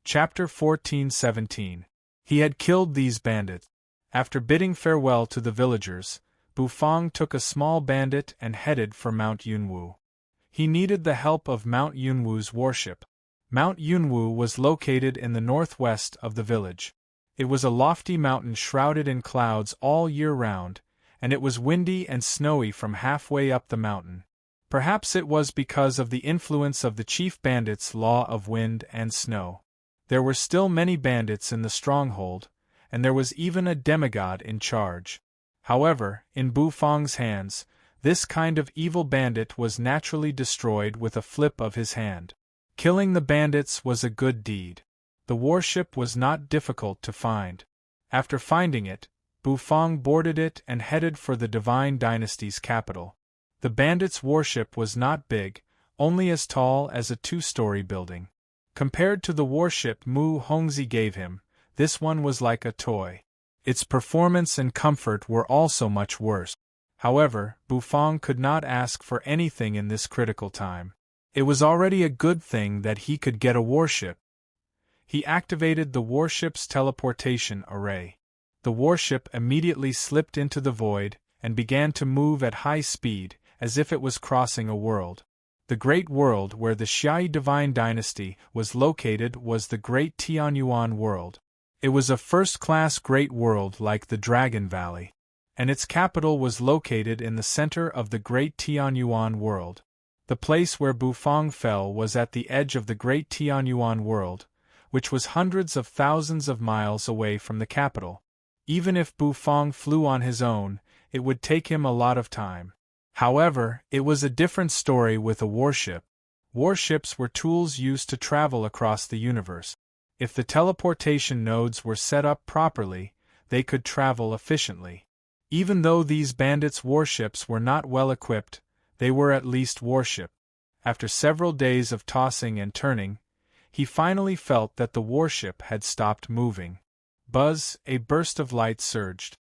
Chapter 14:17. He had killed these bandits. After bidding farewell to the villagers, Bufang took a small bandit and headed for Mount Yunwu. He needed the help of Mount Yunwu's warship. Mount Yunwu was located in the northwest of the village. It was a lofty mountain shrouded in clouds all year round, and it was windy and snowy from halfway up the mountain. Perhaps it was because of the influence of the chief bandit's law of wind and snow. There were still many bandits in the stronghold, and there was even a demigod in charge. However, in Bufang's hands, this kind of evil bandit was naturally destroyed with a flip of his hand. Killing the bandits was a good deed. The warship was not difficult to find. After finding it, Bufang boarded it and headed for the Divine Dynasty's capital. The bandits' warship was not big, only as tall as a two-story building. Compared to the warship Mu Hongzhi gave him, this one was like a toy. Its performance and comfort were also much worse. However, Bufang could not ask for anything in this critical time. It was already a good thing that he could get a warship. He activated the warship's teleportation array. The warship immediately slipped into the void and began to move at high speed, as if it was crossing a world. The great world where the Xiai Divine Dynasty was located was the Great Tianyuan World. It was a first-class great world like the Dragon Valley, and its capital was located in the center of the Great Tianyuan World. The place where Bufang fell was at the edge of the Great Tianyuan World, which was hundreds of thousands of miles away from the capital. Even if Bufang flew on his own, it would take him a lot of time. However, it was a different story with a warship. Warships were tools used to travel across the universe. If the teleportation nodes were set up properly, they could travel efficiently. Even though these bandits' warships were not well equipped, they were at least warship. After several days of tossing and turning, he finally felt that the warship had stopped moving. Buzz, a burst of light surged.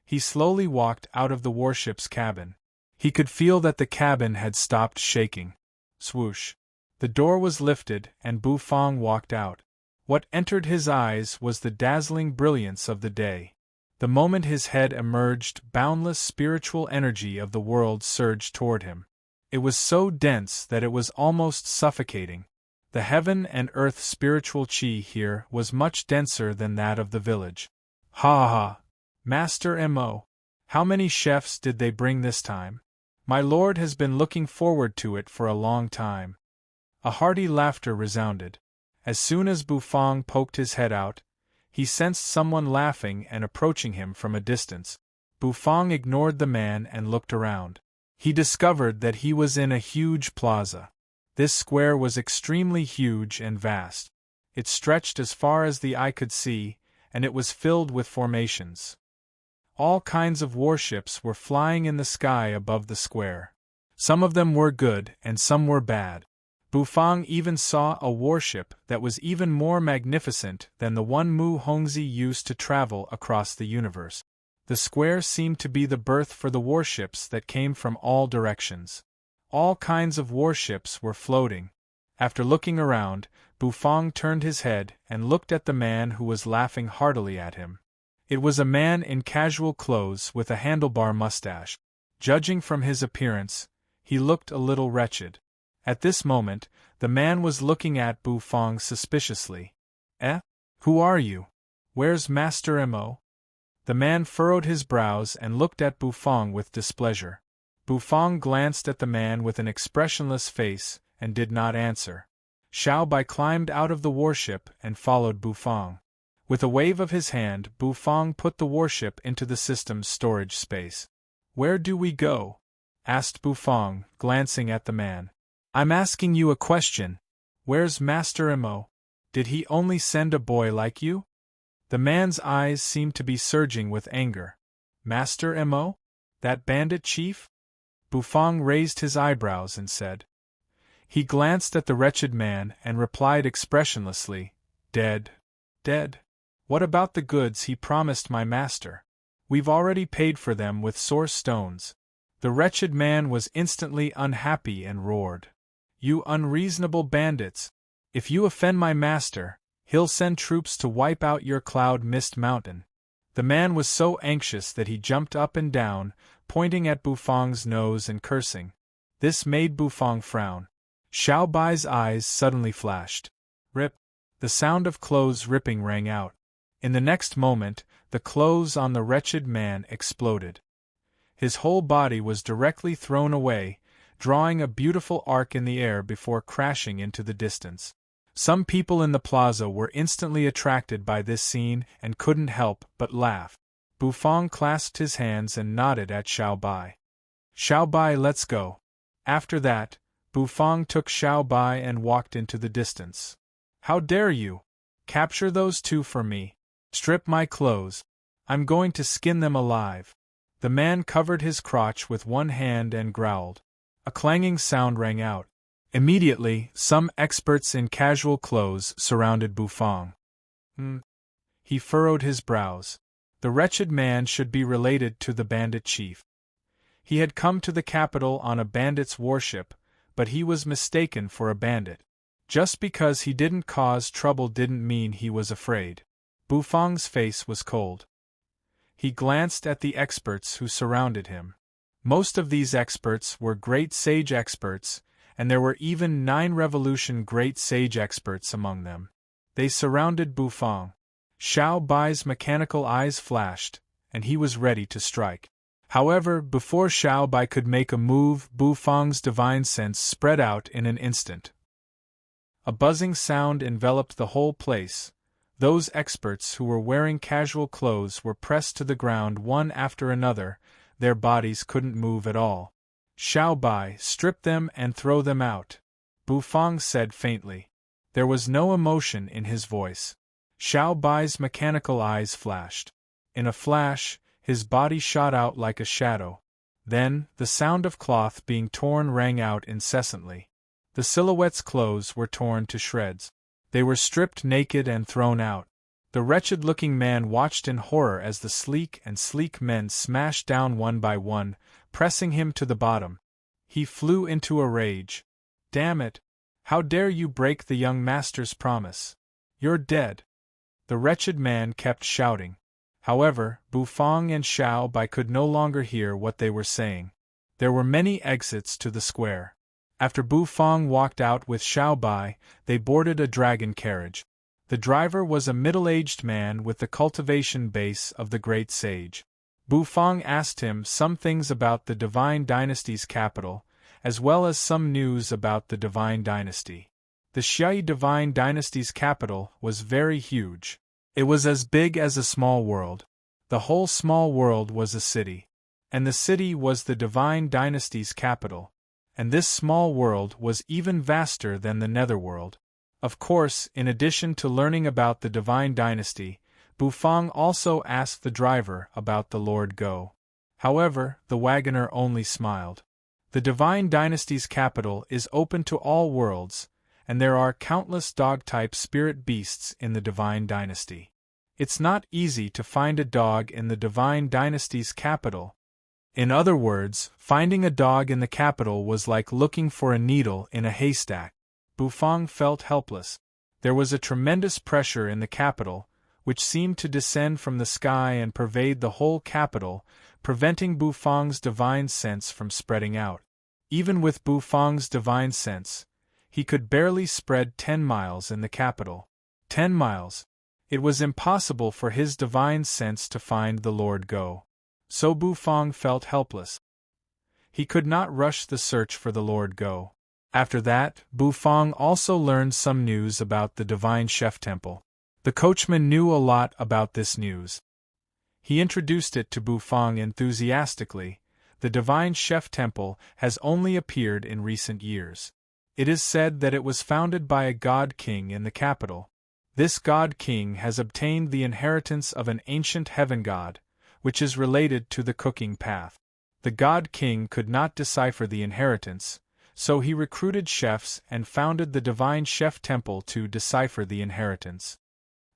He slowly walked out of the warship's cabin. He could feel that the cabin had stopped shaking. Swoosh. The door was lifted and Bufang walked out. What entered his eyes was the dazzling brilliance of the day. The moment his head emerged, boundless spiritual energy of the world surged toward him. It was so dense that it was almost suffocating. The heaven and earth spiritual chi here was much denser than that of the village. Ha ha! Master M.O. How many chefs did they bring this time? My lord has been looking forward to it for a long time. A hearty laughter resounded. As soon as Bufang poked his head out, he sensed someone laughing and approaching him from a distance. Bufang ignored the man and looked around. He discovered that he was in a huge plaza. This square was extremely huge and vast. It stretched as far as the eye could see, and it was filled with formations. All kinds of warships were flying in the sky above the square. Some of them were good and some were bad. Bufang even saw a warship that was even more magnificent than the one Mu Hongzhi used to travel across the universe. The square seemed to be the berth for the warships that came from all directions. All kinds of warships were floating. After looking around, Bufang turned his head and looked at the man who was laughing heartily at him. It was a man in casual clothes with a handlebar mustache. Judging from his appearance, he looked a little wretched. At this moment, the man was looking at Bufang suspiciously. Eh? Who are you? Where's Master M.O.? The man furrowed his brows and looked at Bufang with displeasure. Bufang glanced at the man with an expressionless face and did not answer. Xiao Bai climbed out of the warship and followed Bufang. With a wave of his hand, Bufang put the warship into the system's storage space. Where do we go? Asked Bufang, glancing at the man. I'm asking you a question. Where's Master M.O.? Did he only send a boy like you? The man's eyes seemed to be surging with anger. Master M.O.? That bandit chief? Bufang raised his eyebrows and said. He glanced at the wretched man and replied expressionlessly, Dead. Dead. What about the goods he promised my master? We've already paid for them with source stones. The wretched man was instantly unhappy and roared. You unreasonable bandits! If you offend my master, He'll send troops to wipe out your Cloud Mist Mountain. The man was so anxious that he jumped up and down, pointing at Bufang's nose and cursing. This made Bufang frown. Xiao Bai's eyes suddenly flashed. Rip! The sound of clothes ripping rang out. In the next moment, the clothes on the wretched man exploded. His whole body was directly thrown away, drawing a beautiful arc in the air before crashing into the distance. Some people in the plaza were instantly attracted by this scene and couldn't help but laugh. Bufang clasped his hands and nodded at Xiao Bai. Xiao Bai, let's go. After that, Bufang took Xiao Bai and walked into the distance. How dare you? Capture those two for me. Strip my clothes. I'm going to skin them alive. The man covered his crotch with one hand and growled. A clanging sound rang out. Immediately, some experts in casual clothes surrounded Bufang. He furrowed his brows. The wretched man should be related to the bandit chief. He had come to the capital on a bandit's warship, but he was mistaken for a bandit. Just because he didn't cause trouble didn't mean he was afraid. Bufang's face was cold. He glanced at the experts who surrounded him. Most of these experts were great sage experts, and there were even 9 revolution great sage experts among them. They surrounded Bufang. Xiao Bai's mechanical eyes flashed, and he was ready to strike. However, before Xiao Bai could make a move, Bufang's divine sense spread out in an instant. A buzzing sound enveloped the whole place. Those experts who were wearing casual clothes were pressed to the ground one after another, their bodies couldn't move at all. Xiao Bai, strip them and throw them out, Bufang said faintly. There was no emotion in his voice. Xiao Bai's mechanical eyes flashed. In a flash, his body shot out like a shadow. Then, the sound of cloth being torn rang out incessantly. The silhouette's clothes were torn to shreds. They were stripped naked and thrown out. The wretched-looking man watched in horror as the sleek men smashed down one by one, pressing him to the bottom. He flew into a rage. Damn it! How dare you break the young master's promise? You're dead! The wretched man kept shouting. However, Bufang and Xiao Bai could no longer hear what they were saying. There were many exits to the square. After Bufang walked out with Xiao Bai, they boarded a dragon carriage. The driver was a middle-aged man with the cultivation base of the great sage. Bufang asked him some things about the Divine Dynasty's capital, as well as some news about the Divine Dynasty. The Xiai Divine Dynasty's capital was very huge. It was as big as a small world. The whole small world was a city. And the city was the Divine Dynasty's capital. And this small world was even vaster than the netherworld. Of course, in addition to learning about the Divine Dynasty, Bufang also asked the driver about the Lord Go. However, the wagoner only smiled. The Divine Dynasty's capital is open to all worlds, and there are countless dog-type spirit beasts in the Divine Dynasty. It's not easy to find a dog in the Divine Dynasty's capital. In other words, finding a dog in the capital was like looking for a needle in a haystack. Bufang felt helpless. There was a tremendous pressure in the capital, which seemed to descend from the sky and pervade the whole capital, preventing Bufang's divine sense from spreading out. Even with Bufang's divine sense, he could barely spread 10 miles in the capital. 10 miles. It was impossible for his divine sense to find the Lord Go. So Bufang felt helpless. He could not rush the search for the Lord Go. After that, Bufang also learned some news about the Divine Chef Temple. The coachman knew a lot about this news. He introduced it to Bufang enthusiastically. The Divine Chef Temple has only appeared in recent years. It is said that it was founded by a god king in the capital. This god king has obtained the inheritance of an ancient heaven god, which is related to the cooking path. The god king could not decipher the inheritance, so he recruited chefs and founded the Divine Chef Temple to decipher the inheritance.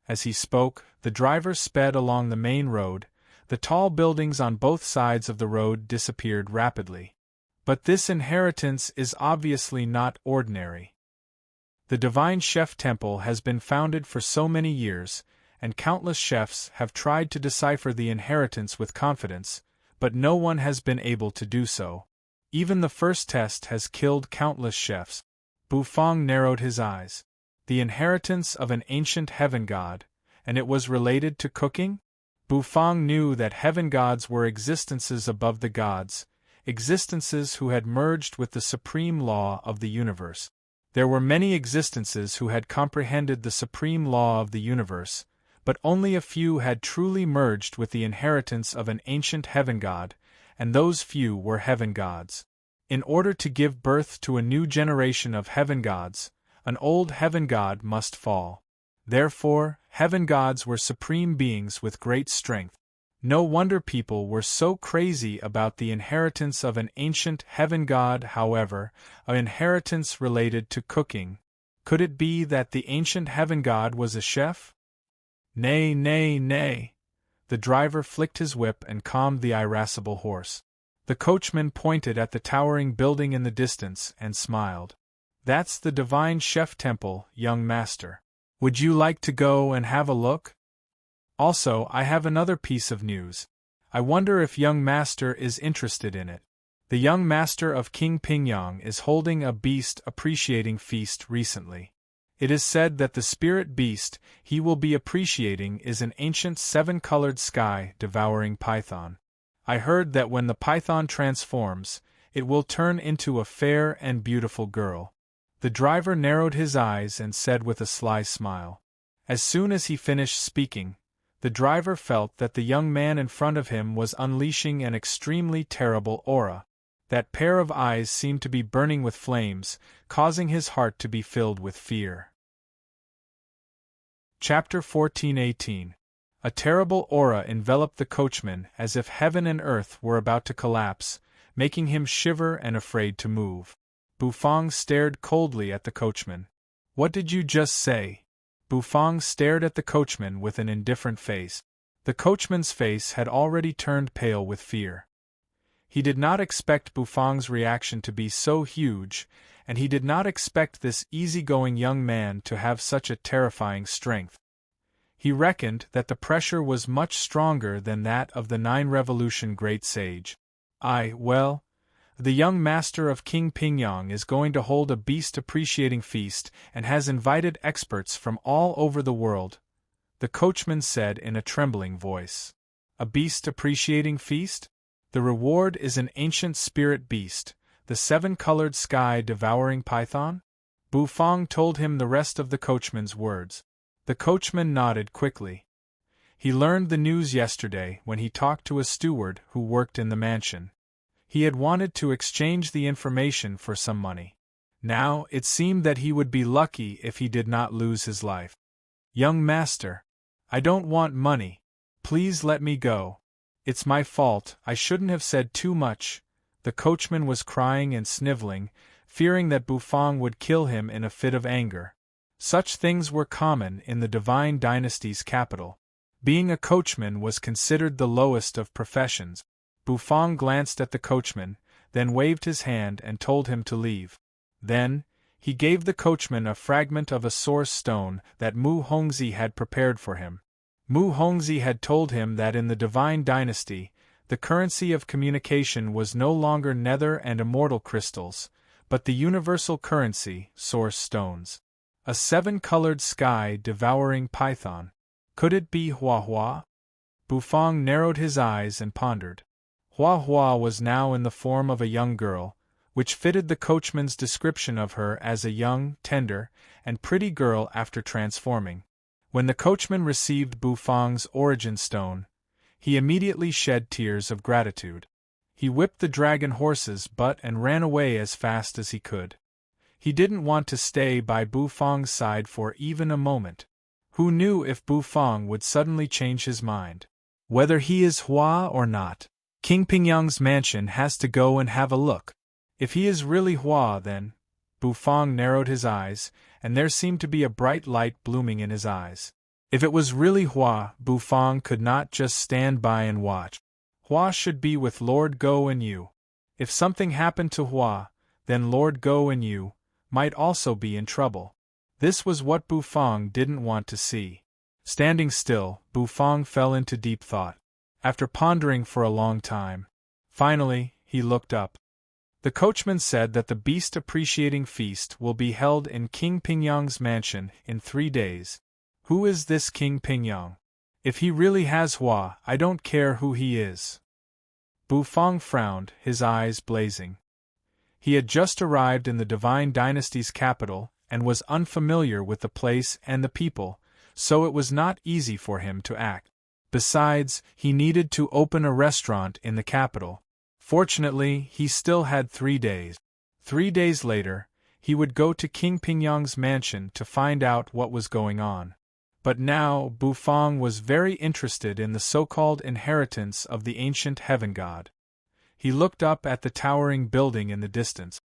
As he spoke, the driver sped along the main road. The tall buildings on both sides of the road disappeared rapidly. But this inheritance is obviously not ordinary. The divine chef temple has been founded for so many years, and countless chefs have tried to decipher the inheritance with confidence, but no one has been able to do so. Even the first test has killed countless chefs. Bufang narrowed his eyes. The inheritance of an ancient heaven god, and it was related to cooking? Bufang knew that heaven gods were existences above the gods, existences who had merged with the supreme law of the universe. There were many existences who had comprehended the supreme law of the universe, but only a few had truly merged with the inheritance of an ancient heaven god, and those few were heaven gods. In order to give birth to a new generation of heaven gods, an old heaven god must fall. Therefore, heaven gods were supreme beings with great strength. No wonder people were so crazy about the inheritance of an ancient heaven god. However, an inheritance related to cooking. Could it be that the ancient heaven god was a chef? Nay, nay, nay. The driver flicked his whip and calmed the irascible horse. The coachman pointed at the towering building in the distance and smiled. That's the divine chef temple, young master. Would you like to go and have a look? Also, I have another piece of news. I wonder if young master is interested in it. The young master of King Pingyang is holding a beast appreciating feast recently. It is said that the spirit beast he will be appreciating is an ancient seven-colored sky-devouring python. I heard that when the python transforms, it will turn into a fair and beautiful girl. The driver narrowed his eyes and said with a sly smile. As soon as he finished speaking, the driver felt that the young man in front of him was unleashing an extremely terrible aura. That pair of eyes seemed to be burning with flames, causing his heart to be filled with fear. Chapter 14:18. A terrible aura enveloped the coachman as if heaven and earth were about to collapse, making him shiver and afraid to move. Bufang stared coldly at the coachman. What did you just say? Bufang stared at the coachman with an indifferent face. The coachman's face had already turned pale with fear. He did not expect Bufang's reaction to be so huge, and he did not expect this easygoing young man to have such a terrifying strength. He reckoned that the pressure was much stronger than that of the 9-revolution great sage. Well, the young master of King Pingyang is going to hold a beast-appreciating feast and has invited experts from all over the world, the coachman said in a trembling voice. A beast-appreciating feast? The reward is an ancient spirit beast, the seven-colored sky-devouring python? Bufang told him the rest of the coachman's words. The coachman nodded quickly. He learned the news yesterday when he talked to a steward who worked in the mansion. He had wanted to exchange the information for some money. Now, it seemed that he would be lucky if he did not lose his life. Young master, I don't want money. Please let me go. It's my fault, I shouldn't have said too much. The coachman was crying and sniveling, fearing that Bufang would kill him in a fit of anger. Such things were common in the divine dynasty's capital. Being a coachman was considered the lowest of professions. Bufang glanced at the coachman, then waved his hand and told him to leave. Then, he gave the coachman a fragment of a source stone that Mu Hongzhi had prepared for him. Mu Hongzhi had told him that in the divine dynasty, the currency of communication was no longer nether and immortal crystals, but the universal currency, source stones. A seven-colored sky-devouring python. Could it be Hua Hua? Bufang narrowed his eyes and pondered. Hua Hua was now in the form of a young girl, which fitted the coachman's description of her as a young, tender, and pretty girl after transforming. When the coachman received Bufang's origin stone, he immediately shed tears of gratitude. He whipped the dragon horse's butt and ran away as fast as he could. He didn't want to stay by Bufang's side for even a moment. Who knew if Bufang would suddenly change his mind? Whether he is Hua or not, King Pingyang's mansion has to go and have a look. If he is really Hua, then... Bufang narrowed his eyes, and there seemed to be a bright light blooming in his eyes. If it was really Hua, Bufang could not just stand by and watch. Hua should be with Lord Go and Yu. If something happened to Hua, then Lord Go and Yu might also be in trouble. This was what Bufang didn't want to see. Standing still, Bufang fell into deep thought. After pondering for a long time, finally, he looked up. The coachman said that the beast appreciating feast will be held in King Pingyang's mansion in 3 days. Who is this King Pingyang? If he really has Hua, I don't care who he is. Bufang frowned, his eyes blazing. He had just arrived in the Divine Dynasty's capital, and was unfamiliar with the place and the people, so it was not easy for him to act. Besides, he needed to open a restaurant in the capital. Fortunately, he still had 3 days. 3 days later, he would go to King Pingyang's mansion to find out what was going on. But now, Bufang was very interested in the so-called inheritance of the ancient heaven god. He looked up at the towering building in the distance.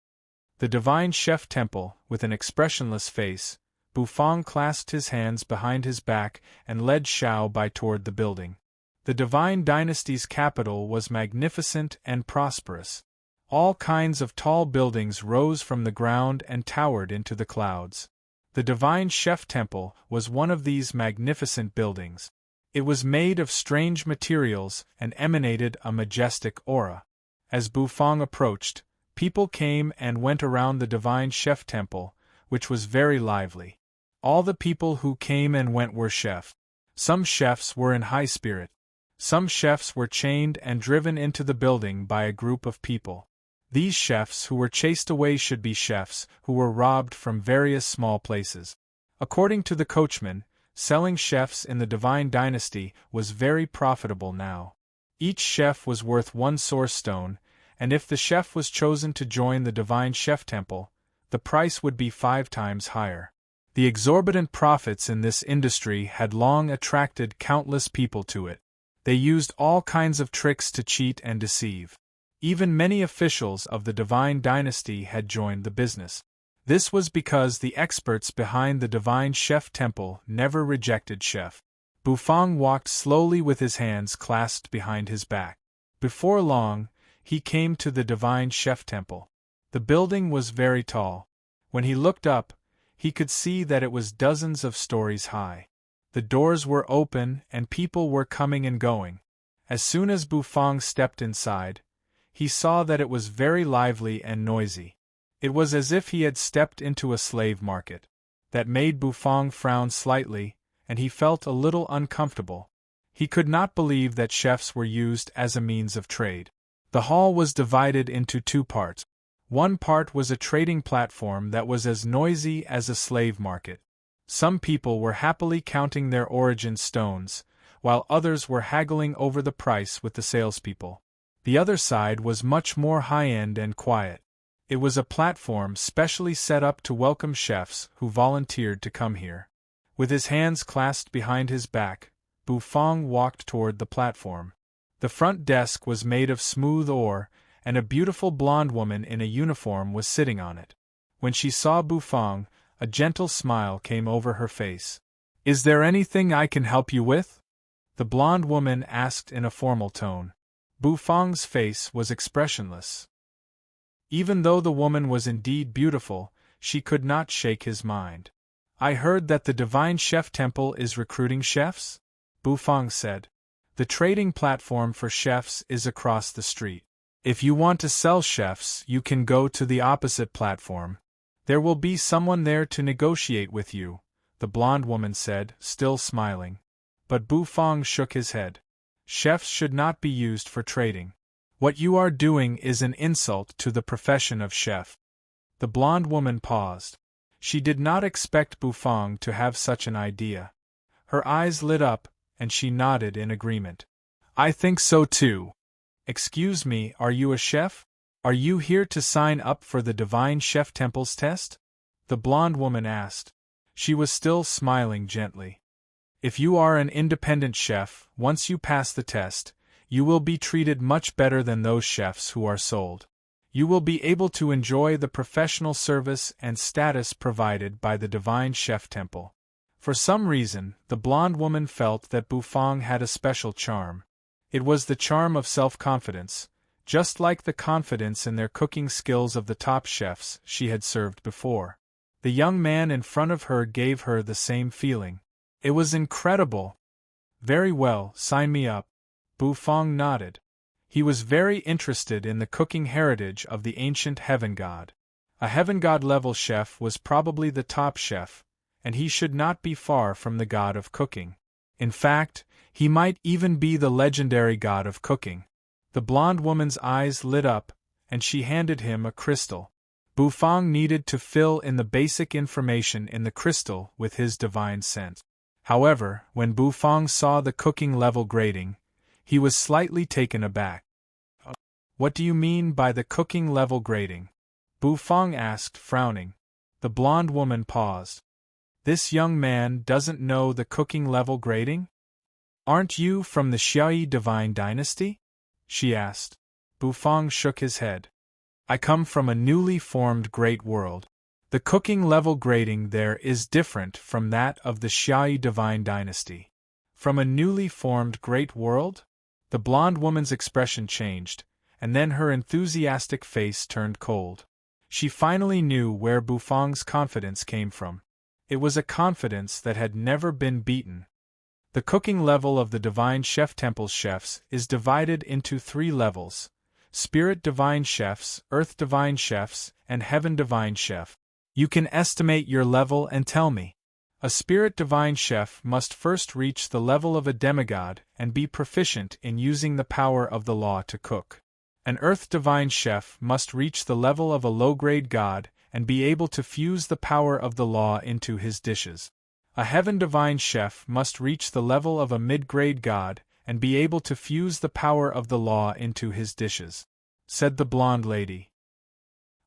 The divine chef temple, with an expressionless face, Bufang clasped his hands behind his back and led Xiao Bai toward the building. The Divine Dynasty's capital was magnificent and prosperous. All kinds of tall buildings rose from the ground and towered into the clouds. The Divine Chef Temple was one of these magnificent buildings. It was made of strange materials and emanated a majestic aura. As Bufang approached, people came and went around the Divine Chef Temple, which was very lively. All the people who came and went were chefs. Some chefs were in high spirit. Some chefs were chained and driven into the building by a group of people. These chefs who were chased away should be chefs who were robbed from various small places. According to the coachman, selling chefs in the Divine Dynasty was very profitable now. Each chef was worth 1 source stone, and if the chef was chosen to join the Divine Chef Temple, the price would be 5 times higher. The exorbitant profits in this industry had long attracted countless people to it. They used all kinds of tricks to cheat and deceive. Even many officials of the Divine Dynasty had joined the business. This was because the experts behind the Divine Chef Temple never rejected chef. Bufang walked slowly with his hands clasped behind his back. Before long, he came to the Divine Chef Temple. The building was very tall. When he looked up, he could see that it was dozens of stories high. The doors were open and people were coming and going. As soon as Bufang stepped inside, he saw that it was very lively and noisy. It was as if he had stepped into a slave market. That made Bufang frown slightly, and he felt a little uncomfortable. He could not believe that chefs were used as a means of trade. The hall was divided into 2 parts. One part was a trading platform that was as noisy as a slave market. Some people were happily counting their origin stones, while others were haggling over the price with the salespeople. The other side was much more high-end and quiet. It was a platform specially set up to welcome chefs who volunteered to come here. With his hands clasped behind his back, Bufang walked toward the platform. The front desk was made of smooth ore, and a beautiful blonde woman in a uniform was sitting on it. When she saw Bufang, a gentle smile came over her face. "Is there anything I can help you with?" the blonde woman asked in a formal tone. Bufang's face was expressionless. Even though the woman was indeed beautiful, she could not shake his mind. "I heard that the Divine Chef Temple is recruiting chefs?" Bufang said. "The trading platform for chefs is across the street. If you want to sell chefs, you can go to the opposite platform. There will be someone there to negotiate with you," the blonde woman said, still smiling. But Bufang shook his head. "Chefs should not be used for trading. What you are doing is an insult to the profession of chef." The blonde woman paused. She did not expect Bufang to have such an idea. Her eyes lit up, and she nodded in agreement. "I think so too. Excuse me, are you a chef? Are you here to sign up for the Divine Chef Temple's test?" the blonde woman asked. She was still smiling gently. "If you are an independent chef, once you pass the test, you will be treated much better than those chefs who are sold. You will be able to enjoy the professional service and status provided by the Divine Chef Temple." For some reason, the blonde woman felt that Bufang had a special charm. It was the charm of self-confidence, just like the confidence in their cooking skills of the top chefs she had served before. The young man in front of her gave her the same feeling. It was incredible. Very well, sign me up. Bu Fong nodded. He was very interested in the cooking heritage of the ancient heaven god. A heaven god level chef was probably the top chef, and he should not be far from the god of cooking. In fact, he might even be the legendary god of cooking. The blonde woman's eyes lit up, and she handed him a crystal. Bu Fong needed to fill in the basic information in the crystal with his divine scent. However, when Bu Fong saw the cooking level grading, he was slightly taken aback. What do you mean by the cooking level grading? Bu Fong asked, frowning. The blonde woman paused. This young man doesn't know the cooking level grading? Aren't you from the Xiaoyi divine dynasty? She asked. Bu Fong shook his head. I come from a newly formed great world. The cooking level grading there is different from that of the Xiaoyi divine dynasty. From a newly formed great world? The blonde woman's expression changed, and then her enthusiastic face turned cold. She finally knew where Bu Fong's confidence came from. It was a confidence that had never been beaten. The cooking level of the Divine Chef Temple's chefs is divided into 3 levels: Spirit Divine Chefs, Earth Divine Chefs, and Heaven Divine Chef. You can estimate your level and tell me. A Spirit Divine Chef must first reach the level of a demigod and be proficient in using the power of the law to cook. An Earth Divine Chef must reach the level of a low-grade god and be able to fuse the power of the law into his dishes. A Heaven Divine Chef must reach the level of a mid-grade god and be able to fuse the power of the law into his dishes, said the blonde lady.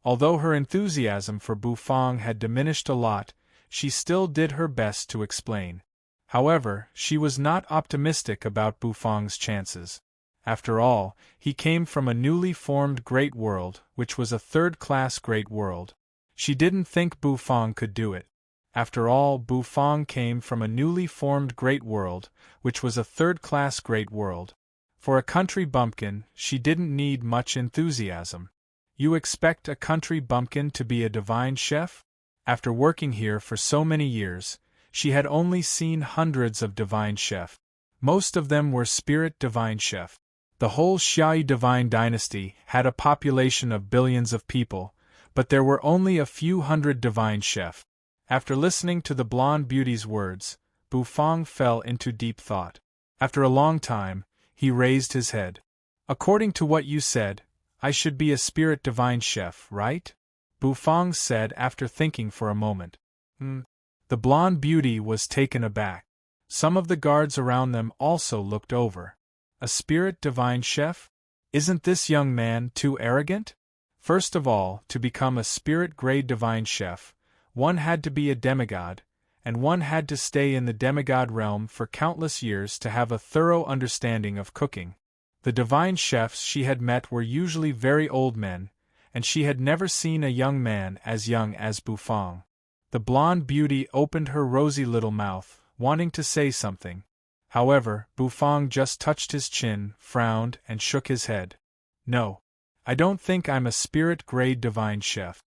Although her enthusiasm for Bu Fong had diminished a lot, she still did her best to explain. However, she was not optimistic about Bu Fong's chances. After all, he came from a newly formed great world, which was a third-class great world. She didn't think Bu Fong could do it. After all, Bu Fong came from a newly formed great world, which was a third-class great world. For a country bumpkin, she didn't need much enthusiasm. You expect a country bumpkin to be a divine chef? After working here for so many years, she had only seen hundreds of divine chefs. Most of them were spirit divine chefs. The whole Xiaoyi divine dynasty had a population of billions of people, but there were only a few hundred divine chefs. After listening to the blonde beauty's words, Bu Fong fell into deep thought. After a long time, he raised his head. According to what you said, I should be a spirit divine chef, right? Bu Fong said after thinking for a moment. The blonde beauty was taken aback. Some of the guards around them also looked over. A spirit divine chef? Isn't this young man too arrogant? First of all, to become a spirit-grade divine chef, one had to be a demigod, and one had to stay in the demigod realm for countless years to have a thorough understanding of cooking. The divine chefs she had met were usually very old men, and she had never seen a young man as young as Bu Fong. The blonde beauty opened her rosy little mouth, wanting to say something. However, Bu Fong just touched his chin, frowned, and shook his head. No, I don't think I'm a spirit-grade divine chef.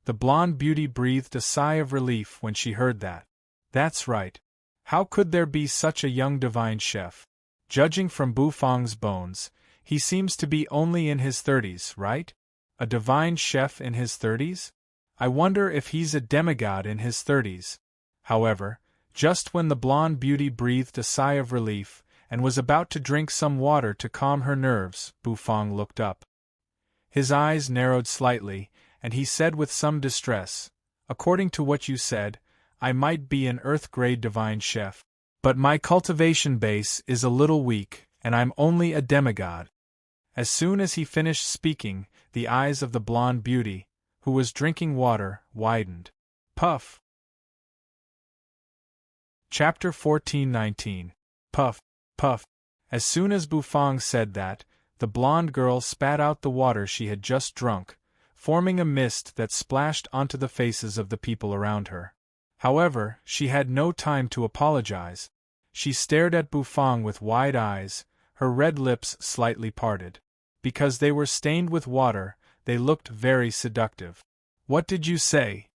The blonde beauty breathed a sigh of relief when she heard that. That's right. How could there be such a young divine chef? Judging from Bu Fong's bones, he seems to be only in his 30s, right? A divine chef in his 30s? I wonder if he's a demigod in his 30s. However, just when the blonde beauty breathed a sigh of relief and was about to drink some water to calm her nerves, Bu Fong looked up. His eyes narrowed slightly, and he said with some distress, "According to what you said, I might be an Earth-grade divine chef. But my cultivation base is a little weak, and I'm only a demigod." As soon as he finished speaking, the eyes of the blonde beauty, who was drinking water, widened. Puff. Chapter 14:19. Puff, puff. As soon as Bu Fong said that, the blonde girl spat out the water she had just drunk, forming a mist that splashed onto the faces of the people around her. However, she had no time to apologize. She stared at Bu Fong with wide eyes, her red lips slightly parted. Because they were stained with water, they looked very seductive. "What did you say?"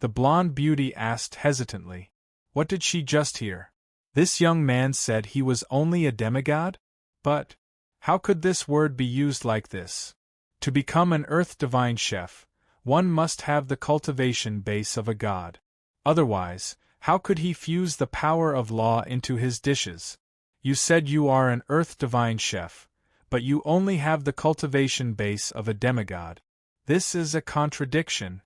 The blonde beauty asked hesitantly. What did she just hear? This young man said he was only a demigod? But how could this word be used like this? To become an earth divine chef, one must have the cultivation base of a god. Otherwise, how could he fuse the power of law into his dishes? You said you are an earth divine chef, but you only have the cultivation base of a demigod. This is a contradiction.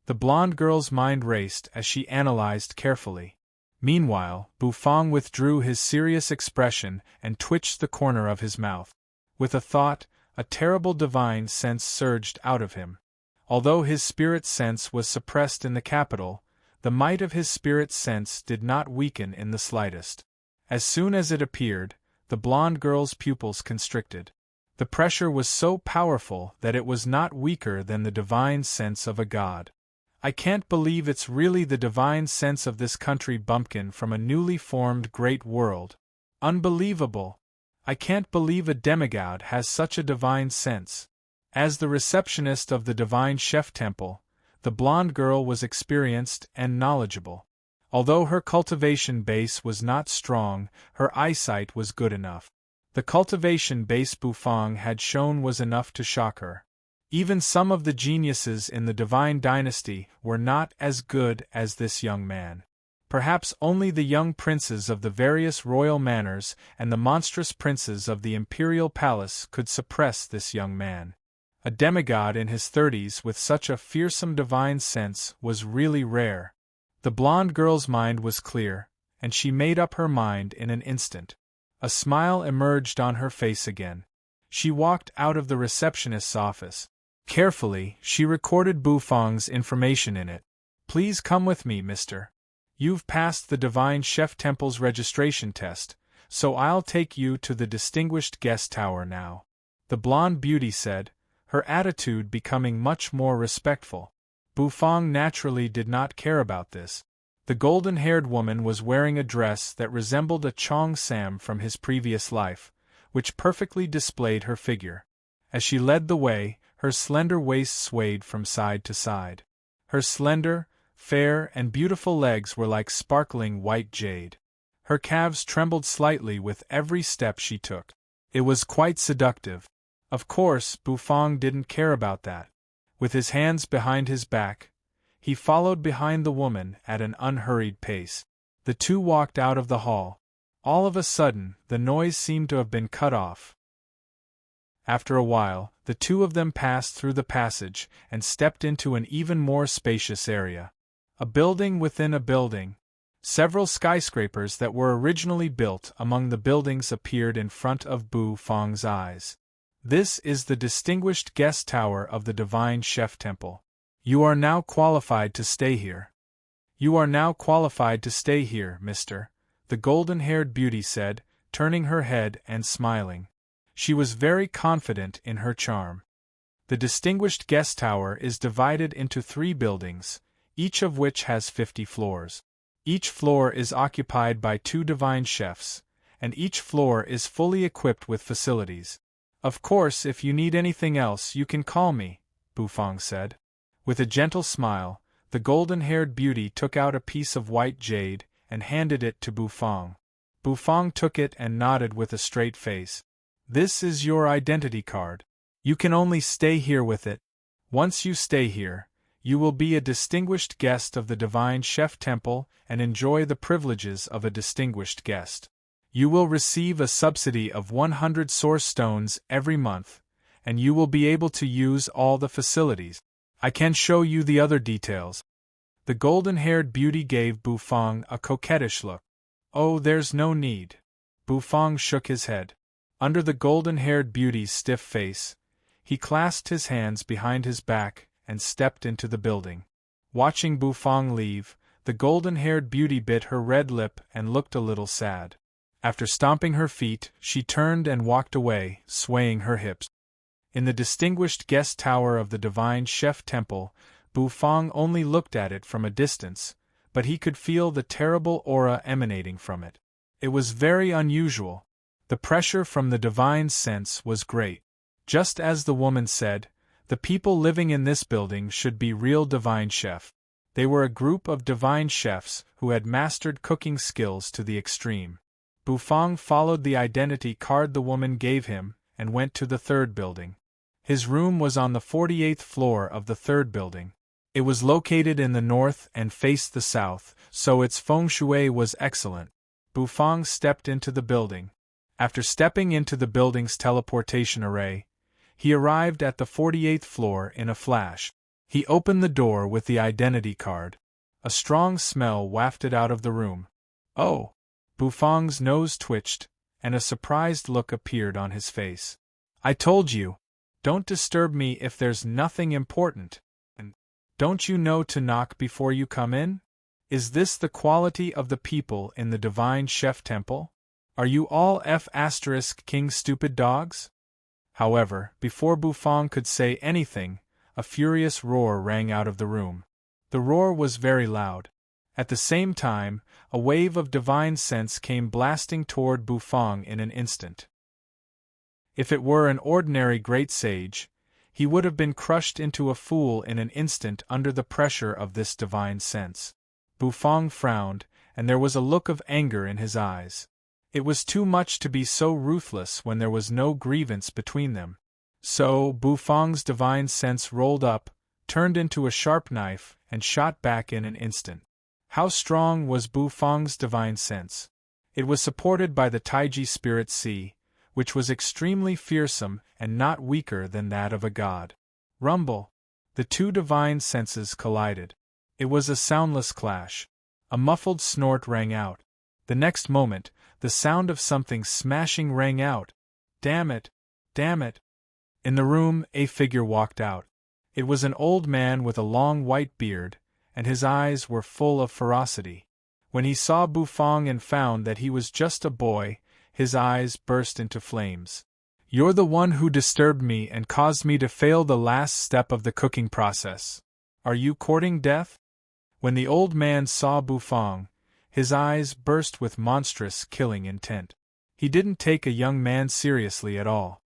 The blonde girl's mind raced as she analyzed carefully. Meanwhile, Bufang withdrew his serious expression and twitched the corner of his mouth. With a thought, a terrible divine sense surged out of him. Although his spirit sense was suppressed in the capital, the might of his spirit sense did not weaken in the slightest. As soon as it appeared, the blonde girl's pupils constricted. The pressure was so powerful that it was not weaker than the divine sense of a god. I can't believe it's really the divine sense of this country bumpkin from a newly formed great world. Unbelievable! I can't believe a demigod has such a divine sense. As the receptionist of the Divine Chef Temple, the blonde girl was experienced and knowledgeable. Although her cultivation base was not strong, her eyesight was good enough. The cultivation base Bufang had shown was enough to shock her. Even some of the geniuses in the divine dynasty were not as good as this young man. Perhaps only the young princes of the various royal manors and the monstrous princes of the imperial palace could suppress this young man. A demigod in his 30s with such a fearsome divine sense was really rare. The blonde girl's mind was clear, and she made up her mind in an instant. A smile emerged on her face again. She walked out of the receptionist's office. Carefully, she recorded Bufang's information in it. Please come with me, mister. You've passed the Divine Chef Temple's registration test, so I'll take you to the Distinguished Guest Tower now. The blonde beauty said, her attitude becoming much more respectful. Bufang naturally did not care about this. The golden-haired woman was wearing a dress that resembled a Chong Sam from his previous life, which perfectly displayed her figure. As she led the way, her slender waist swayed from side to side. Her slender, fair and beautiful legs were like sparkling white jade. Her calves trembled slightly with every step she took. It was quite seductive. Of course, Bufang didn't care about that. With his hands behind his back, he followed behind the woman at an unhurried pace. The two walked out of the hall. All of a sudden, the noise seemed to have been cut off. After a while, the two of them passed through the passage and stepped into an even more spacious area. A building within a building. Several skyscrapers that were originally built among the buildings appeared in front of Bufang's eyes. This is the Distinguished Guest Tower of the Divine Chef Temple. You are now qualified to stay here. You are now qualified to stay here, mister, the golden-haired beauty said, turning her head and smiling. She was very confident in her charm. The Distinguished Guest Tower is divided into 3 buildings, each of which has 50 floors. Each floor is occupied by 2 divine chefs, and each floor is fully equipped with facilities. Of course, if you need anything else, you can call me, Bufang said. With a gentle smile, the golden-haired beauty took out a piece of white jade and handed it to Bufang. Bufang took it and nodded with a straight face. This is your identity card. You can only stay here with it. Once you stay here, you will be a distinguished guest of the Divine Chef Temple and enjoy the privileges of a distinguished guest. You will receive a subsidy of 100 source stones every month, and you will be able to use all the facilities. I can show you the other details. The golden-haired beauty gave Bufang a coquettish look. Oh, there's no need. Bufang shook his head. Under the golden-haired beauty's stiff face, he clasped his hands behind his back and stepped into the building. Watching Bufang leave, the golden-haired beauty bit her red lip and looked a little sad. After stomping her feet, she turned and walked away, swaying her hips. In the Distinguished Guest Tower of the Divine Chef Temple, Bufang only looked at it from a distance, but he could feel the terrible aura emanating from it. It was very unusual. The pressure from the divine sense was great. Just as the woman said, the people living in this building should be real divine chef. They were a group of divine chefs who had mastered cooking skills to the extreme. Bufang followed the identity card the woman gave him and went to the third building. His room was on the 48th floor of the third building. It was located in the north and faced the south, so its feng shui was excellent. Bufang stepped into the building. After stepping into the building's teleportation array, he arrived at the 48th floor in a flash. He opened the door with the identity card. A strong smell wafted out of the room. Oh! Bufang's nose twitched, and a surprised look appeared on his face. I told you, don't disturb me if there's nothing important. And don't you know to knock before you come in? Is this the quality of the people in the Divine Chef Temple? Are you all King stupid dogs? However, before Bufang could say anything, a furious roar rang out of the room. The roar was very loud. At the same time, a wave of divine sense came blasting toward Bufang in an instant. If it were an ordinary great sage, he would have been crushed into a fool in an instant under the pressure of this divine sense. Bufang frowned, and there was a look of anger in his eyes. It was too much to be so ruthless when there was no grievance between them. So, Bufang's divine sense rolled up, turned into a sharp knife, and shot back in an instant. How strong was Bufang's divine sense? It was supported by the Taiji Spirit Sea, which was extremely fearsome and not weaker than that of a god. Rumble! The two divine senses collided. It was a soundless clash. A muffled snort rang out. The next moment, the sound of something smashing rang out. Damn it! Damn it! In the room, a figure walked out. It was an old man with a long white beard, and his eyes were full of ferocity. When he saw Bufang and found that he was just a boy, his eyes burst into flames. You're the one who disturbed me and caused me to fail the last step of the cooking process. Are you courting death? When the old man saw Bufang, his eyes burst with monstrous killing intent. He didn't take a young man seriously at all.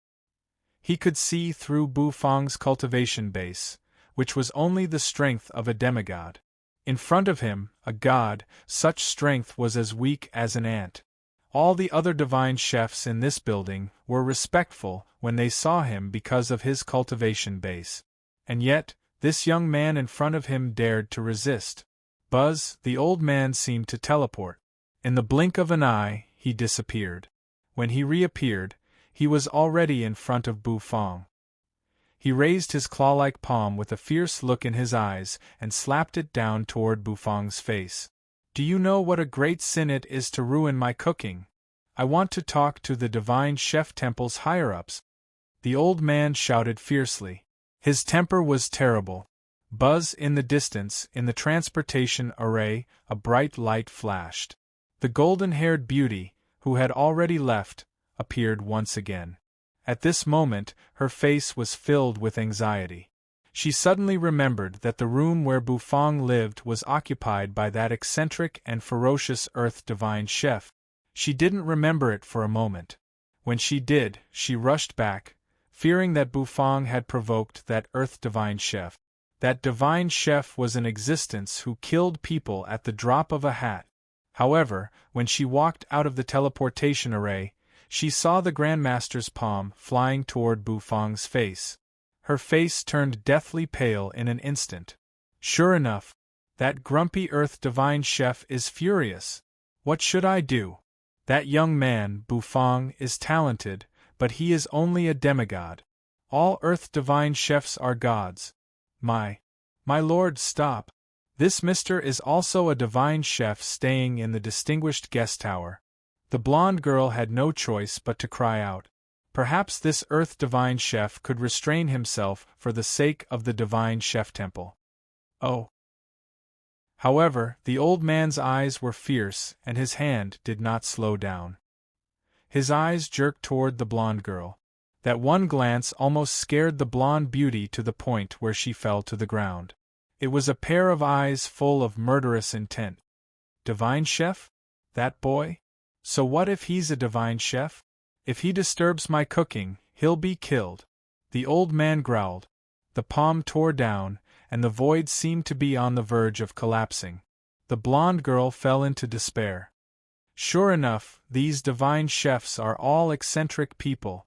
He could see through Bufang's cultivation base, which was only the strength of a demigod. In front of him, a god, such strength was as weak as an ant. All the other divine chefs in this building were respectful when they saw him because of his cultivation base. And yet, this young man in front of him dared to resist. Buzz, the old man seemed to teleport. In the blink of an eye, he disappeared. When he reappeared, he was already in front of Bufang. He raised his claw-like palm with a fierce look in his eyes and slapped it down toward Bufang's face. Do you know what a great sin it is to ruin my cooking? I want to talk to the Divine Chef Temple's higher-ups. The old man shouted fiercely. His temper was terrible. Buzz, in the distance, in the transportation array, a bright light flashed. The golden-haired beauty, who had already left, appeared once again. At this moment, her face was filled with anxiety. She suddenly remembered that the room where Bufang lived was occupied by that eccentric and ferocious Earth Divine Chef. She didn't remember it for a moment. When she did, she rushed back, fearing that Bufang had provoked that Earth Divine Chef. That Divine Chef was in existence who killed people at the drop of a hat. However, when she walked out of the teleportation array, she saw the Grandmaster's palm flying toward Bufang's face. Her face turned deathly pale in an instant. Sure enough, that grumpy Earth Divine Chef is furious. What should I do? That young man, Bufang, is talented, but he is only a demigod. All Earth Divine Chefs are gods. My lord, stop. This mister is also a divine chef staying in the distinguished guest tower. The blonde girl had no choice but to cry out. Perhaps this Earth Divine Chef could restrain himself for the sake of the Divine Chef Temple. Oh! However, the old man's eyes were fierce and his hand did not slow down. His eyes jerked toward the blonde girl. That one glance almost scared the blonde beauty to the point where she fell to the ground. It was a pair of eyes full of murderous intent. Divine Chef? That boy? So what if he's a divine chef? If he disturbs my cooking, he'll be killed. The old man growled. The palm tore down, and the void seemed to be on the verge of collapsing. The blonde girl fell into despair. Sure enough, these divine chefs are all eccentric people.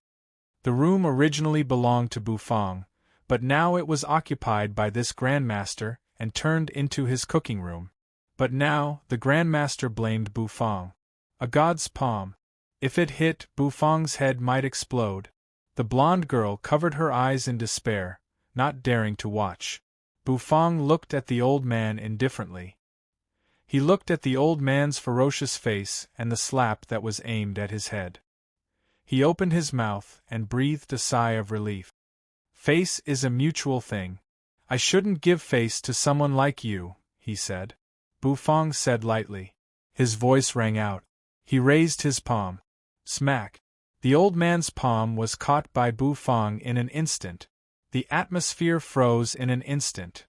The room originally belonged to Bufang, but now it was occupied by this grandmaster and turned into his cooking room. But now, the grandmaster blamed Bufang. A god's palm. If it hit, Bufang's head might explode. The blonde girl covered her eyes in despair, not daring to watch. Bufang looked at the old man indifferently. He looked at the old man's ferocious face and the slap that was aimed at his head. He opened his mouth and breathed a sigh of relief. Face is a mutual thing. I shouldn't give face to someone like you, he said. Bufang said lightly. His voice rang out. He raised his palm. Smack! The old man's palm was caught by Bufang in an instant. The atmosphere froze in an instant.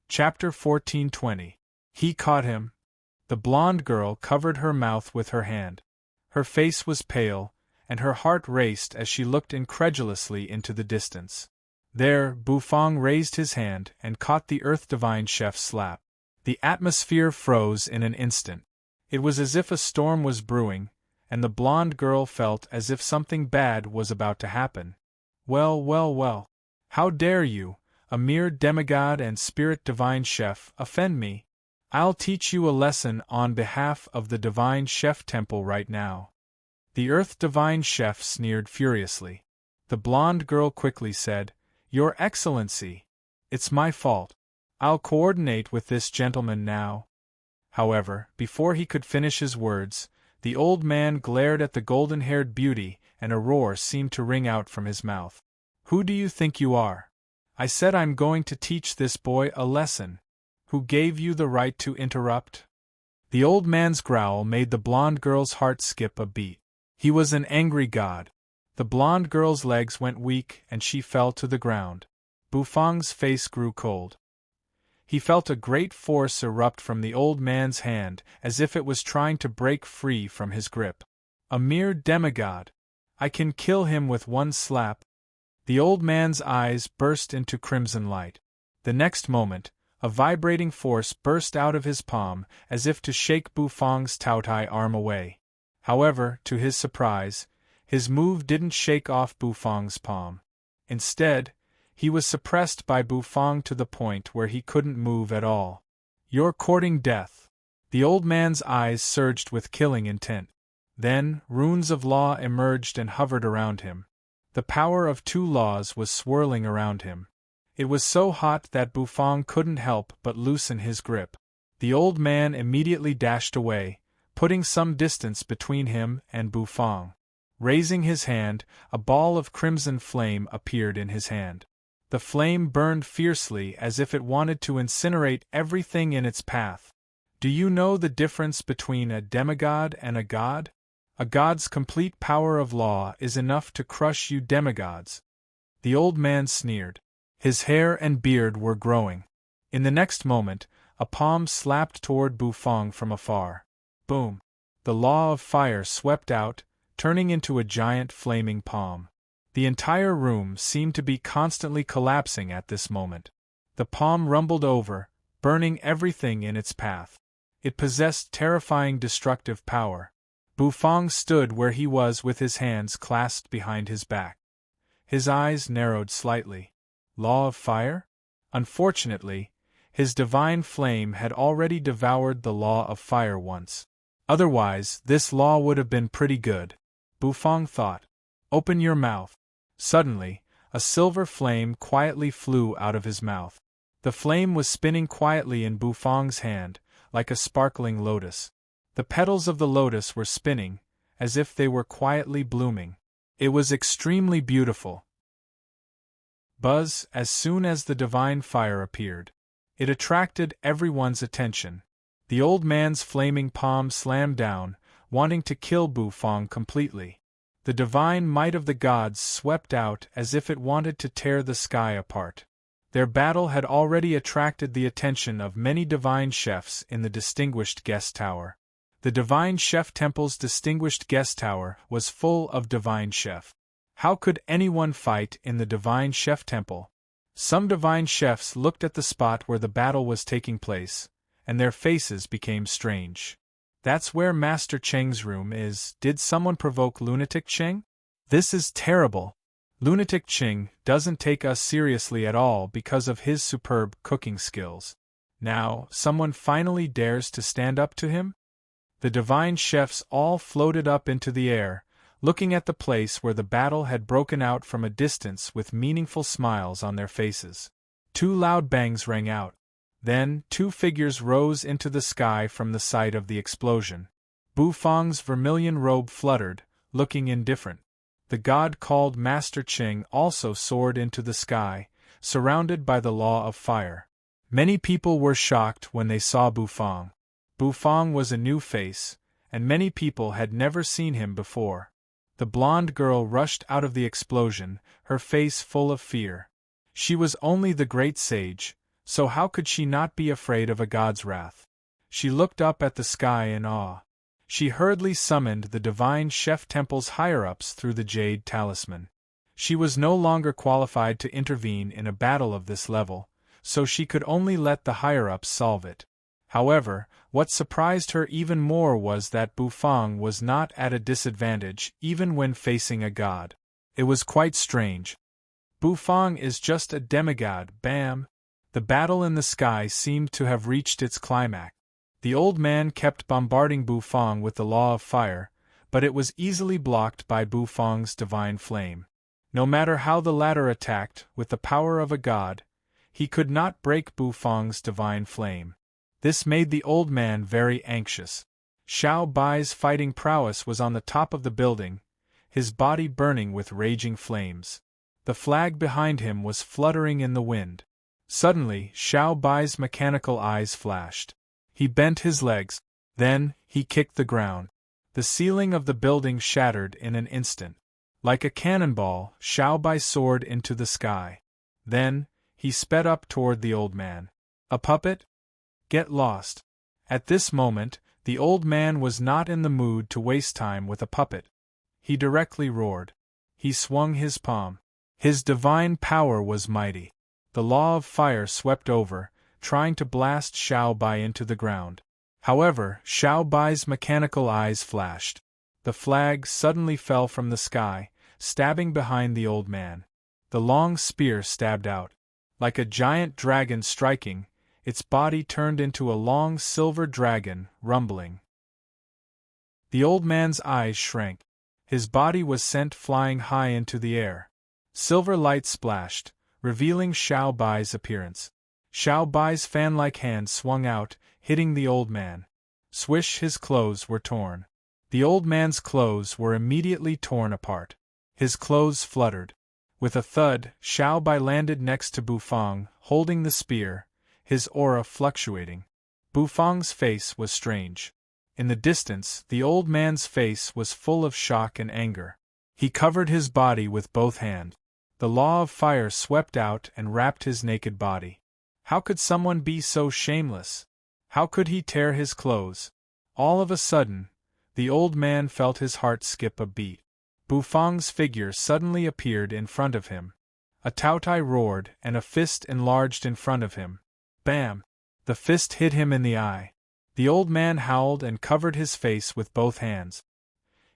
Chapter 14:20. He caught him. The blonde girl covered her mouth with her hand. Her face was pale, and her heart raced as she looked incredulously into the distance. There, Bufang raised his hand and caught the Earth Divine Chef's slap. The atmosphere froze in an instant. It was as if a storm was brewing, and the blonde girl felt as if something bad was about to happen. Well, well, well. How dare you, a mere demigod and spirit divine chef, offend me? I'll teach you a lesson on behalf of the divine chef temple right now. The Earth Divine Chef sneered furiously. The blonde girl quickly said, Your Excellency, it's my fault. I'll coordinate with this gentleman now. However, before he could finish his words, the old man glared at the golden-haired beauty and a roar seemed to ring out from his mouth. Who do you think you are? I said I'm going to teach this boy a lesson. Who gave you the right to interrupt? The old man's growl made the blonde girl's heart skip a beat. He was an angry god. The blonde girl's legs went weak and she fell to the ground. Bufang's face grew cold. He felt a great force erupt from the old man's hand, as if it was trying to break free from his grip. A mere demigod. I can kill him with one slap. The old man's eyes burst into crimson light. The next moment, a vibrating force burst out of his palm, as if to shake Bufang's Taotai arm away. However, to his surprise, his move didn't shake off Bufang's palm. Instead, he was suppressed by Bufang to the point where he couldn't move at all. You're courting death. The old man's eyes surged with killing intent. Then, runes of law emerged and hovered around him. The power of 2 laws was swirling around him. It was so hot that Bufang couldn't help but loosen his grip. The old man immediately dashed away, putting some distance between him and Bufang. Raising his hand, a ball of crimson flame appeared in his hand. The flame burned fiercely as if it wanted to incinerate everything in its path. Do you know the difference between a demigod and a god? A god's complete power of law is enough to crush you demigods. The old man sneered. His hair and beard were growing. In the next moment, a palm slapped toward Bufang from afar. Boom! The law of fire swept out, turning into a giant flaming palm. The entire room seemed to be constantly collapsing at this moment. The palm rumbled over, burning everything in its path. It possessed terrifying destructive power. Bufang stood where he was with his hands clasped behind his back. His eyes narrowed slightly. Law of fire? Unfortunately, his divine flame had already devoured the law of fire once. Otherwise, this law would have been pretty good. Bufang thought. Open your mouth. Suddenly, a silver flame quietly flew out of his mouth. The flame was spinning quietly in Bufang's hand, like a sparkling lotus. The petals of the lotus were spinning, as if they were quietly blooming. It was extremely beautiful. Buzz, as soon as the divine fire appeared. It attracted everyone's attention. The old man's flaming palm slammed down, wanting to kill Bufang completely. The divine might of the gods swept out as if it wanted to tear the sky apart. Their battle had already attracted the attention of many divine chefs in the distinguished guest tower. The divine chef temple's distinguished guest tower was full of divine chef. How could anyone fight in the divine chef temple? Some divine chefs looked at the spot where the battle was taking place, and their faces became strange. That's where Master Cheng's room is. Did someone provoke Lunatic Cheng? This is terrible. Lunatic Cheng doesn't take us seriously at all because of his superb cooking skills. Now, someone finally dares to stand up to him? The divine chefs all floated up into the air, looking at the place where the battle had broken out from a distance with meaningful smiles on their faces. 2 loud bangs rang out. Then, 2 figures rose into the sky from the site of the explosion. Bu Fang's vermilion robe fluttered, looking indifferent. The god called Master Cheng also soared into the sky, surrounded by the law of fire. Many people were shocked when they saw Bu Fang. Bu Fang was a new face, and many people had never seen him before. The blonde girl rushed out of the explosion, her face full of fear. She was only the great sage, so how could she not be afraid of a god's wrath? She looked up at the sky in awe. She hurriedly summoned the divine chef temple's higher-ups through the jade talisman. She was no longer qualified to intervene in a battle of this level, so she could only let the higher-ups solve it. However, what surprised her even more was that Bu Fang was not at a disadvantage even when facing a god. It was quite strange. Bu Fang is just a demigod, bam! The battle in the sky seemed to have reached its climax. The old man kept bombarding Bu Fang with the law of fire, but it was easily blocked by Bu Fang's divine flame. No matter how the latter attacked with the power of a god, he could not break Bu Fang's divine flame. This made the old man very anxious. Xiao Bai's fighting prowess was on the top of the building, his body burning with raging flames. The flag behind him was fluttering in the wind. Suddenly, Xiao Bai's mechanical eyes flashed. He bent his legs. Then, he kicked the ground. The ceiling of the building shattered in an instant. Like a cannonball, Xiao Bai soared into the sky. Then, he sped up toward the old man. A puppet? Get lost. At this moment, the old man was not in the mood to waste time with a puppet. He directly roared. He swung his palm. His divine power was mighty. The law of fire swept over, trying to blast Xiao Bai into the ground. However, Xiao Bai's mechanical eyes flashed. The flag suddenly fell from the sky, stabbing behind the old man. The long spear stabbed out. Like a giant dragon striking, its body turned into a long silver dragon, rumbling. The old man's eyes shrank. His body was sent flying high into the air. Silver light splashed, revealing Xiao Bai's appearance. Xiao Bai's fan-like hand swung out, hitting the old man. Swish, his clothes were torn. The old man's clothes were immediately torn apart. His clothes fluttered. With a thud, Xiao Bai landed next to Bu Fang, holding the spear, his aura fluctuating. Bu Fang's face was strange. In the distance, the old man's face was full of shock and anger. He covered his body with both hands. The law of fire swept out and wrapped his naked body. How could someone be so shameless? How could he tear his clothes? All of a sudden, the old man felt his heart skip a beat. Bu Fang's figure suddenly appeared in front of him. A Taotai roared and a fist enlarged in front of him. Bam! The fist hit him in the eye. The old man howled and covered his face with both hands.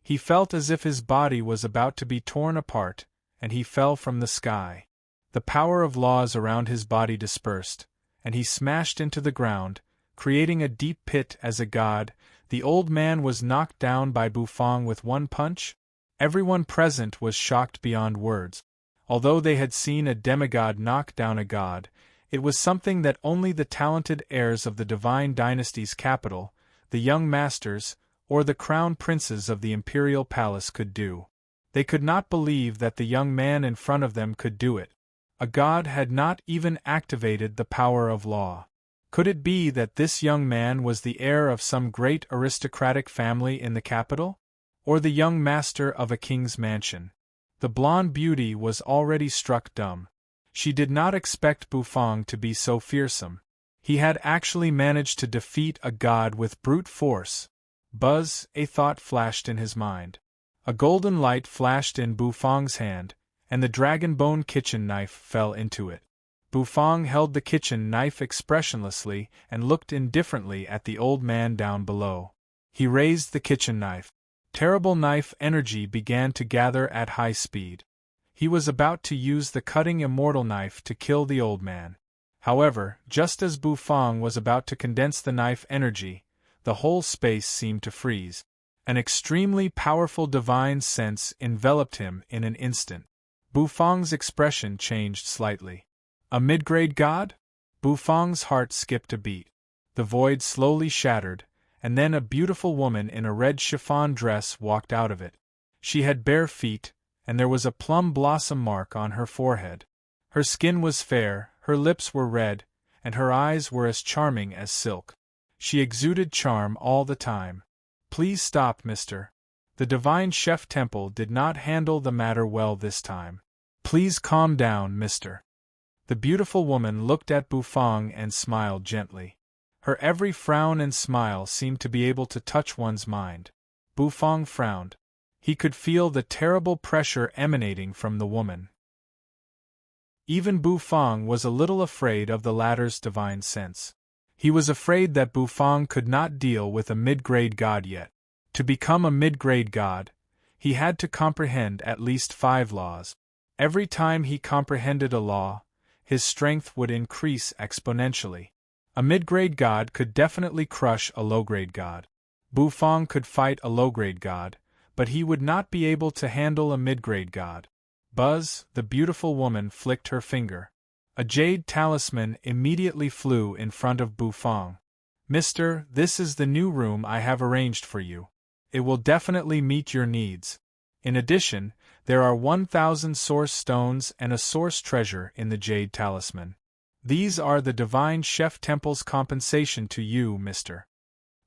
He felt as if his body was about to be torn apart, and he fell from the sky. The power of laws around his body dispersed, and he smashed into the ground, creating a deep pit as a god. The old man was knocked down by Bu Fang with one punch. Everyone present was shocked beyond words. Although they had seen a demigod knock down a god, it was something that only the talented heirs of the divine dynasty's capital, the young masters, or the crown princes of the imperial palace could do. They could not believe that the young man in front of them could do it. A god had not even activated the power of law. Could it be that this young man was the heir of some great aristocratic family in the capital? Or the young master of a king's mansion? The blonde beauty was already struck dumb. She did not expect Bu Fang to be so fearsome. He had actually managed to defeat a god with brute force. Buzz, a thought flashed in his mind. A golden light flashed in Bufang's hand, and the dragon bone kitchen knife fell into it. Bufang held the kitchen knife expressionlessly and looked indifferently at the old man down below. He raised the kitchen knife. Terrible knife energy began to gather at high speed. He was about to use the cutting immortal knife to kill the old man. However, just as Bufang was about to condense the knife energy, the whole space seemed to freeze. An extremely powerful divine sense enveloped him in an instant. Bufang's expression changed slightly. A mid-grade god? Bufang's heart skipped a beat. The void slowly shattered, and then a beautiful woman in a red chiffon dress walked out of it. She had bare feet, and there was a plum blossom mark on her forehead. Her skin was fair, her lips were red, and her eyes were as charming as silk. She exuded charm all the time. Please stop, mister. The divine chef temple did not handle the matter well this time. Please calm down, mister. The beautiful woman looked at Bufang and smiled gently. Her every frown and smile seemed to be able to touch one's mind. Bufang frowned. He could feel the terrible pressure emanating from the woman. Even Bufang was a little afraid of the latter's divine sense. He was afraid that Bufang could not deal with a mid-grade god yet. To become a mid-grade god, he had to comprehend at least 5 laws. Every time he comprehended a law, his strength would increase exponentially. A mid-grade god could definitely crush a low-grade god. Bufang could fight a low-grade god, but he would not be able to handle a mid-grade god. Buzz, the beautiful woman, flicked her finger. A jade talisman immediately flew in front of Bufang. Mister, this is the new room I have arranged for you. It will definitely meet your needs. In addition, there are 1,000 source stones and a source treasure in the jade talisman. These are the Divine Chef Temple's compensation to you, mister.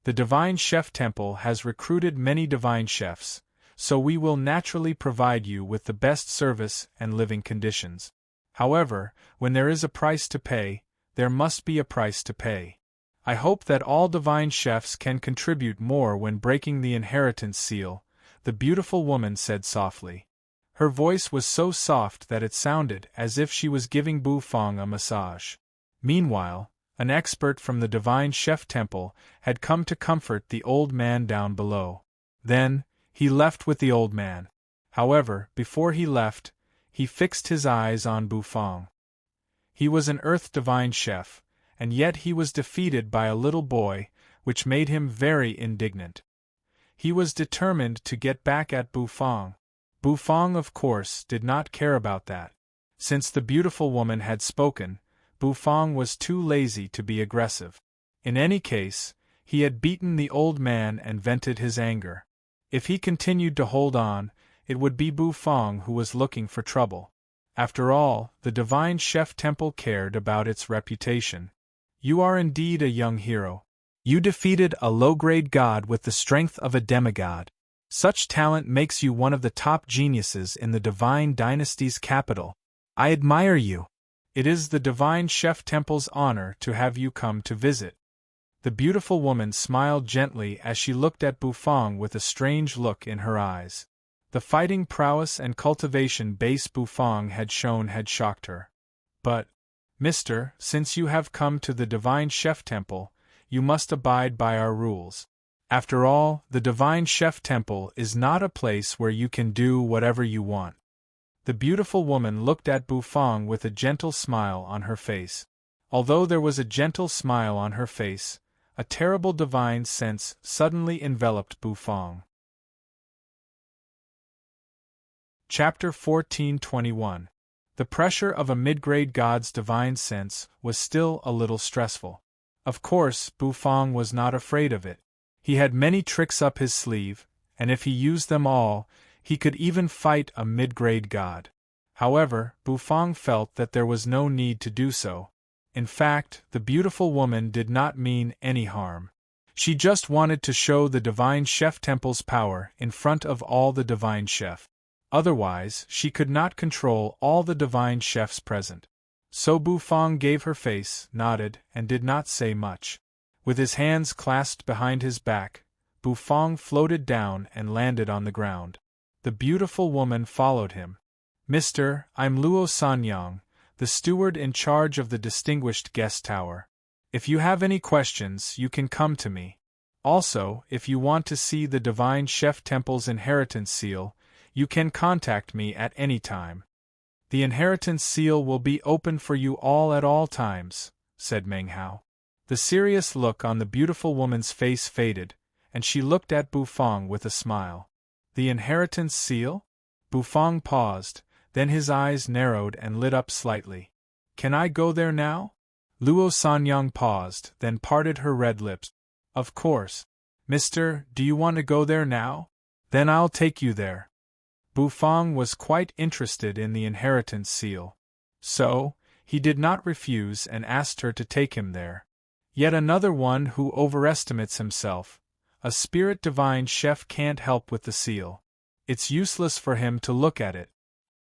The Divine Chef Temple has recruited many divine chefs, so we will naturally provide you with the best service and living conditions. However, when there is a price to pay, there must be a price to pay. I hope that all divine chefs can contribute more when breaking the inheritance seal, the beautiful woman said softly. Her voice was so soft that it sounded as if she was giving Bufang a massage. Meanwhile, an expert from the Divine Chef Temple had come to comfort the old man down below. Then, he left with the old man. However, before he left, he fixed his eyes on Bufang. He was an earth divine chef, and yet he was defeated by a little boy, which made him very indignant. He was determined to get back at Bufang. Bufang, of course, did not care about that. Since the beautiful woman had spoken, Bufang was too lazy to be aggressive. In any case, he had beaten the old man and vented his anger. If he continued to hold on, it would be Bufang who was looking for trouble. After all, the Divine Chef Temple cared about its reputation. You are indeed a young hero. You defeated a low-grade god with the strength of a demigod. Such talent makes you one of the top geniuses in the Divine Dynasty's capital. I admire you. It is the Divine Chef Temple's honor to have you come to visit. The beautiful woman smiled gently as she looked at Bufang with a strange look in her eyes. The fighting prowess and cultivation base Bufang had shown had shocked her. But, mister, since you have come to the Divine Chef Temple, you must abide by our rules. After all, the Divine Chef Temple is not a place where you can do whatever you want. The beautiful woman looked at Bufang with a gentle smile on her face. Although there was a gentle smile on her face, a terrible divine sense suddenly enveloped Bufang. Chapter 14:21. The pressure of a mid-grade god's divine sense was still a little stressful. Of course, Bufang was not afraid of it. He had many tricks up his sleeve, and if he used them all, he could even fight a mid-grade god. However, Bufang felt that there was no need to do so. In fact, the beautiful woman did not mean any harm. She just wanted to show the Divine Chef Temple's power in front of all the divine chef. Otherwise, she could not control all the divine chefs present. So Bufang gave her face, nodded, and did not say much. With his hands clasped behind his back, Bufang floated down and landed on the ground. The beautiful woman followed him. "Mr. I'm Luo Sanyang, the steward in charge of the distinguished guest tower. If you have any questions, you can come to me. Also, if you want to see the Divine Chef Temple's inheritance seal, you can contact me at any time. The inheritance seal will be open for you all at all times," said Meng Hao. The serious look on the beautiful woman's face faded, and she looked at Bufang with a smile. "The inheritance seal?" Bufang paused, then his eyes narrowed and lit up slightly. "Can I go there now?" Luo Sanyang paused, then parted her red lips. "Of course. Mister, do you want to go there now? Then I'll take you there." Bufang was quite interested in the inheritance seal. So, he did not refuse and asked her to take him there. Yet another one who overestimates himself. A spirit divine chef can't help with the seal. It's useless for him to look at it.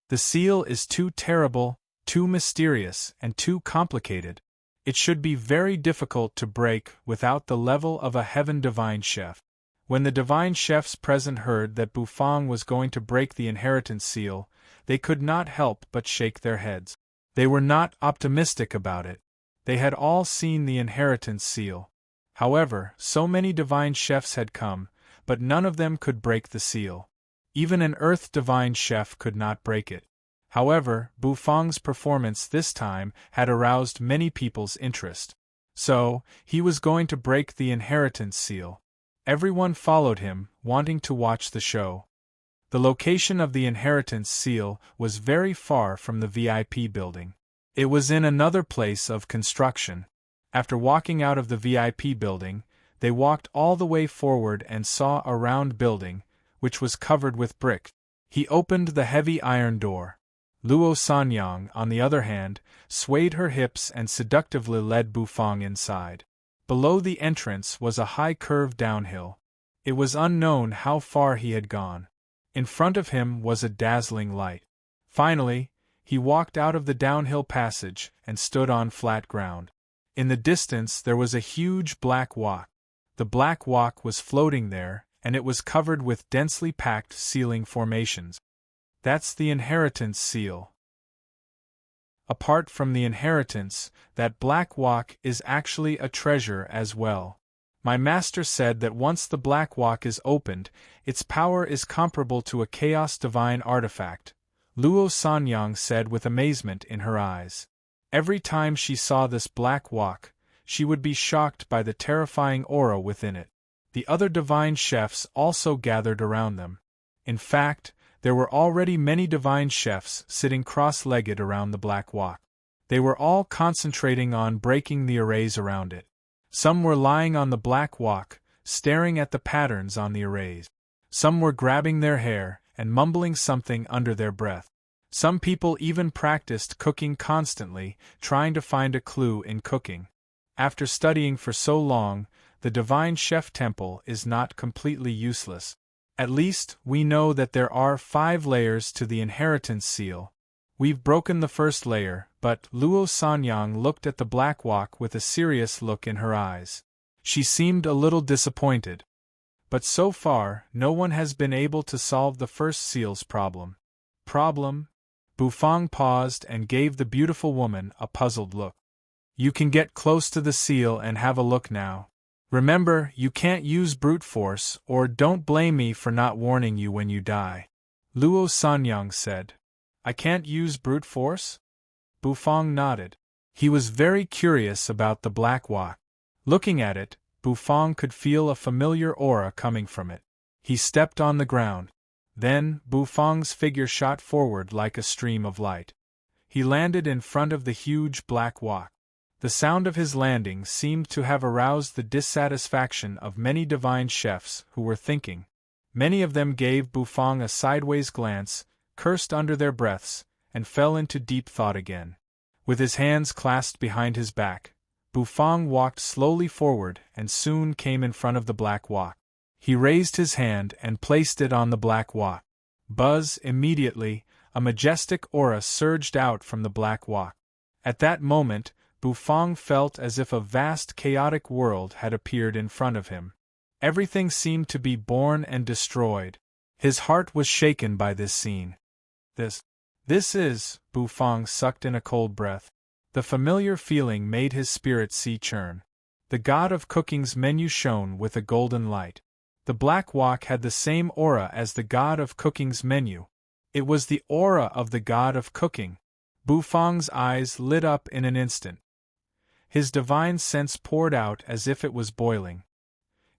The seal is too terrible, too mysterious, and too complicated. It should be very difficult to break without the level of a heaven divine chef. When the divine chefs present heard that Bufang was going to break the inheritance seal, they could not help but shake their heads. They were not optimistic about it. They had all seen the inheritance seal. However, so many divine chefs had come, but none of them could break the seal. Even an earth divine chef could not break it. However, Bufang's performance this time had aroused many people's interest. So, he was going to break the inheritance seal. Everyone followed him, wanting to watch the show. The location of the inheritance seal was very far from the VIP building. It was in another place of construction. After walking out of the VIP building, they walked all the way forward and saw a round building, which was covered with brick. He opened the heavy iron door. Luo Sanyang, on the other hand, swayed her hips and seductively led Bufang inside. Below the entrance was a high curve downhill. It was unknown how far he had gone. In front of him was a dazzling light. Finally, he walked out of the downhill passage and stood on flat ground. In the distance there was a huge black wok. The black wok was floating there, and it was covered with densely packed sealing formations. "That's the inheritance seal." Apart from the inheritance, that black wok is actually a treasure as well. My master said that once the black wok is opened, its power is comparable to a chaos divine artifact, Luo Sanyang said with amazement in her eyes. Every time she saw this black wok, she would be shocked by the terrifying aura within it. The other divine chefs also gathered around them. In fact, there were already many divine chefs sitting cross-legged around the black wok. They were all concentrating on breaking the arrays around it. Some were lying on the black wok, staring at the patterns on the arrays. Some were grabbing their hair and mumbling something under their breath. Some people even practiced cooking constantly, trying to find a clue in cooking. After studying for so long, the Divine Chef Temple is not completely useless. At least, we know that there are 5 layers to the inheritance seal. We've broken the first layer, but Luo Sanyang looked at the black wok with a serious look in her eyes. She seemed a little disappointed. But so far, no one has been able to solve the first seal's problem. Problem? Bufang paused and gave the beautiful woman a puzzled look. You can get close to the seal and have a look now. Remember, you can't use brute force, or don't blame me for not warning you when you die. Luo Sanyang said. I can't use brute force? Bufang nodded. He was very curious about the black wok. Looking at it, Bufang could feel a familiar aura coming from it. He stepped on the ground. Then, Bufang's figure shot forward like a stream of light. He landed in front of the huge black wok. The sound of his landing seemed to have aroused the dissatisfaction of many divine chefs who were thinking. Many of them gave Bufang a sideways glance, cursed under their breaths, and fell into deep thought again. With his hands clasped behind his back, Bufang walked slowly forward and soon came in front of the black wok. He raised his hand and placed it on the black wok. Buzz! Immediately, a majestic aura surged out from the black wok. At that moment, Bufang felt as if a vast chaotic world had appeared in front of him. Everything seemed to be born and destroyed. His heart was shaken by this scene. This is, Bu Fong sucked in a cold breath. The familiar feeling made his spirit sea churn. The god of cooking's menu shone with a golden light. The black wok had the same aura as the god of cooking's menu. It was the aura of the god of cooking. Bu Fong's eyes lit up in an instant. His divine sense poured out as if it was boiling.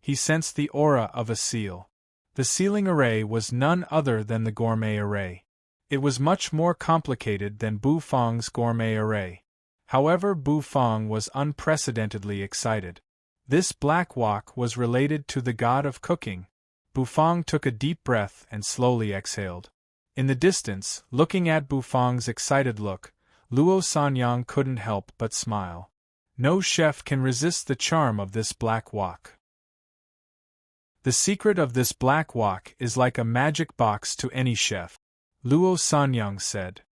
He sensed the aura of a seal. The sealing array was none other than the gourmet array. It was much more complicated than Bu Fong's gourmet array. However, Bu Fong was unprecedentedly excited. This black wok was related to the god of cooking. Bu Fong took a deep breath and slowly exhaled. In the distance, looking at Bu Fong's excited look, Luo Sanyang couldn't help but smile. No chef can resist the charm of this black wok. The secret of this black wok is like a magic box to any chef, Luo Sanyang said.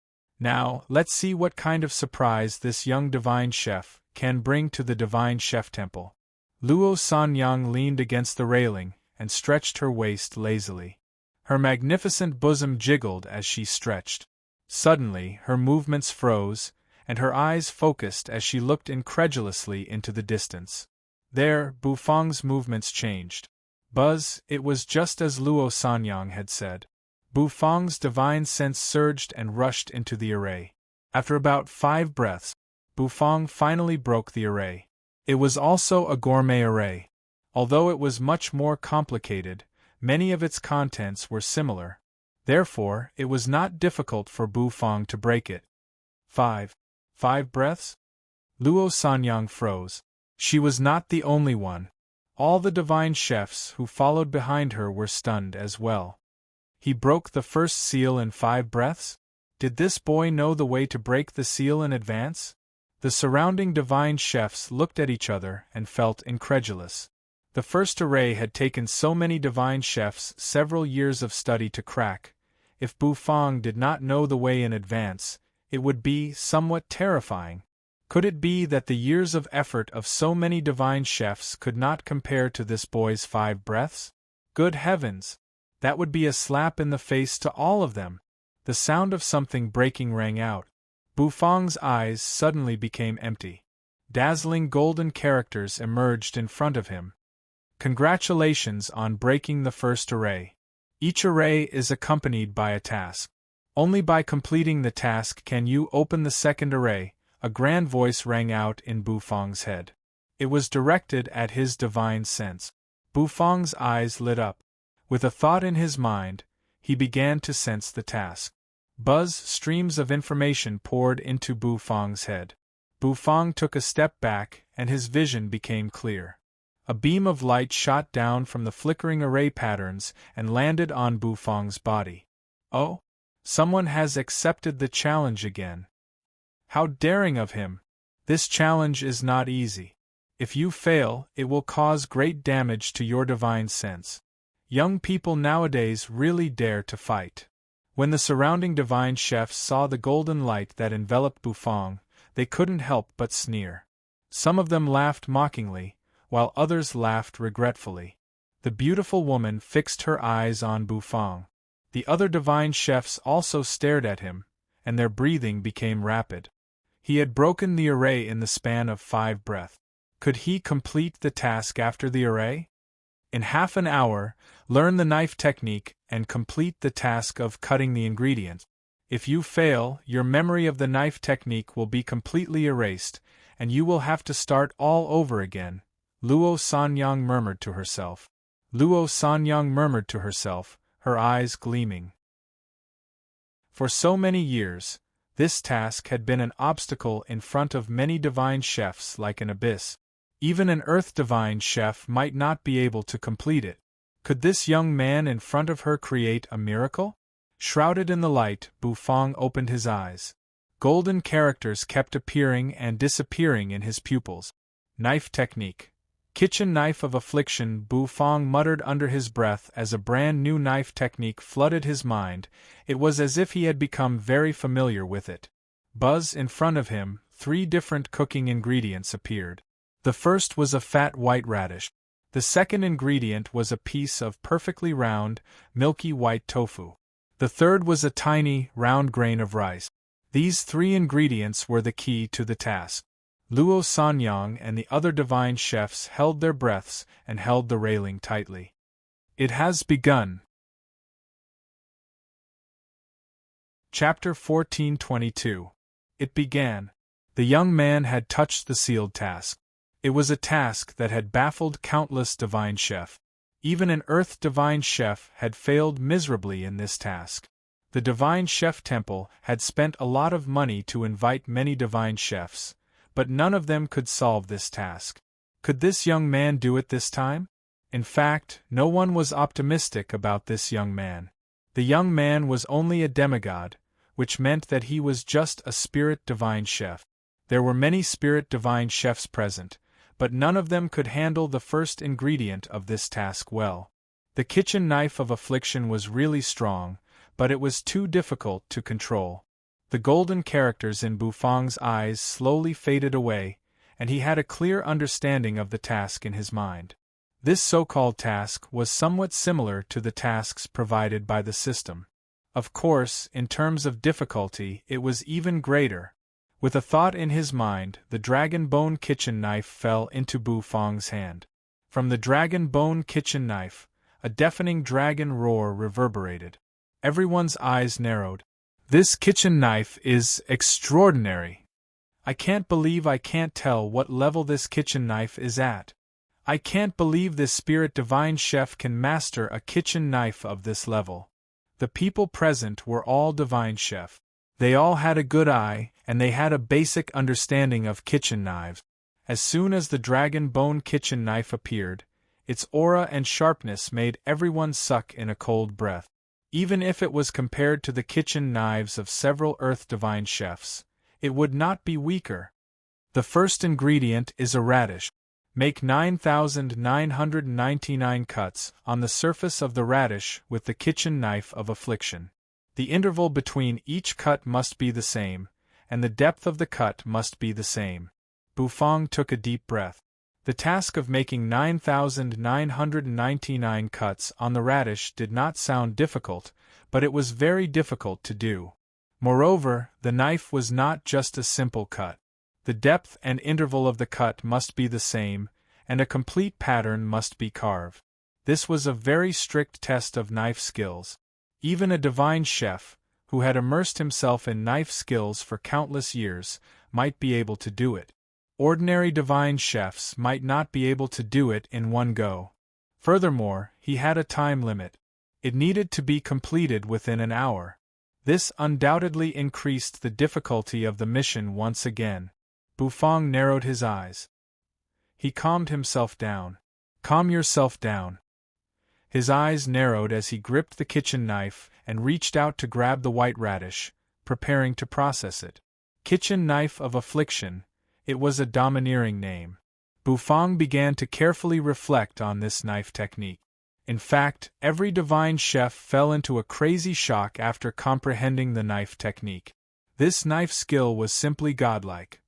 Now, let's see what kind of surprise this young divine chef can bring to the divine chef temple. Luo Sanyang leaned against the railing and stretched her waist lazily. Her magnificent bosom jiggled as she stretched. Suddenly, her movements froze, and her eyes focused as she looked incredulously into the distance. There, Bu Fong's movements changed. Buzz, it was just as Luo Sanyang had said. Bu Fong's divine sense surged and rushed into the array. After about 5 breaths, Bu Fong finally broke the array. It was also a gourmet array. Although it was much more complicated, many of its contents were similar. Therefore, it was not difficult for Bu Fong to break it. 5 breaths? Luo Sanyang froze. She was not the only one. All the divine chefs who followed behind her were stunned as well. He broke the first seal in 5 breaths? Did this boy know the way to break the seal in advance? The surrounding divine chefs looked at each other and felt incredulous. The first array had taken so many divine chefs several years of study to crack. If Bu Fong did not know the way in advance, it would be somewhat terrifying. Could it be that the years of effort of so many divine chefs could not compare to this boy's 5 breaths? Good heavens! That would be a slap in the face to all of them. The sound of something breaking rang out. Bu Fong's eyes suddenly became empty. Dazzling golden characters emerged in front of him. Congratulations on breaking the first array. Each array is accompanied by a task. Only by completing the task can you open the second array. A grand voice rang out in Bu Fong's head. It was directed at his divine sense. Bu Fong's eyes lit up. With a thought in his mind, he began to sense the task. Buzz streams of information poured into Bu Fong's head. Bu Fong took a step back, and his vision became clear. A beam of light shot down from the flickering array patterns and landed on Bu Fong's body. Oh! Someone has accepted the challenge again. How daring of him! This challenge is not easy. If you fail, it will cause great damage to your divine sense. Young people nowadays really dare to fight. When the surrounding divine chefs saw the golden light that enveloped Bu Fong, they couldn't help but sneer. Some of them laughed mockingly, while others laughed regretfully. The beautiful woman fixed her eyes on Bu Fong. The other divine chefs also stared at him, and their breathing became rapid. He had broken the array in the span of 5 breaths. Could he complete the task after the array? In half an hour, learn the knife technique and complete the task of cutting the ingredients. If you fail, your memory of the knife technique will be completely erased, and you will have to start all over again, Luo Sanyang murmured to herself. Luo Sanyang murmured to herself, her eyes gleaming. For so many years, this task had been an obstacle in front of many divine chefs like an abyss. Even an earth divine chef might not be able to complete it. Could this young man in front of her create a miracle? Shrouded in the light, Bu Fong opened his eyes. Golden characters kept appearing and disappearing in his pupils. Knife technique. Kitchen knife of affliction, Bu Fong muttered under his breath as a brand new knife technique flooded his mind. It was as if he had become very familiar with it. Buzz in front of him, 3 different cooking ingredients appeared. The first was a fat white radish. The second ingredient was a piece of perfectly round, milky white tofu. The third was a tiny, round grain of rice. These 3 ingredients were the key to the task. Luo Sanyang and the other divine chefs held their breaths and held the railing tightly. It has begun. Chapter 14:22. It began. The young man had touched the sealed task. It was a task that had baffled countless divine chefs. Even an earth divine chef had failed miserably in this task. The divine chef temple had spent a lot of money to invite many divine chefs, but none of them could solve this task. Could this young man do it this time? In fact, no one was optimistic about this young man. The young man was only a demigod, which meant that he was just a spirit divine chef. There were many spirit divine chefs present, but none of them could handle the first ingredient of this task well. The kitchen knife of affliction was really strong, but it was too difficult to control. The golden characters in Bufang's eyes slowly faded away, and he had a clear understanding of the task in his mind. This so-called task was somewhat similar to the tasks provided by the system. Of course, in terms of difficulty, it was even greater. With a thought in his mind, the dragon bone kitchen knife fell into Bufang's hand. From the dragon bone kitchen knife, a deafening dragon roar reverberated. Everyone's eyes narrowed. This kitchen knife is extraordinary. I can't believe I can't tell what level this kitchen knife is at. I can't believe this spirit divine chef can master a kitchen knife of this level. The people present were all divine chefs. They all had a good eye, and they had a basic understanding of kitchen knives. As soon as the dragon bone kitchen knife appeared, its aura and sharpness made everyone suck in a cold breath. Even if it was compared to the kitchen knives of several earth divine chefs, it would not be weaker. The first ingredient is a radish. Make 9,999 cuts on the surface of the radish with the kitchen knife of affliction. The interval between each cut must be the same, and the depth of the cut must be the same. Bufang took a deep breath. The task of making 9,999 cuts on the radish did not sound difficult, but it was very difficult to do. Moreover, the knife was not just a simple cut. The depth and interval of the cut must be the same, and a complete pattern must be carved. This was a very strict test of knife skills. Even a divine chef, who had immersed himself in knife skills for countless years, might be able to do it. Ordinary divine chefs might not be able to do it in one go. Furthermore, he had a time limit. It needed to be completed within an hour. This undoubtedly increased the difficulty of the mission once again. Bufang narrowed his eyes. He calmed himself down. Calm yourself down. His eyes narrowed as he gripped the kitchen knife and reached out to grab the white radish, preparing to process it. Kitchen knife of affliction. It was a domineering name. Bufang began to carefully reflect on this knife technique. In fact, every divine chef fell into a crazy shock after comprehending the knife technique. This knife skill was simply godlike.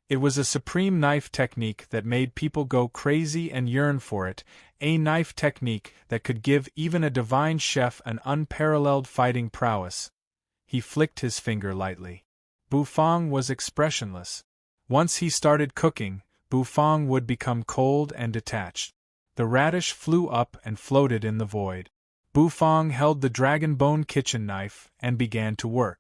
It was a supreme knife technique that made people go crazy and yearn for it, a knife technique that could give even a divine chef an unparalleled fighting prowess. He flicked his finger lightly. Bufang was expressionless. Once he started cooking, Bufang would become cold and detached. The radish flew up and floated in the void. Bufang held the dragon bone kitchen knife and began to work.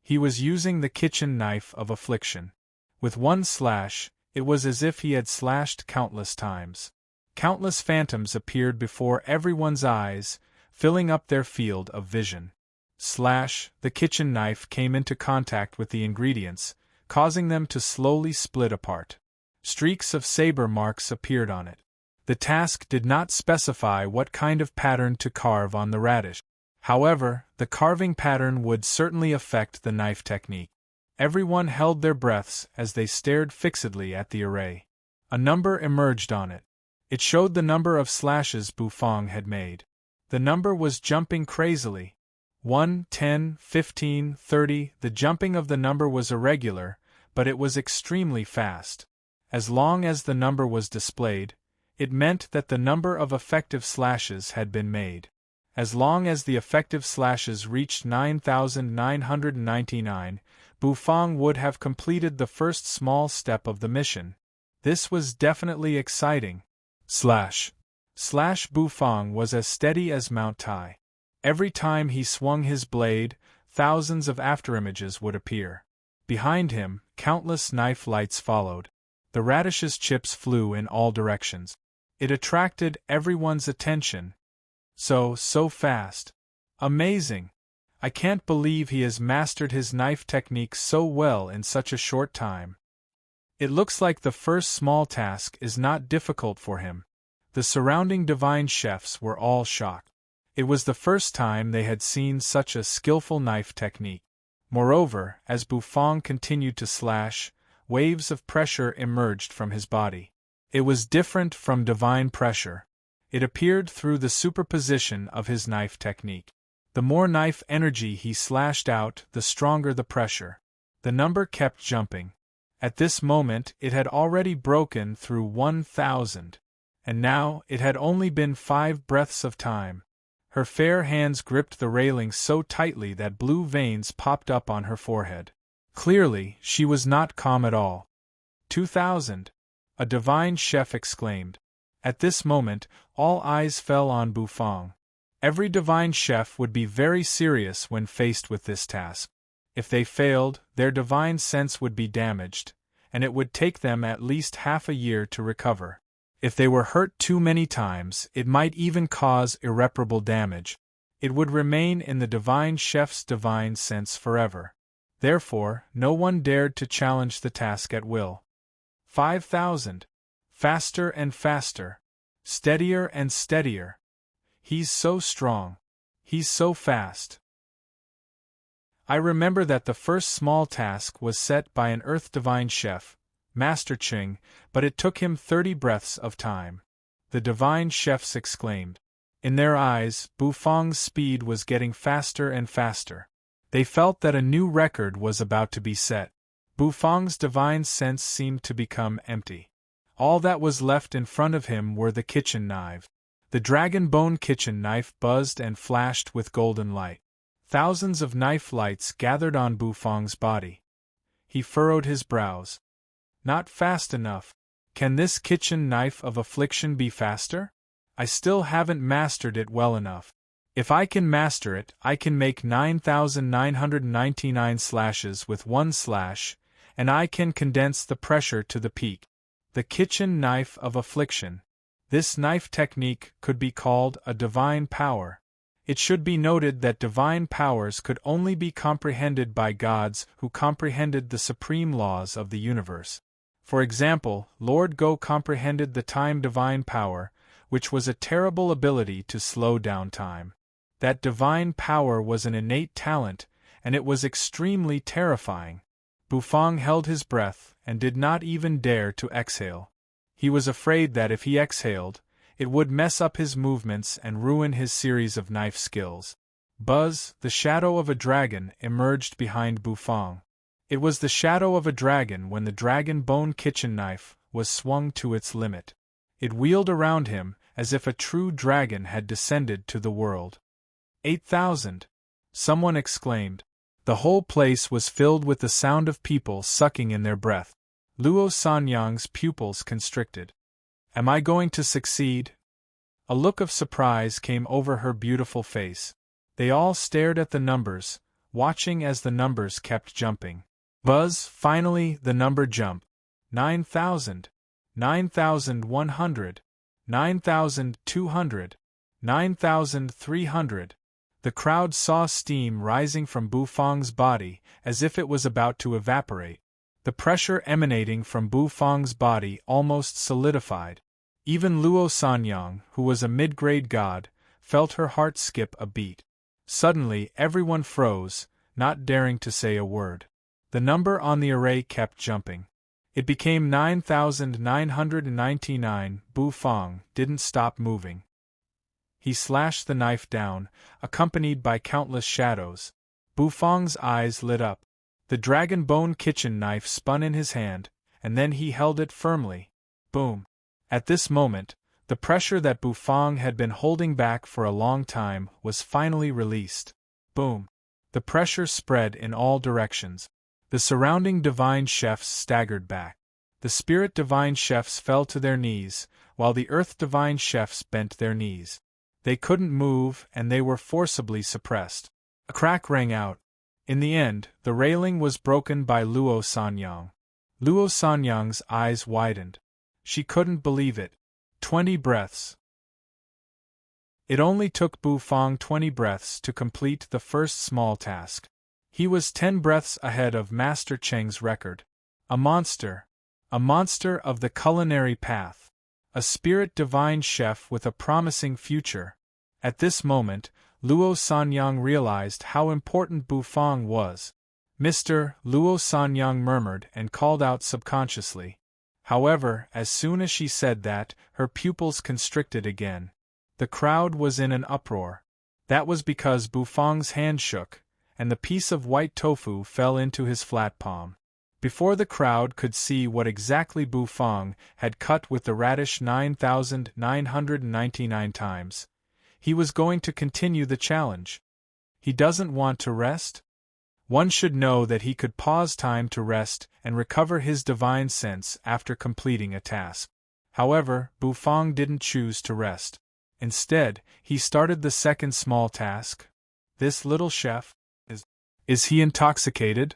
He was using the kitchen knife of affliction. With one slash, it was as if he had slashed countless times. Countless phantoms appeared before everyone's eyes, filling up their field of vision. Slash, the kitchen knife came into contact with the ingredients, causing them to slowly split apart. Streaks of saber marks appeared on it. The task did not specify what kind of pattern to carve on the radish. However, the carving pattern would certainly affect the knife technique. Everyone held their breaths as they stared fixedly at the array. A number emerged on it. It showed the number of slashes Bufang had made. The number was jumping crazily. 1, 10, 15, 30. The jumping of the number was irregular, but it was extremely fast. As long as the number was displayed, It meant that the number of effective slashes had been made. As long as the effective slashes reached 9,999, Bufang would have completed the first small step of the mission. This was definitely exciting. Slash. Bufang was as steady as Mount Tai. Every time he swung his blade, thousands of afterimages would appear. Behind him, countless knife lights followed. The radish's chips flew in all directions. It attracted everyone's attention. So fast. Amazing. I can't believe he has mastered his knife technique so well in such a short time. It looks like the first small task is not difficult for him. The surrounding divine chefs were all shocked. It was the first time they had seen such a skillful knife technique. Moreover, as Bufang continued to slash, waves of pressure emerged from his body. It was different from divine pressure. It appeared through the superposition of his knife technique. The more knife energy he slashed out, the stronger the pressure. The number kept jumping. At this moment it had already broken through 1,000. And now it had only been 5 breaths of time. Her fair hands gripped the railing so tightly that blue veins popped up on her forehead. Clearly, she was not calm at all. 2,000! A divine chef exclaimed. At this moment, all eyes fell on Bufang. Every divine chef would be very serious when faced with this task. If they failed, their divine sense would be damaged, and it would take them at least half a year to recover. If they were hurt too many times, it might even cause irreparable damage. It would remain in the divine chef's divine sense forever. Therefore, no one dared to challenge the task at will. 5,000. Faster and faster. Steadier and steadier. He's so strong. He's so fast. I remember that the first small task was set by an Earth Divine Chef, Master Ching, but it took him 30 breaths of time. The Divine Chefs exclaimed. In their eyes, Bufang's speed was getting faster and faster. They felt that a new record was about to be set. Bufang's divine sense seemed to become empty. All that was left in front of him were the kitchen knives. The dragon bone kitchen knife buzzed and flashed with golden light. Thousands of knife lights gathered on Bufang's body. He furrowed his brows. Not fast enough. Can this kitchen knife of affliction be faster? I still haven't mastered it well enough. If I can master it, I can make 9,999 slashes with one slash, and I can condense the pressure to the peak. The kitchen knife of affliction. This knife technique could be called a divine power. It should be noted that divine powers could only be comprehended by gods who comprehended the supreme laws of the universe. For example, Lord Go comprehended the time divine power, which was a terrible ability to slow down time. That divine power was an innate talent, and it was extremely terrifying. Bufang held his breath and did not even dare to exhale. He was afraid that if he exhaled, it would mess up his movements and ruin his series of knife skills. Buzz, the shadow of a dragon, emerged behind Bufang. It was the shadow of a dragon when the dragon bone kitchen knife was swung to its limit. It wheeled around him as if a true dragon had descended to the world. 8,000! Someone exclaimed. The whole place was filled with the sound of people sucking in their breath. Luo Sanyang's pupils constricted. Am I going to succeed? A look of surprise came over her beautiful face. They all stared at the numbers, watching as the numbers kept jumping. Buzz, finally the number jumped. 9,000. 9,100. 9,200. 9,300. The crowd saw steam rising from Bufang's body as if it was about to evaporate. The pressure emanating from Bufang's body almost solidified. Even Luo Sanyang, who was a mid-grade god, felt her heart skip a beat. Suddenly everyone froze, not daring to say a word. The number on the array kept jumping. It became 9,999. Bufang didn't stop moving. He slashed the knife down, accompanied by countless shadows. Bufang's eyes lit up. The dragon bone kitchen knife spun in his hand, and then he held it firmly. Boom! At this moment, The pressure that Bufang had been holding back for a long time was finally released. Boom! The pressure spread in all directions. The surrounding divine chefs staggered back. The spirit divine chefs fell to their knees, while the earth divine chefs bent their knees. They couldn't move, and they were forcibly suppressed. A crack rang out. In the end, the railing was broken by Luo Sanyang. Luo Sanyang's eyes widened. She couldn't believe it. 20 breaths. It only took Bufang 20 breaths to complete the first small task. He was 10 breaths ahead of Master Cheng's record. A monster of the culinary path. A spirit divine chef with a promising future. At this moment, Luo Sanyang realized how important Bufang was. Mr. Luo Sanyang murmured and called out subconsciously. However, as soon as she said that, her pupils constricted again. The crowd was in an uproar. That was because Bufang's hand shook, and the piece of white tofu fell into his flat palm. Before the crowd could see what exactly Bufang had cut with the radish 9,999 times, he was going to continue the challenge. He doesn't want to rest? One should know that he could pause time to rest and recover his divine sense after completing a task. However, Bufang didn't choose to rest. Instead, he started the second small task. This little chef, is he intoxicated?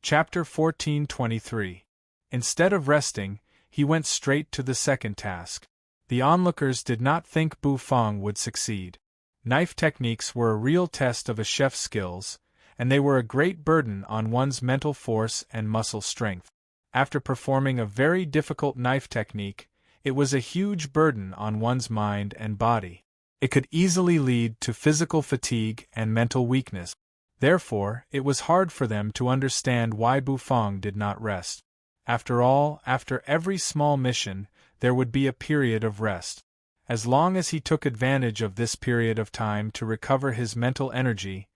Chapter 14:23. Instead of resting, he went straight to the second task. The onlookers did not think Bufang would succeed. Knife techniques were a real test of a chef's skills, and they were a great burden on one's mental force and muscle strength. After performing a very difficult knife technique, it was a huge burden on one's mind and body. It could easily lead to physical fatigue and mental weakness. Therefore, it was hard for them to understand why Bufang did not rest. After all, after every small mission, there would be a period of rest. As long as he took advantage of this period of time to recover his mental energy,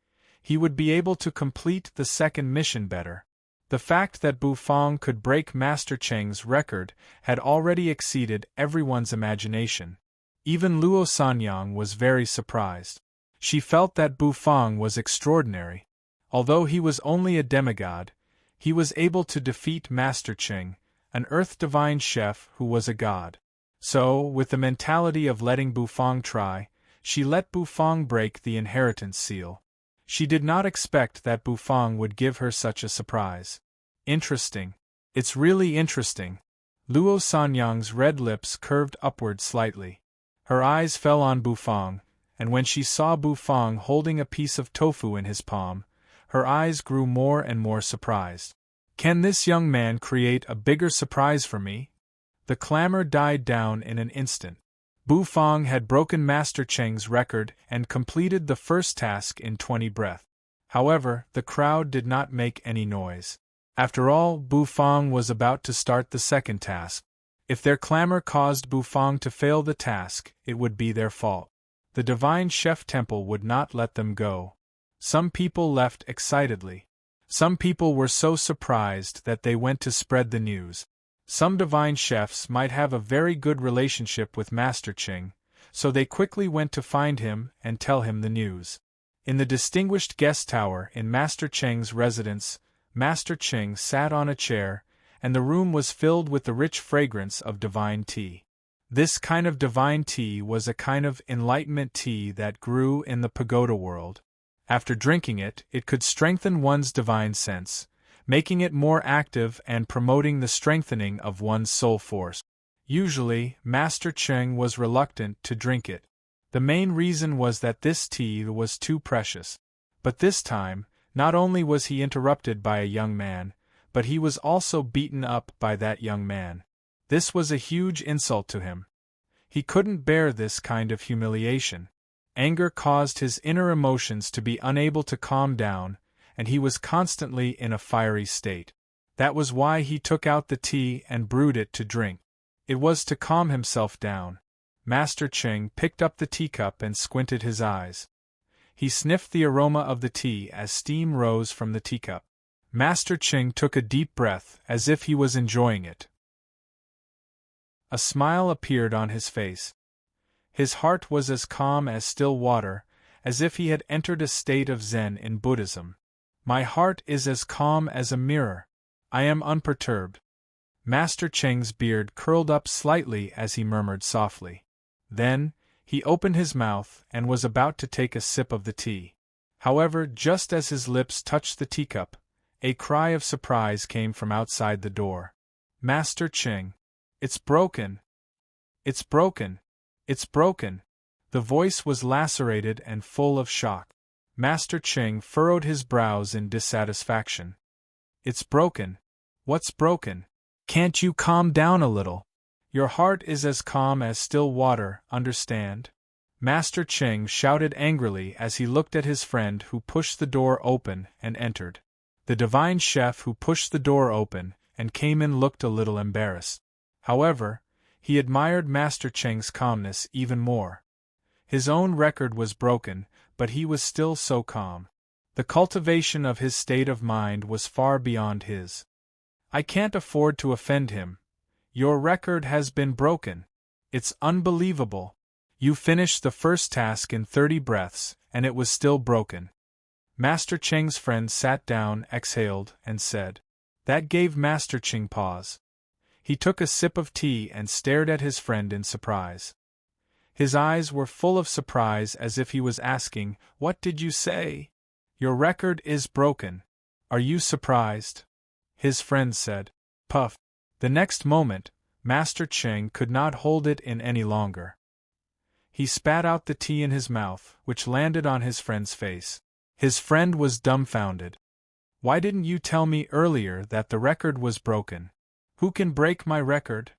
he would be able to complete the second mission better. The fact that Bufang could break Master Cheng's record had already exceeded everyone's imagination. Even Luo Sanyang was very surprised. She felt that Bufang was extraordinary. Although he was only a demigod, he was able to defeat Master Cheng, an earth divine chef who was a god. So, with the mentality of letting Bufang try, she let Bufang break the inheritance seal. She did not expect that Bufang would give her such a surprise. Interesting. It's really interesting. Luo Sanyang's red lips curved upward slightly. Her eyes fell on Bufang, and when she saw Bufang holding a piece of tofu in his palm, her eyes grew more and more surprised. Can this young man create a bigger surprise for me? The clamor died down in an instant. Bufang had broken Master Cheng's record and completed the first task in 20 breaths. However, the crowd did not make any noise. After all, Bufang was about to start the second task. If their clamor caused Bufang to fail the task, it would be their fault. The Divine Chef Temple would not let them go. Some people left excitedly. Some people were so surprised that they went to spread the news. Some divine chefs might have a very good relationship with Master Cheng, so they quickly went to find him and tell him the news. In the distinguished guest tower in Master Cheng's residence, Master Cheng sat on a chair, and the room was filled with the rich fragrance of divine tea. This kind of divine tea was a kind of enlightenment tea that grew in the pagoda world. After drinking it, it could strengthen one's divine sense, making it more active and promoting the strengthening of one's soul force. Usually, Master Cheng was reluctant to drink it. The main reason was that this tea was too precious. But this time, not only was he interrupted by a young man, but he was also beaten up by that young man. This was a huge insult to him. He couldn't bear this kind of humiliation. Anger caused his inner emotions to be unable to calm down, and he was constantly in a fiery state. That was why he took out the tea and brewed it to drink. It was to calm himself down. Master Cheng picked up the teacup and squinted his eyes. He sniffed the aroma of the tea as steam rose from the teacup. Master Cheng took a deep breath as if he was enjoying it. A smile appeared on his face. His heart was as calm as still water, as if he had entered a state of Zen in Buddhism. My heart is as calm as a mirror. I am unperturbed. Master Cheng's beard curled up slightly as he murmured softly. Then, he opened his mouth and was about to take a sip of the tea. However, just as his lips touched the teacup, a cry of surprise came from outside the door. Master Cheng! It's broken! It's broken! It's broken! The voice was lacerated and full of shock. Master Cheng furrowed his brows in dissatisfaction. It's broken. What's broken? Can't you calm down a little? Your heart is as calm as still water, understand? Master Cheng shouted angrily as he looked at his friend who pushed the door open and entered. The divine chef who pushed the door open and came in looked a little embarrassed. However, he admired Master Cheng's calmness even more. His own record was broken, but he was still so calm. The cultivation of his state of mind was far beyond his. I can't afford to offend him. Your record has been broken. It's unbelievable. You finished the first task in 30 breaths, and it was still broken. Master Cheng's friend sat down, exhaled, and said. That gave Master Cheng pause. He took a sip of tea and stared at his friend in surprise. His eyes were full of surprise as if he was asking, What did you say? Your record is broken. Are you surprised? His friend said. Puff. The next moment, Master Cheng could not hold it in any longer. He spat out the tea in his mouth, which landed on his friend's face. His friend was dumbfounded. Why didn't you tell me earlier that the record was broken? Who can break my record?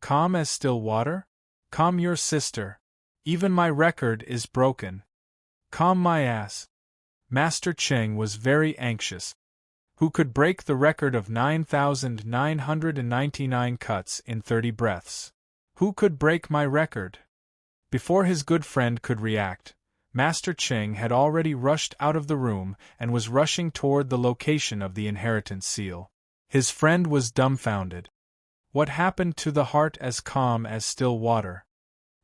Calm as still water? Calm your sister. Even my record is broken. Calm my ass. Master Cheng was very anxious. Who could break the record of 9,999 cuts in 30 breaths? Who could break my record? Before his good friend could react, Master Cheng had already rushed out of the room and was rushing toward the location of the inheritance seal. His friend was dumbfounded. What happened to the heart as calm as still water?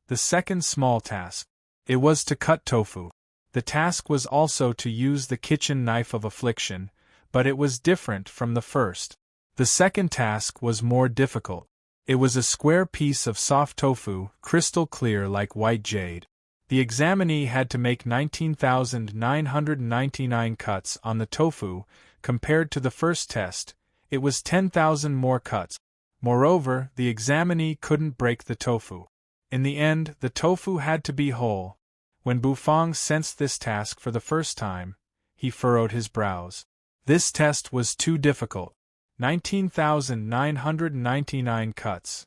The second small task. It was to cut tofu. The task was also to use the kitchen knife of affliction, but it was different from the first. The second task was more difficult. It was a square piece of soft tofu, crystal clear like white jade. The examinee had to make 19,999 cuts on the tofu. Compared to the first test, it was 10,000 more cuts. Moreover, the examinee couldn't break the tofu. In the end, the tofu had to be whole. When Bufang sensed this task for the first time, he furrowed his brows. This test was too difficult. 19,999 cuts.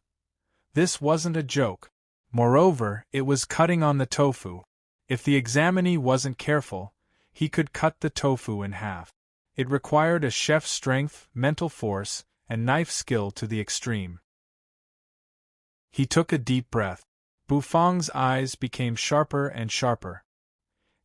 This wasn't a joke. Moreover, it was cutting on the tofu. If the examinee wasn't careful, he could cut the tofu in half. It required a chef's strength, mental force, and knife skill to the extreme. He took a deep breath. Bufang's eyes became sharper and sharper.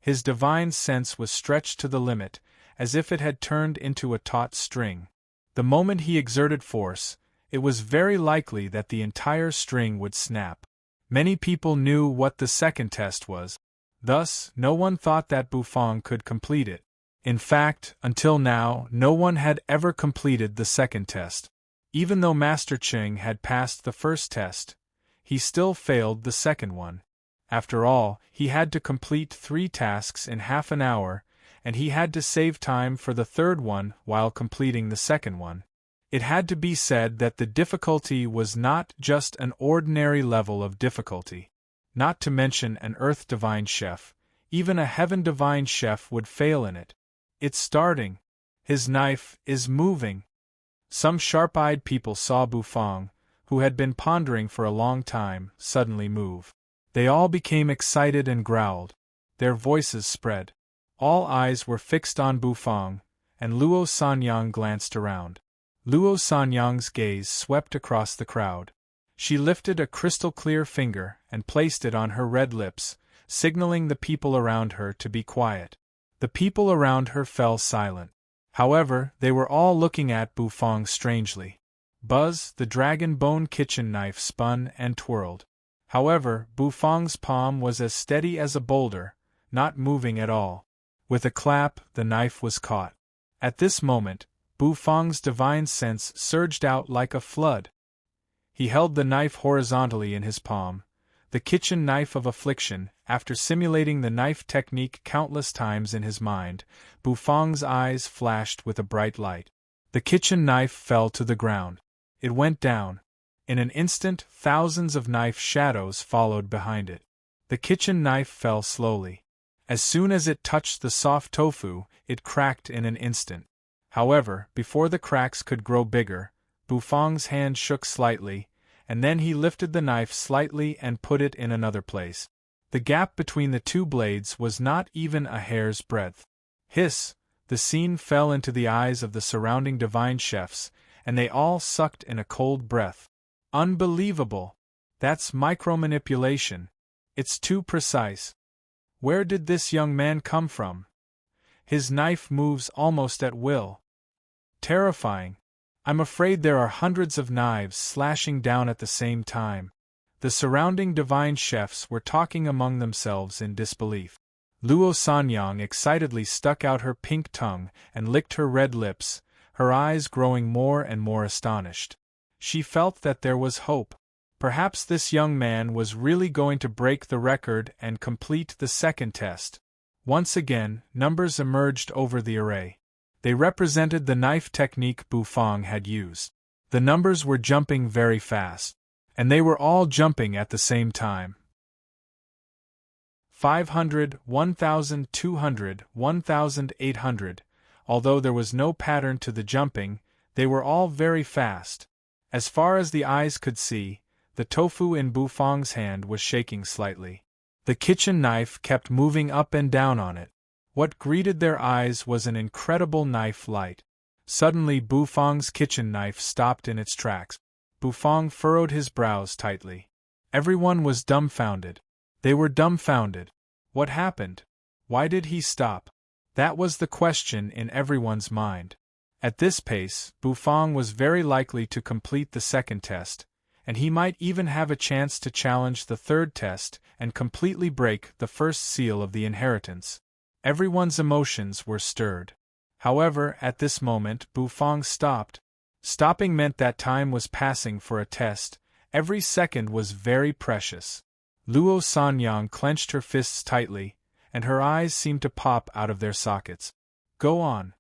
His divine sense was stretched to the limit, as if it had turned into a taut string. The moment he exerted force, it was very likely that the entire string would snap. Many people knew what the second test was. Thus, no one thought that Bufang could complete it. In fact, until now, no one had ever completed the second test. Even though Master Cheng had passed the first test, he still failed the second one. After all, he had to complete 3 tasks in half an hour, and he had to save time for the third one while completing the second one. It had to be said that the difficulty was not just an ordinary level of difficulty. Not to mention an Earth Divine Chef, even a Heaven Divine Chef would fail in it. It's starting. His knife is moving. Some sharp-eyed people saw Bufang, who had been pondering for a long time, suddenly move. They all became excited and growled. Their voices spread. All eyes were fixed on Bufang, and Luo Sanyang glanced around. Luo Sanyang's gaze swept across the crowd. She lifted a crystal-clear finger and placed it on her red lips, signaling the people around her to be quiet. The people around her fell silent. However, they were all looking at Bufang strangely. Buzz, the dragon bone kitchen knife spun and twirled. However, Bufang's palm was as steady as a boulder, not moving at all. With a clap, the knife was caught. At this moment, Bufang's divine sense surged out like a flood. He held the knife horizontally in his palm, the kitchen knife of affliction. After simulating the knife technique countless times in his mind, Bufang's eyes flashed with a bright light. The kitchen knife fell to the ground. It went down. In an instant, thousands of knife shadows followed behind it. The kitchen knife fell slowly. As soon as it touched the soft tofu, it cracked in an instant. However, before the cracks could grow bigger, Bufang's hand shook slightly, and then he lifted the knife slightly and put it in another place. The gap between the two blades was not even a hair's breadth. Hiss! The scene fell into the eyes of the surrounding divine chefs, and they all sucked in a cold breath. Unbelievable! That's micromanipulation. It's too precise. Where did this young man come from? His knife moves almost at will. Terrifying. I'm afraid there are hundreds of knives slashing down at the same time. The surrounding divine chefs were talking among themselves in disbelief. Luo Sanyang excitedly stuck out her pink tongue and licked her red lips, her eyes growing more and more astonished. She felt that there was hope. Perhaps this young man was really going to break the record and complete the second test. Once again, numbers emerged over the array. They represented the knife technique Bufang had used. The numbers were jumping very fast. And they were all jumping at the same time. 500, 1,200, 1,800. Although there was no pattern to the jumping, they were all very fast. As far as the eyes could see, the tofu in Bufang's hand was shaking slightly. The kitchen knife kept moving up and down on it. What greeted their eyes was an incredible knife light. Suddenly Bufang's kitchen knife stopped in its tracks. Bufang furrowed his brows tightly. Everyone was dumbfounded. They were dumbfounded. What happened? Why did he stop? That was the question in everyone's mind. At this pace, Bufang was very likely to complete the second test, and he might even have a chance to challenge the third test and completely break the first seal of the inheritance. Everyone's emotions were stirred. However, at this moment, Bufang stopped. Stopping meant that time was passing for a test. Every second was very precious. Luo Sanyang clenched her fists tightly, and her eyes seemed to pop out of their sockets. Go on.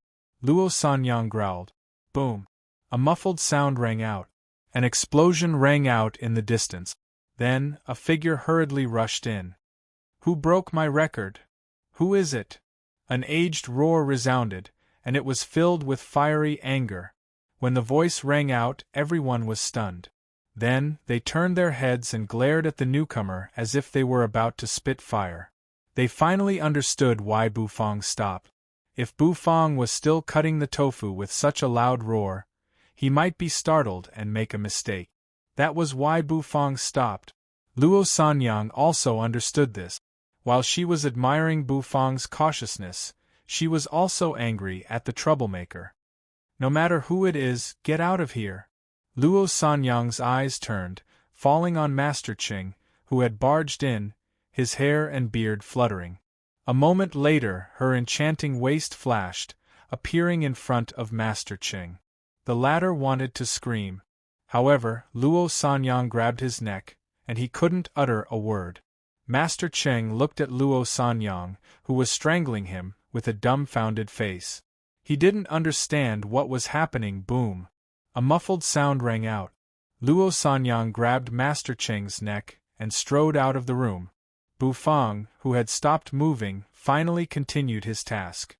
Luo Sanyang growled. Boom. A muffled sound rang out. An explosion rang out in the distance. Then, a figure hurriedly rushed in. Who broke my record? Who is it? An aged roar resounded, and it was filled with fiery anger. When the voice rang out, everyone was stunned. Then, they turned their heads and glared at the newcomer as if they were about to spit fire. They finally understood why Bufang stopped. If Bufang was still cutting the tofu with such a loud roar, he might be startled and make a mistake. That was why Bufang stopped. Luo Sanyang also understood this. While she was admiring Bufang's cautiousness, she was also angry at the troublemaker. No matter who it is, get out of here. Luo Sanyang's eyes turned, falling on Master Ching, who had barged in, his hair and beard fluttering. A moment later, her enchanting waist flashed, appearing in front of Master Ching. The latter wanted to scream. However, Luo Sanyang grabbed his neck, and he couldn't utter a word. Master Cheng looked at Luo Sanyang, who was strangling him, with a dumbfounded face. He didn't understand what was happening. Boom. A muffled sound rang out. Luo Sanyang grabbed Master Cheng's neck and strode out of the room. Bufang, who had stopped moving, finally continued his task.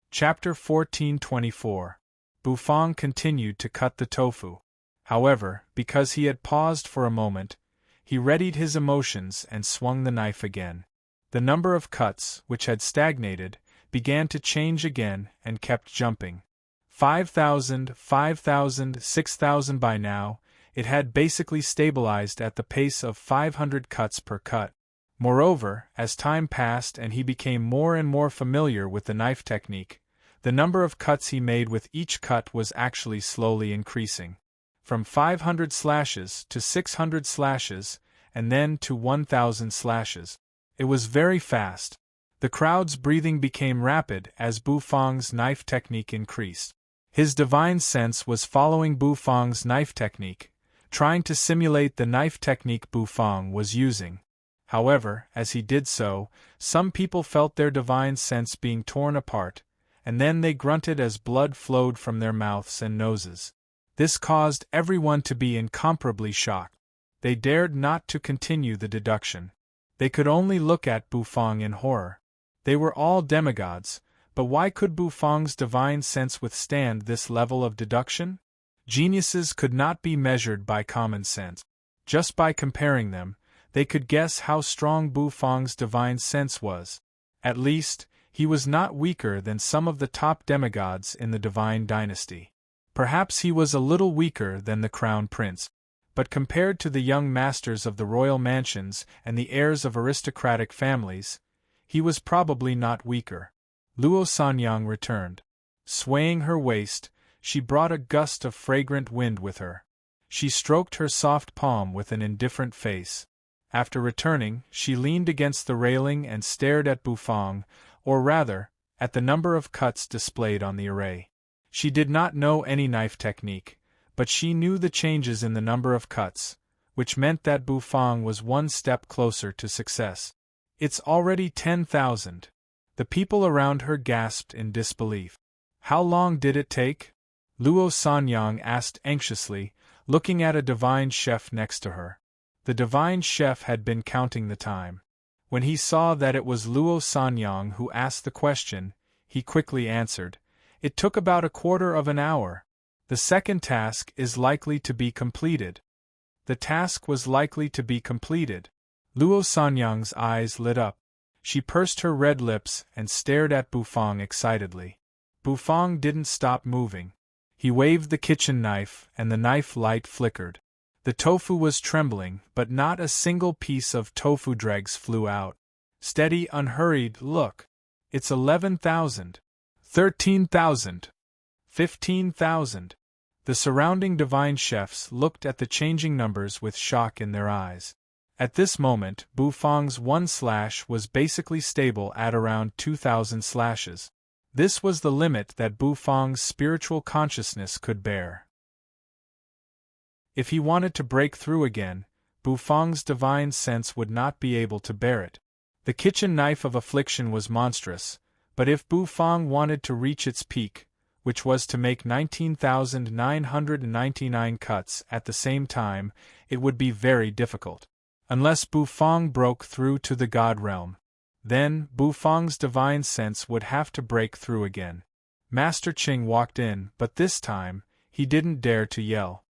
Chapter 1424. Bufang continued to cut the tofu. However, because he had paused for a moment, he readied his emotions and swung the knife again. The number of cuts, which had stagnated, began to change again and kept jumping. 5,000, 5,000, 6,000 by now, it had basically stabilized at the pace of 500 cuts per cut. Moreover, as time passed and he became more and more familiar with the knife technique, The number of cuts he made with each cut was actually slowly increasing. From 500 slashes to 600 slashes, and then to 1,000 slashes. It was very fast. The crowd's breathing became rapid as Bufang's knife technique increased. His divine sense was following Bufang's knife technique, trying to simulate the knife technique Bufang was using. However, as he did so, some people felt their divine sense being torn apart, and then they grunted as blood flowed from their mouths and noses. This caused everyone to be incomparably shocked. They dared not to continue the deduction. They could only look at Bufang in horror. They were all demigods, but why could Bufang's divine sense withstand this level of deduction? Geniuses could not be measured by common sense. Just by comparing them, they could guess how strong Bufang's divine sense was. At least, he was not weaker than some of the top demigods in the divine dynasty. Perhaps he was a little weaker than the crown prince. But compared to the young masters of the royal mansions and the heirs of aristocratic families, he was probably not weaker. Luo Sanyang returned. Swaying her waist, she brought a gust of fragrant wind with her. She stroked her soft palm with an indifferent face. After returning, she leaned against the railing and stared at Bufang, or rather, at the number of cuts displayed on the array. She did not know any knife technique, but she knew the changes in the number of cuts, which meant that Bufang was one step closer to success. It's already 10,000. The people around her gasped in disbelief. How long did it take? Luo Sanyang asked anxiously, looking at a divine chef next to her. The divine chef had been counting the time. When he saw that it was Luo Sanyang who asked the question, he quickly answered, "It took about a quarter of an hour. The second task is likely to be completed." The task was likely to be completed. Luo Sanyang's eyes lit up. She pursed her red lips and stared at Bufang excitedly. Bufang didn't stop moving. He waved the kitchen knife and the knife light flickered. The tofu was trembling, but not a single piece of tofu dregs flew out. Steady, unhurried, look. It's 11,000. 13,000. 15,000. The surrounding divine chefs looked at the changing numbers with shock in their eyes. At this moment, Bufang's one slash was basically stable at around 2,000 slashes. This was the limit that Bufang's spiritual consciousness could bear. If he wanted to break through again, Bufang's divine sense would not be able to bear it. The kitchen knife of affliction was monstrous, but if Bufang wanted to reach its peak, which was to make 19,999 cuts at the same time, it would be very difficult. Unless Bufang broke through to the God realm. Then, Bufang's divine sense would have to break through again. Master Qing walked in, but this time, he didn't dare to yell.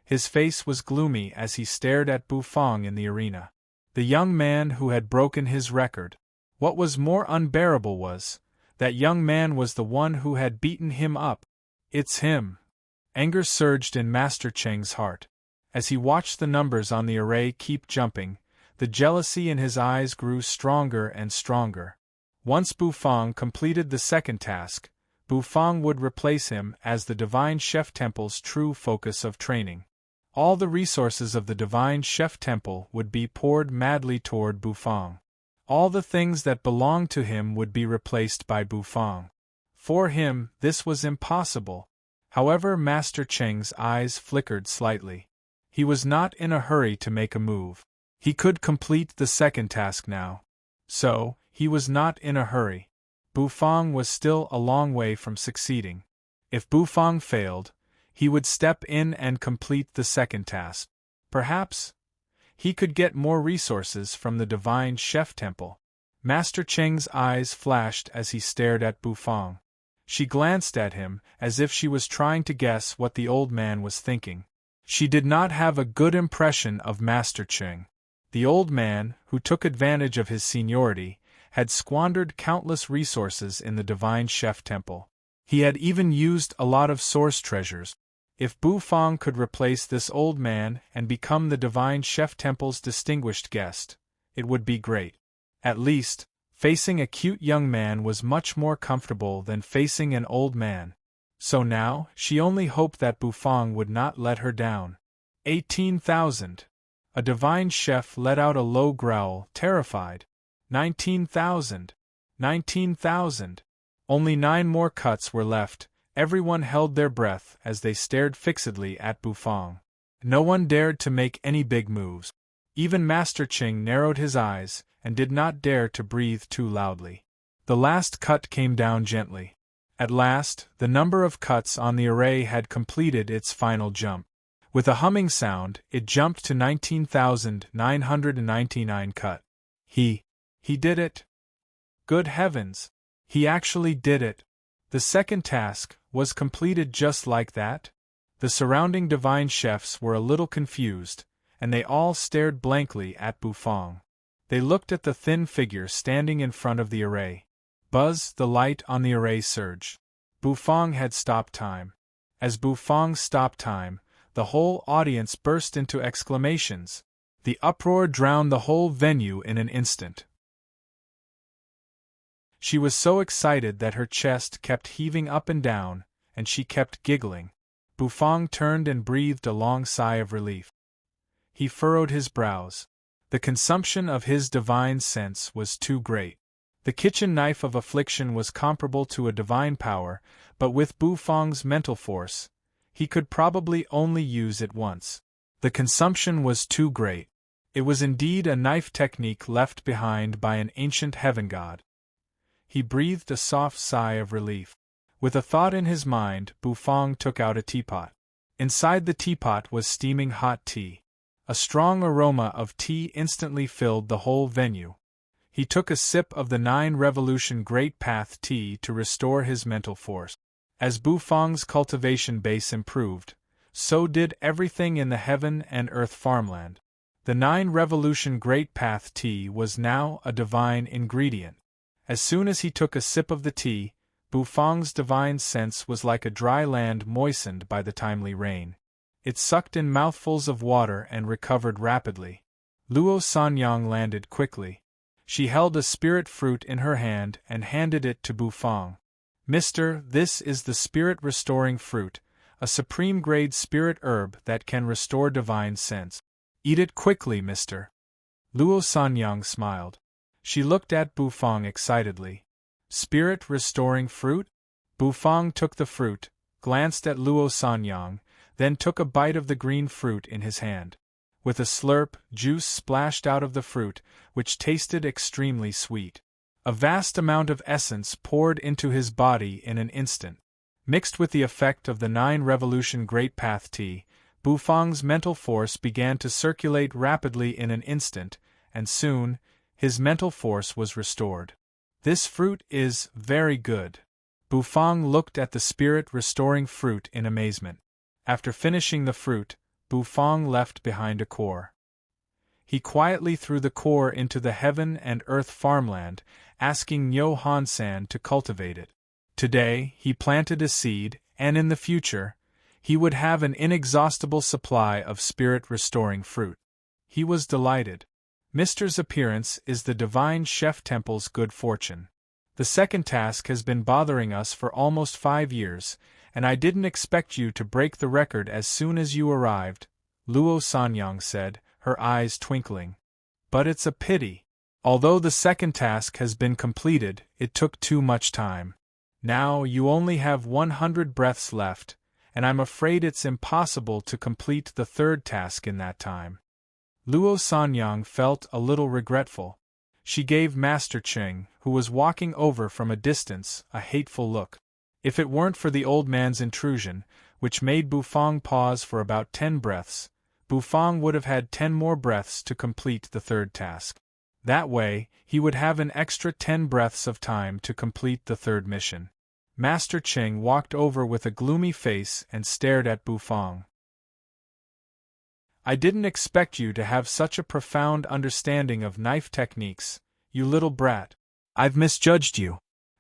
His face was gloomy as he stared at Bufang in the arena. The young man who had broken his record. What was more unbearable was, that young man was the one who had beaten him up. It's him. Anger surged in Master Cheng's heart. As he watched the numbers on the array keep jumping, the jealousy in his eyes grew stronger and stronger. Once Bufang completed the second task, Bufang would replace him as the Divine Chef Temple's true focus of training. All the resources of the Divine Chef Temple would be poured madly toward Bufang. All the things that belonged to him would be replaced by Bufang. For him, this was impossible. However, Master Cheng's eyes flickered slightly. He was not in a hurry to make a move. He could complete the second task now. So, he was not in a hurry. Bufang was still a long way from succeeding. If Bufang failed, he would step in and complete the second task. Perhaps he could get more resources from the Divine Chef Temple. Master Cheng's eyes flashed as he stared at Bufang. She glanced at him as if she was trying to guess what the old man was thinking. She did not have a good impression of Master Cheng. The old man, who took advantage of his seniority, had squandered countless resources in the Divine Chef Temple. He had even used a lot of source treasures. If Bufang could replace this old man and become the Divine Chef Temple's distinguished guest, it would be great. At least, Facing a cute young man was much more comfortable than facing an old man. So now, she only hoped that Bufang would not let her down. 18,000. A divine chef let out a low growl, terrified. 19,000. 19,000. Only 9 more cuts were left. Everyone held their breath as they stared fixedly at Bufang. No one dared to make any big moves. Even Master Ching narrowed his eyes and did not dare to breathe too loudly. The last cut came down gently. At last, the number of cuts on the array had completed its final jump. With a humming sound, it jumped to 19,999 cut. He did it! Good heavens! He actually did it! The second task was completed just like that? The surrounding divine chefs were a little confused, and they all stared blankly at Bufang. They looked at the thin figure standing in front of the array. Buzz, the light on the array surged. Bufang had stopped time. As Bufang stopped time, the whole audience burst into exclamations. The uproar drowned the whole venue in an instant. She was so excited that her chest kept heaving up and down, and she kept giggling. Bufang turned and breathed a long sigh of relief. He furrowed his brows. The consumption of his divine sense was too great. The kitchen knife of affliction was comparable to a divine power, but with Bufang's mental force, he could probably only use it once. The consumption was too great. It was indeed a knife technique left behind by an ancient heaven god. He breathed a soft sigh of relief. With a thought in his mind, Bufang took out a teapot. Inside the teapot was steaming hot tea. A strong aroma of tea instantly filled the whole venue. He took a sip of the 9-revolution Great Path tea to restore his mental force. As Bufang's cultivation base improved, so did everything in the heaven and earth farmland. The 9-revolution Great Path tea was now a divine ingredient. As soon as he took a sip of the tea, Bufang's divine sense was like a dry land moistened by the timely rain. It sucked in mouthfuls of water and recovered rapidly. Luo Sanyang landed quickly. She held a spirit fruit in her hand and handed it to Bufang. "Mister, this is the spirit-restoring fruit, a supreme-grade spirit herb that can restore divine sense. Eat it quickly, mister." Luo Sanyang smiled. She looked at Bufang excitedly. Spirit-restoring fruit? Bufang took the fruit, glanced at Luo Sanyang, then took a bite of the green fruit in his hand. With a slurp, juice splashed out of the fruit, which tasted extremely sweet. A vast amount of essence poured into his body in an instant. Mixed with the effect of the 9-revolution Great Path tea, Bufang's mental force began to circulate rapidly in an instant, and soon, his mental force was restored. "This fruit is very good." Bufang looked at the spirit-restoring fruit in amazement. After finishing the fruit, Bufang left behind a core. He quietly threw the core into the heaven and earth farmland, asking Nyo Hansan to cultivate it. Today, he planted a seed, and in the future, he would have an inexhaustible supply of spirit-restoring fruit. He was delighted. Mister's appearance is the divine chef temple's good fortune. The second task has been bothering us for almost 5 years, and I didn't expect you to break the record as soon as you arrived, Luo Sanyang said, her eyes twinkling. But it's a pity. Although the second task has been completed, it took too much time. Now you only have 100 breaths left, and I'm afraid it's impossible to complete the third task in that time. Luo Sanyang felt a little regretful. She gave Master Ching, who was walking over from a distance, a hateful look. If it weren't for the old man's intrusion, which made Bufang pause for about 10 breaths, Bufang would have had 10 more breaths to complete the third task. That way, he would have an extra 10 breaths of time to complete the third mission. Master Ching walked over with a gloomy face and stared at Bufang. "I didn't expect you to have such a profound understanding of knife techniques, you little brat. I've misjudged you.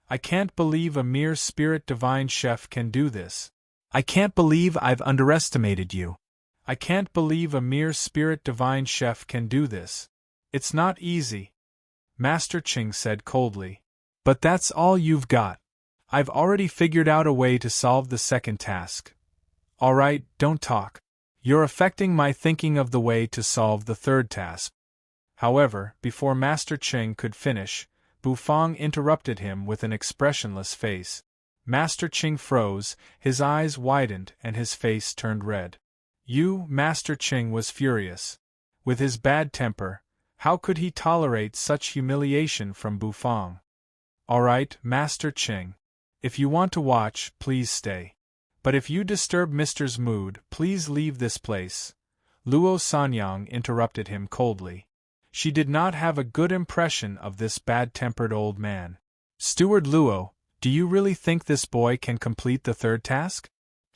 I can't believe a mere spirit divine chef can do this. I can't believe I've underestimated you. I can't believe a mere spirit divine chef can do this. It's not easy." Master Ching said coldly. But that's all you've got. I've already figured out a way to solve the second task. Alright, don't talk. You're affecting my thinking of the way to solve the third task. However, before Master Ching could finish, Bufang interrupted him with an expressionless face. Master Ching froze, his eyes widened and his face turned red. Master Ching was furious. With his bad temper, how could he tolerate such humiliation from Bufang? Alright, Master Ching. If you want to watch, please stay. But if you disturb Mister's mood, please leave this place. Luo Sanyang interrupted him coldly. She did not have a good impression of this bad-tempered old man. Steward Luo, do you really think this boy can complete the third task?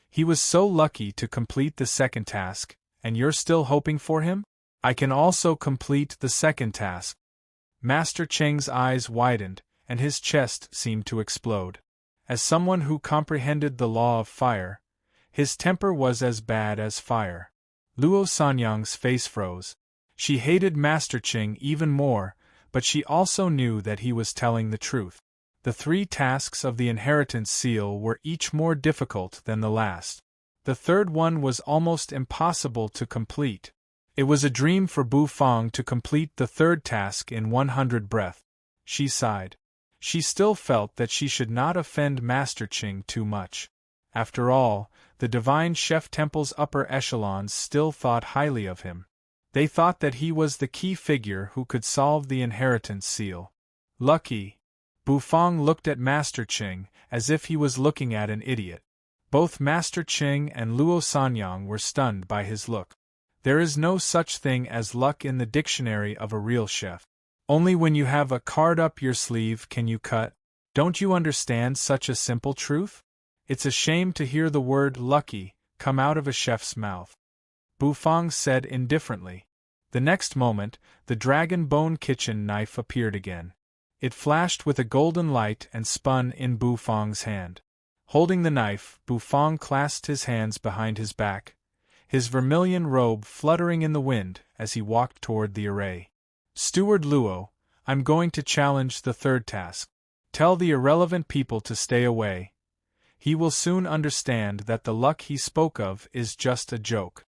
He was so lucky to complete the second task, and you're still hoping for him? I can also complete the second task. Master Cheng's eyes widened, and his chest seemed to explode. As someone who comprehended the law of fire, his temper was as bad as fire. Luo Sanyang's face froze. She hated Master Ching even more, but she also knew that he was telling the truth. The 3 tasks of the inheritance seal were each more difficult than the last. The third one was almost impossible to complete. It was a dream for Bufang to complete the third task in 100 breaths. She sighed. She still felt that she should not offend Master Ching too much. After all, the Divine Chef Temple's upper echelons still thought highly of him. They thought that he was the key figure who could solve the inheritance seal. Lucky. Bufang looked at Master Ching as if he was looking at an idiot. Both Master Ching and Luo Sanyang were stunned by his look. There is no such thing as luck in the dictionary of a real chef. Only when you have a card up your sleeve can you cut. Don't you understand such a simple truth? It's a shame to hear the word lucky come out of a chef's mouth. Bufang said indifferently. The next moment, the dragon bone kitchen knife appeared again. It flashed with a golden light and spun in Bufang's hand. Holding the knife, Bufang clasped his hands behind his back, his vermilion robe fluttering in the wind as he walked toward the array. Steward Luo, I'm going to challenge the third task. Tell the irrelevant people to stay away. He will soon understand that the luck he spoke of is just a joke.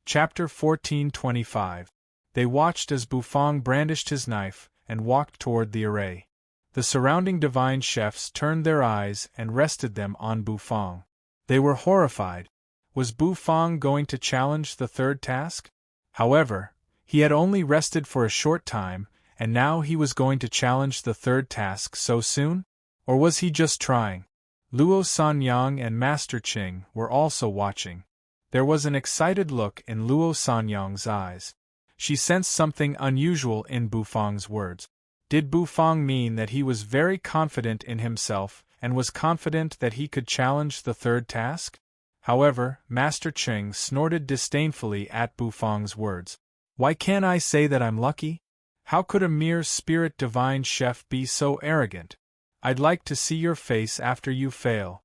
Chapter 1425. They watched as Bufang brandished his knife and walked toward the array. The surrounding divine chefs turned their eyes and rested them on Bufang. They were horrified. Was Bufang going to challenge the third task? However, he had only rested for a short time, and now he was going to challenge the third task so soon? Or was he just trying? Luo Sanyang and Master Ching were also watching. There was an excited look in Luo Sanyang's eyes. She sensed something unusual in Bufang's words. Did Bufang mean that he was very confident in himself and was confident that he could challenge the third task? However, Master Ching snorted disdainfully at Bufang's words. Why can't I say that I'm lucky? How could a mere spirit divine chef be so arrogant? I'd like to see your face after you fail.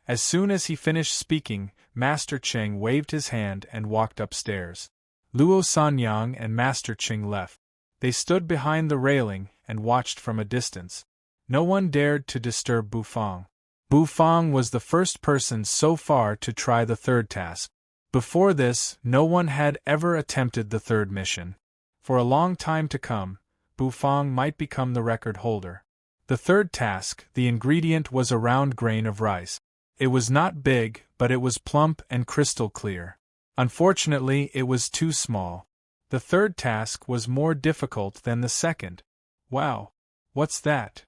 As soon as he finished speaking, Master Ching waved his hand and walked upstairs. Luo Sanyang and Master Ching left. They stood behind the railing and watched from a distance. No one dared to disturb Bufang. Bufang was the first person so far to try the third task. Before this, no one had ever attempted the third mission. For a long time to come, Bufang might become the record holder. The third task, the ingredient was a round grain of rice. It was not big, but it was plump and crystal clear. Unfortunately, it was too small. The third task was more difficult than the second. Wow! What's that?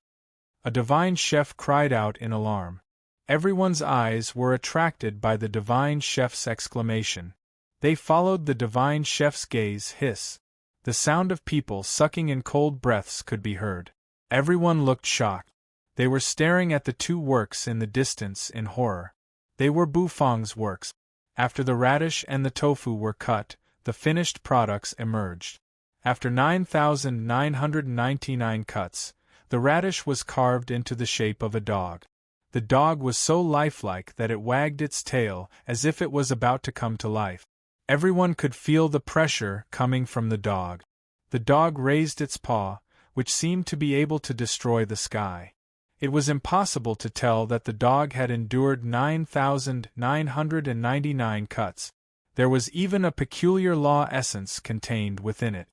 A divine chef cried out in alarm. Everyone's eyes were attracted by the divine chef's exclamation. They followed the divine chef's gaze. Hiss. The sound of people sucking in cold breaths could be heard. Everyone looked shocked. They were staring at the 2 works in the distance in horror. They were Bufang's works. After the radish and the tofu were cut, the finished products emerged. After 9,999 cuts, the radish was carved into the shape of a dog. The dog was so lifelike that it wagged its tail as if it was about to come to life. Everyone could feel the pressure coming from the dog. The dog raised its paw, which seemed to be able to destroy the sky. It was impossible to tell that the dog had endured 9,999 cuts. There was even a peculiar law essence contained within it.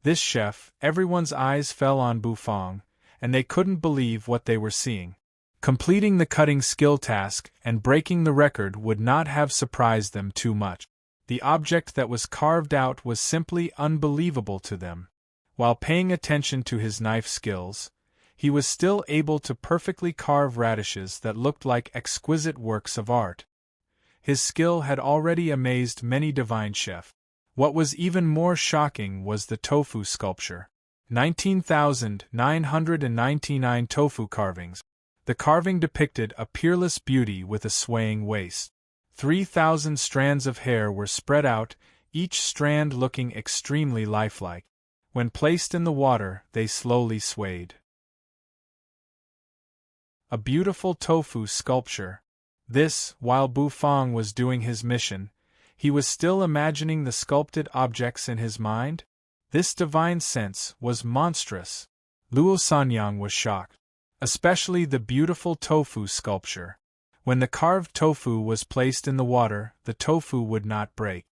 This chef, everyone's eyes fell on Bufang, and they couldn't believe what they were seeing. Completing the cutting skill task and breaking the record would not have surprised them too much. The object that was carved out was simply unbelievable to them. While paying attention to his knife skills, he was still able to perfectly carve radishes that looked like exquisite works of art. His skill had already amazed many divine chefs. What was even more shocking was the tofu sculpture. 19,999 tofu carvings. The carving depicted a peerless beauty with a swaying waist. 3,000 strands of hair were spread out, each strand looking extremely lifelike. When placed in the water, they slowly swayed. A beautiful tofu sculpture. This, while Bufang was doing his mission, he was still imagining the sculpted objects in his mind? This divine sense was monstrous. Luo Sanyang was shocked. Especially the beautiful tofu sculpture. When the carved tofu was placed in the water, the tofu would not break.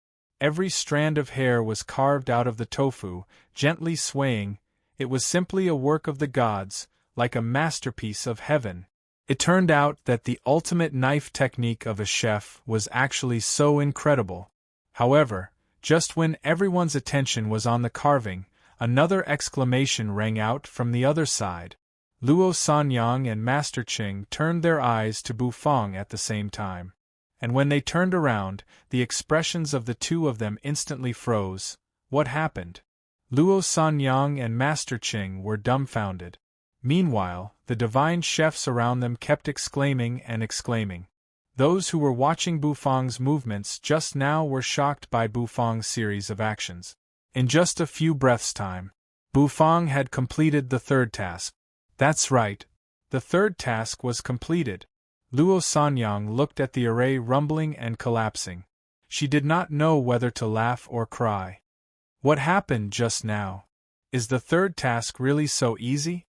Every strand of hair was carved out of the tofu, gently swaying. It was simply a work of the gods, like a masterpiece of heaven. It turned out that the ultimate knife technique of a chef was actually so incredible. However, just when everyone's attention was on the carving, another exclamation rang out from the other side. Luo Sanyang and Master Ching turned their eyes to Bufang at the same time. And when they turned around, the expressions of the two of them instantly froze. What happened? Luo Sanyang and Master Ching were dumbfounded. Meanwhile, the divine chefs around them kept exclaiming and exclaiming. Those who were watching Bufang's movements just now were shocked by Bufang's series of actions. In just a few breaths' time, Bufang had completed the third task. That's right. The third task was completed. Luo Sanyang looked at the array rumbling and collapsing. She did not know whether to laugh or cry. What happened just now? Is the third task really so easy?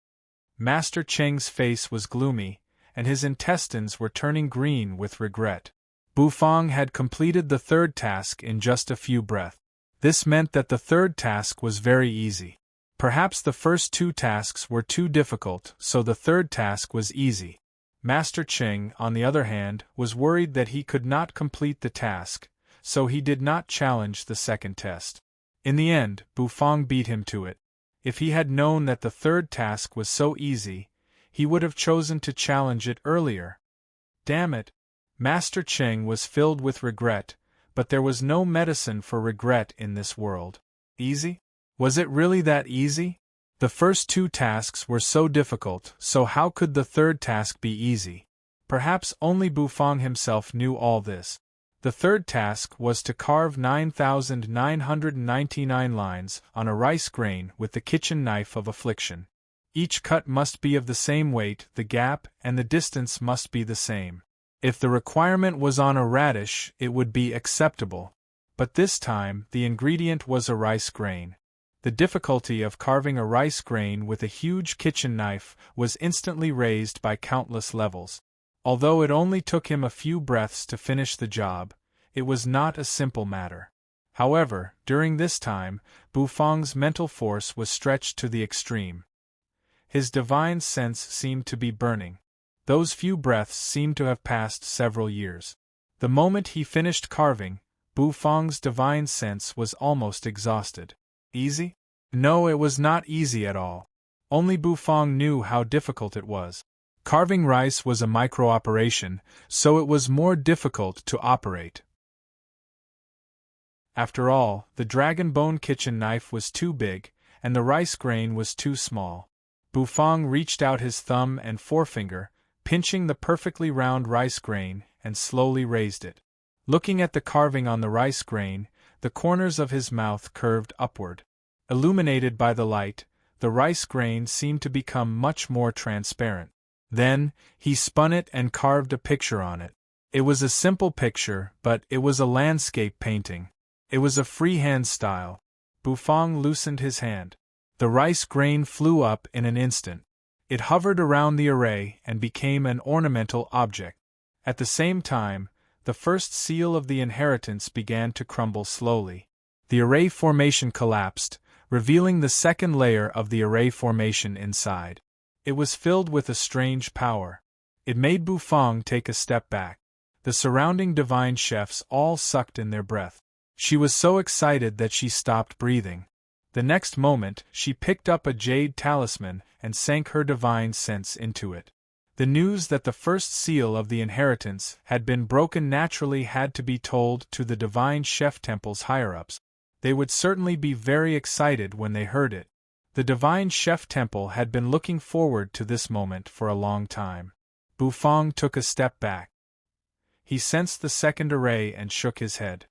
Master Cheng's face was gloomy, and his intestines were turning green with regret. Bufang had completed the third task in just a few breaths. This meant that the third task was very easy. Perhaps the first two tasks were too difficult, so the third task was easy. Master Cheng, on the other hand, was worried that he could not complete the task, so he did not challenge the second test. In the end, Bufang beat him to it. If he had known that the third task was so easy, he would have chosen to challenge it earlier. Damn it! Master Cheng was filled with regret, but there was no medicine for regret in this world. Easy? Was it really that easy? The first two tasks were so difficult, so how could the third task be easy? Perhaps only Bufang himself knew all this. The third task was to carve 9,999 lines on a rice grain with the kitchen knife of affliction. Each cut must be of the same weight, the gap and the distance must be the same. If the requirement was on a radish, it would be acceptable. But this time, the ingredient was a rice grain. The difficulty of carving a rice grain with a huge kitchen knife was instantly raised by countless levels. Although it only took him a few breaths to finish the job, it was not a simple matter. However, during this time, Bufang's mental force was stretched to the extreme. His divine sense seemed to be burning. Those few breaths seemed to have passed several years. The moment he finished carving, Bufang's divine sense was almost exhausted. Easy? No, it was not easy at all. Only Bufang knew how difficult it was. Carving rice was a micro-operation, so it was more difficult to operate. After all, the dragon bone kitchen knife was too big, and the rice grain was too small. Bufang reached out his thumb and forefinger, pinching the perfectly round rice grain, and slowly raised it. Looking at the carving on the rice grain, the corners of his mouth curved upward. Illuminated by the light, the rice grain seemed to become much more transparent. Then, he spun it and carved a picture on it. It was a simple picture, but it was a landscape painting. It was a freehand style. Bufang loosened his hand. The rice grain flew up in an instant. It hovered around the array and became an ornamental object. At the same time, the first seal of the inheritance began to crumble slowly. The array formation collapsed, revealing the second layer of the array formation inside. It was filled with a strange power. It made Bufang take a step back. The surrounding divine chefs all sucked in their breath. She was so excited that she stopped breathing. The next moment, she picked up a jade talisman and sank her divine sense into it. The news that the first seal of the inheritance had been broken naturally had to be told to the divine chef temple's higher-ups. They would certainly be very excited when they heard it. The divine chef temple had been looking forward to this moment for a long time. Bufang took a step back. He sensed the second array and shook his head.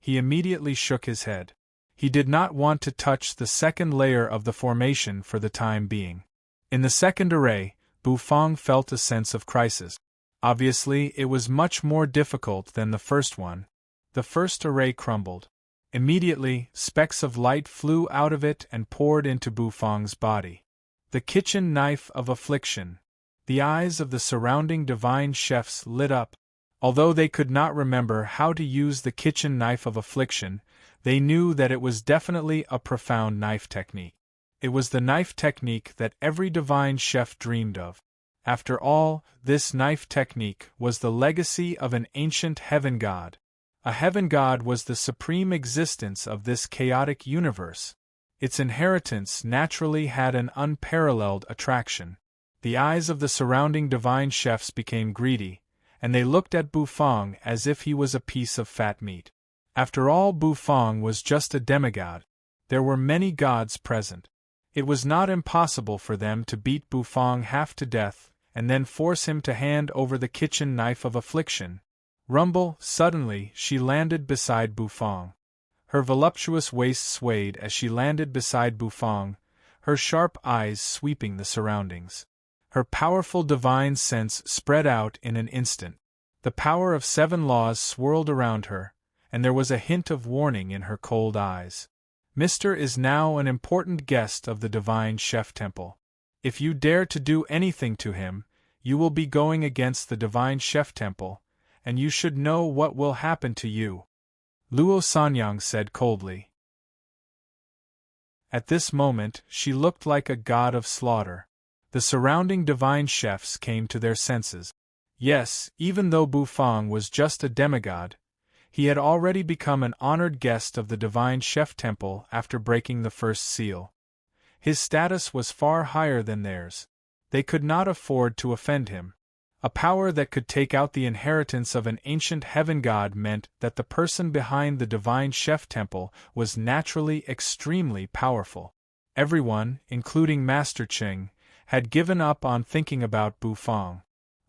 He immediately shook his head. He did not want to touch the second layer of the formation for the time being. In the second array, Bufang felt a sense of crisis. Obviously, it was much more difficult than the first one. The first array crumbled. Immediately, specks of light flew out of it and poured into Bufang's body. The kitchen knife of affliction. The eyes of the surrounding divine chefs lit up. Although they could not remember how to use the kitchen knife of affliction, they knew that it was definitely a profound knife technique. It was the knife technique that every divine chef dreamed of. After all, this knife technique was the legacy of an ancient heaven god. A heaven god was the supreme existence of this chaotic universe. Its inheritance naturally had an unparalleled attraction. The eyes of the surrounding divine chefs became greedy, and they looked at Bufang as if he was a piece of fat meat. After all, Bufang was just a demigod. There were many gods present. It was not impossible for them to beat Bufang half to death, and then force him to hand over the kitchen knife of affliction. Rumble, suddenly, she landed beside Bufang. Her voluptuous waist swayed as she landed beside Bufang, her sharp eyes sweeping the surroundings. Her powerful divine sense spread out in an instant. The power of 7 laws swirled around her, and there was a hint of warning in her cold eyes. Mr. is now an important guest of the divine chef temple. If you dare to do anything to him, you will be going against the divine chef temple, and you should know what will happen to you, Luo Sanyang said coldly. At this moment, she looked like a god of slaughter. The surrounding divine chefs came to their senses. Yes, even though Bufang was just a demigod, he had already become an honored guest of the divine chef temple after breaking the first seal. His status was far higher than theirs. They could not afford to offend him. A power that could take out the inheritance of an ancient heaven god meant that the person behind the divine chef temple was naturally extremely powerful. Everyone, including Master Cheng, had given up on thinking about Bufang.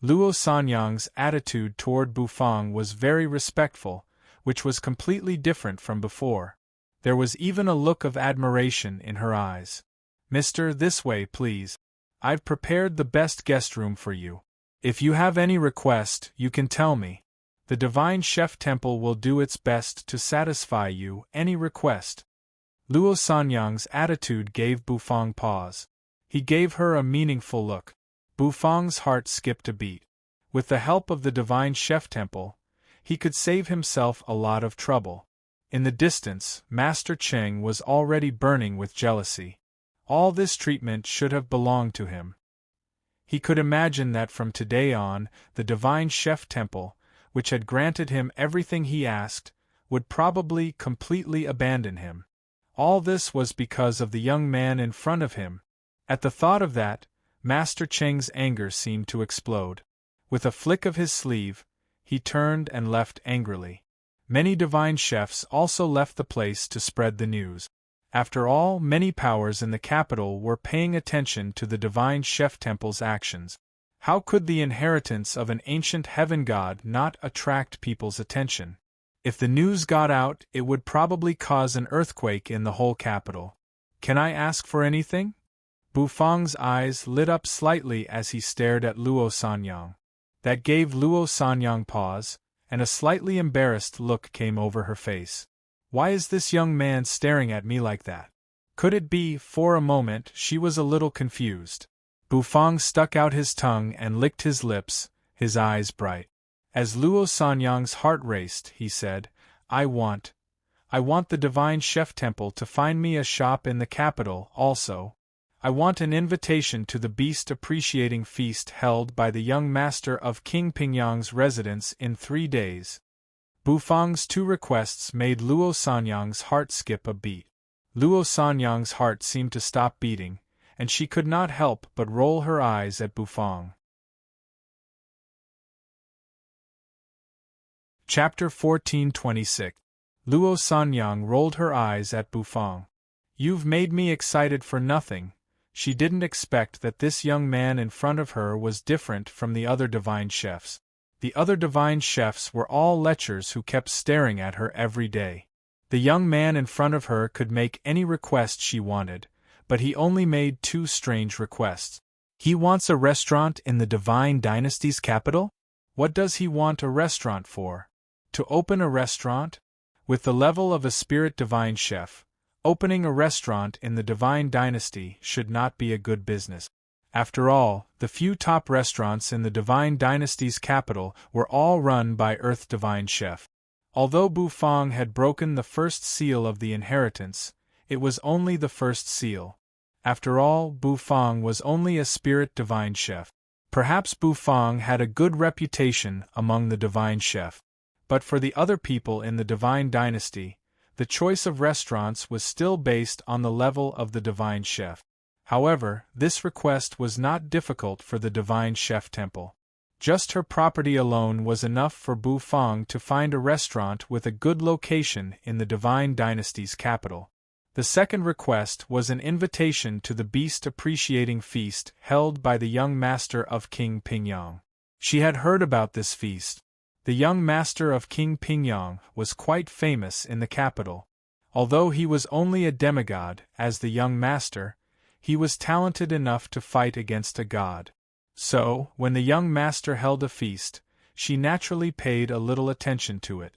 Luo Sanyang's attitude toward Bufang was very respectful, which was completely different from before. There was even a look of admiration in her eyes. "Mister, this way, please. I've prepared the best guest room for you. If you have any request, you can tell me. The divine chef temple will do its best to satisfy you any request." Luo Sanyang's attitude gave Bufang pause. He gave her a meaningful look. Bufang's heart skipped a beat. With the help of the divine chef temple, he could save himself a lot of trouble. In the distance, Master Cheng was already burning with jealousy. All this treatment should have belonged to him. He could imagine that from today on, the divine chef temple, which had granted him everything he asked, would probably completely abandon him. All this was because of the young man in front of him. At the thought of that, Master Cheng's anger seemed to explode. With a flick of his sleeve, he turned and left angrily. Many divine chefs also left the place to spread the news. After all, many powers in the capital were paying attention to the divine chef temple's actions. How could the inheritance of an ancient heaven god not attract people's attention? If the news got out, it would probably cause an earthquake in the whole capital. "Can I ask for anything?" Bufang's eyes lit up slightly as he stared at Luo Sanyang. That gave Luo Sanyang pause, and a slightly embarrassed look came over her face. Why is this young man staring at me like that? Could it be? For a moment she was a little confused. Bufang stuck out his tongue and licked his lips, his eyes bright. As Luo Sanyang's heart raced, he said, I want the Divine Chef Temple to find me a shop in the capital. Also, I want an invitation to the beast appreciating feast held by the young master of King Pingyang's residence in 3 days. Bufang's 2 requests made Luo Sanyang's heart skip a beat. Luo Sanyang's heart seemed to stop beating, and she could not help but roll her eyes at Bufang. Chapter 14:26. Luo Sanyang rolled her eyes at Bufang. You've made me excited for nothing. She didn't expect that this young man in front of her was different from the other divine chefs. The other divine chefs were all lechers who kept staring at her every day. The young man in front of her could make any request she wanted, but he only made 2 strange requests. He wants a restaurant in the Divine Dynasty's capital? What does he want a restaurant for? To open a restaurant? With the level of a spirit divine chef, opening a restaurant in the Divine Dynasty should not be a good business. After all, the few top restaurants in the Divine Dynasty's capital were all run by Earth Divine Chef. Although Bufang had broken the first seal of the inheritance, it was only the first seal. After all, Bufang was only a spirit divine chef. Perhaps Bufang had a good reputation among the divine chef. But for the other people in the Divine Dynasty, the choice of restaurants was still based on the level of the divine chef. However, this request was not difficult for the Divine Chef Temple. Just her property alone was enough for Bufang to find a restaurant with a good location in the Divine Dynasty's capital. The second request was an invitation to the beast appreciating feast held by the young master of King Pingyang. She had heard about this feast. The young master of King Pingyang was quite famous in the capital. Although he was only a demigod, as the young master, he was talented enough to fight against a god. So, when the young master held a feast, she naturally paid a little attention to it.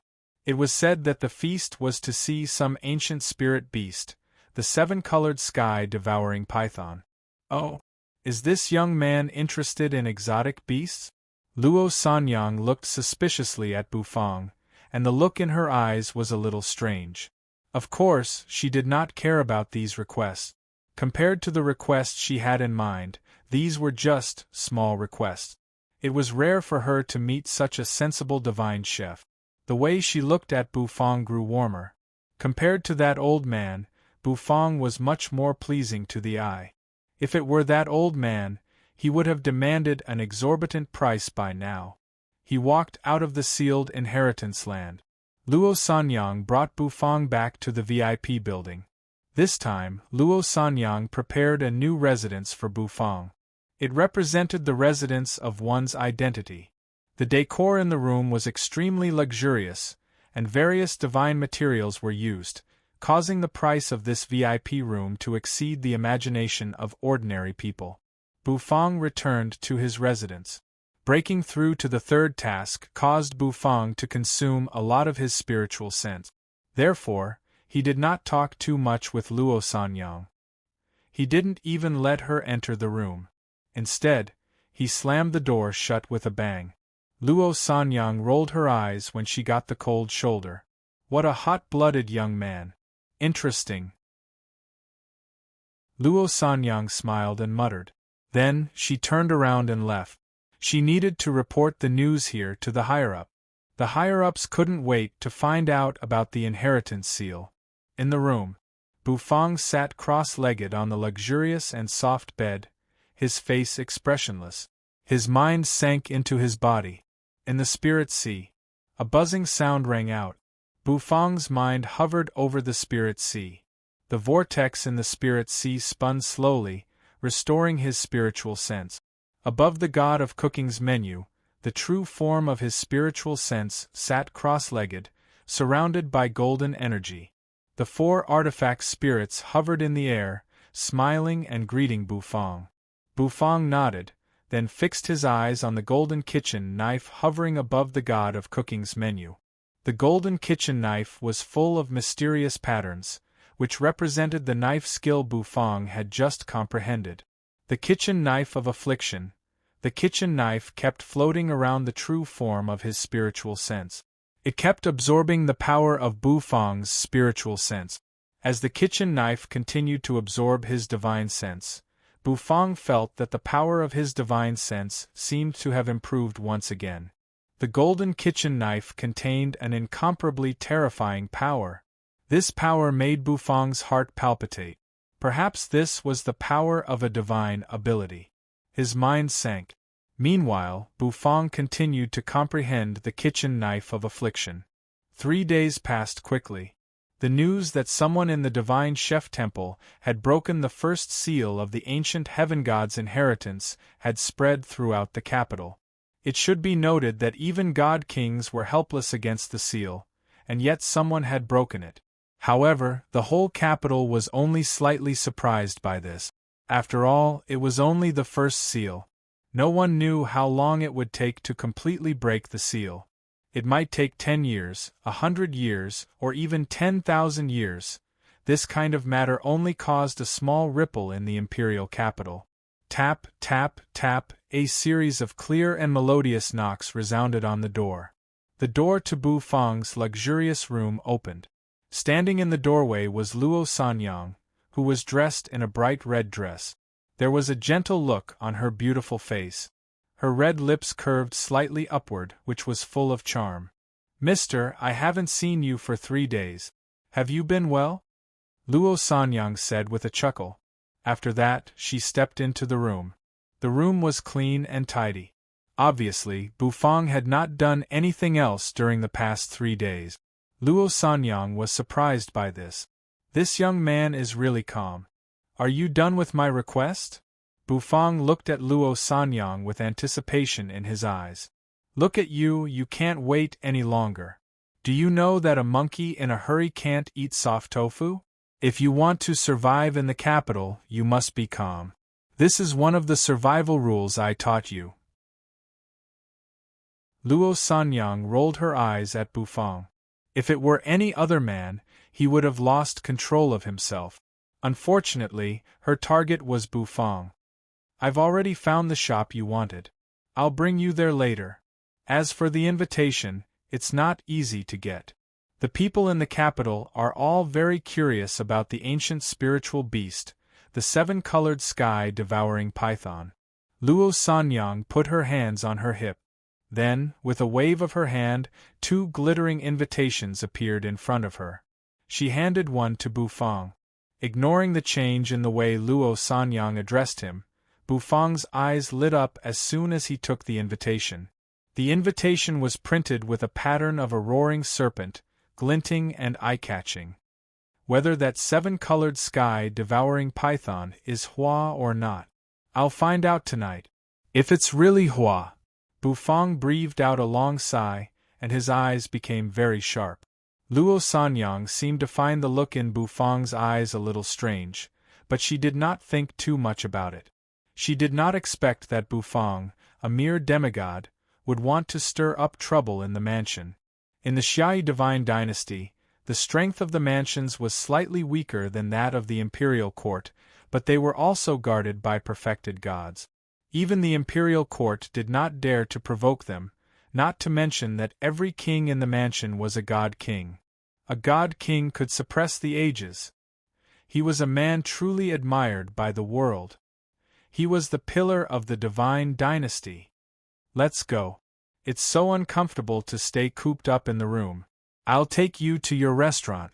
It was said that the feast was to see some ancient spirit beast, the 7-colored sky-devouring python. Oh, is this young man interested in exotic beasts? Luo Sanyang looked suspiciously at Bufang, and the look in her eyes was a little strange. Of course, she did not care about these requests. Compared to the requests she had in mind, these were just small requests. It was rare for her to meet such a sensible divine chef. The way she looked at Bufang grew warmer. Compared to that old man, Bufang was much more pleasing to the eye. If it were that old man, he would have demanded an exorbitant price by now. He walked out of the sealed inheritance land. Luo Sanyang brought Bufang back to the VIP building. This time, Luo Sanyang prepared a new residence for Bufang. It represented the residence of one's identity. The decor in the room was extremely luxurious, and various divine materials were used, causing the price of this VIP room to exceed the imagination of ordinary people. Bufang returned to his residence. Breaking through to the third task caused Bufang to consume a lot of his spiritual sense. Therefore, he did not talk too much with Luo Sanyang. He didn't even let her enter the room. Instead, he slammed the door shut with a bang. Luo Sanyang rolled her eyes when she got the cold shoulder. What a hot-blooded young man. Interesting. Luo Sanyang smiled and muttered. Then, she turned around and left. She needed to report the news here to the higher-up. The higher-ups couldn't wait to find out about the inheritance seal. In the room, Bufang sat cross-legged on the luxurious and soft bed, his face expressionless. His mind sank into his body. In the spirit sea, a buzzing sound rang out. Bufang's mind hovered over the spirit sea. The vortex in the spirit sea spun slowly, restoring his spiritual sense. Above the god of cooking's menu, the true form of his spiritual sense sat cross-legged, surrounded by golden energy. The 4 artifact spirits hovered in the air, smiling and greeting Bufang. Bufang nodded, then fixed his eyes on the golden kitchen knife hovering above the god of cooking's menu. The The golden kitchen knife was full of mysterious patterns, which represented the knife skill Bufang had just comprehended. The kitchen knife of affliction. The kitchen knife kept floating around the true form of his spiritual sense. It kept absorbing the power of Bufang's spiritual sense. As the kitchen knife continued to absorb his divine sense, Bufang felt that the power of his divine sense seemed to have improved once again. The golden kitchen knife contained an incomparably terrifying power. This power made Bufang's heart palpitate. Perhaps this was the power of a divine ability. His mind sank. Meanwhile, Bufang continued to comprehend the kitchen knife of affliction. 3 days passed quickly. The news that someone in the divine chef temple had broken the first seal of the ancient heaven god's inheritance had spread throughout the capital. It should be noted that even god kings were helpless against the seal, and yet someone had broken it. However, the whole capital was only slightly surprised by this. After all, it was only the first seal. No one knew how long it would take to completely break the seal. It might take 10 years, 100 years, or even 10,000 years. This kind of matter only caused a small ripple in the imperial capital. Tap, tap, tap, a series of clear and melodious knocks resounded on the door. The door to Bufang's luxurious room opened. Standing in the doorway was Luo Sanyang, who was dressed in a bright red dress. There was a gentle look on her beautiful face. Her red lips curved slightly upward, which was full of charm. "Mister, I haven't seen you for 3 days. Have you been well?" Luo Sanyang said with a chuckle. After that, she stepped into the room. The room was clean and tidy. Obviously, Bufang had not done anything else during the past 3 days. Luo Sanyang was surprised by this. This young man is really calm. "Are you done with my request?" Bufang looked at Luo Sanyang with anticipation in his eyes. "Look at you, you can't wait any longer. Do you know that a monkey in a hurry can't eat soft tofu? If you want to survive in the capital, you must be calm. This is one of the survival rules I taught you." Luo Sanyang rolled her eyes at Bufang. If it were any other man, he would have lost control of himself. Unfortunately, her target was Bufang. "I've already found the shop you wanted. I'll bring you there later. As for the invitation, it's not easy to get. The people in the capital are all very curious about the ancient spiritual beast, the 7-colored sky-devouring python." Luo Sanyang put her hands on her hip. Then, with a wave of her hand, 2 glittering invitations appeared in front of her. She handed one to Bufang. Ignoring the change in the way Luo Sanyang addressed him, Bufang's eyes lit up as soon as he took the invitation. The invitation was printed with a pattern of a roaring serpent, glinting and eye-catching. Whether that 7-colored sky-devouring python is Hua or not, I'll find out tonight. If it's really Hua. Bufang breathed out a long sigh, and his eyes became very sharp. Luo Sanyang seemed to find the look in Bufang's eyes a little strange, but she did not think too much about it. She did not expect that Bufang, a mere demigod, would want to stir up trouble in the mansion. In the Xiai divine dynasty, the strength of the mansions was slightly weaker than that of the imperial court, but they were also guarded by perfected gods. Even the imperial court did not dare to provoke them, not to mention that every king in the mansion was a god king. A god king could suppress the ages. He was a man truly admired by the world. He was the pillar of the divine dynasty. "Let's go. It's so uncomfortable to stay cooped up in the room. I'll take you to your restaurant."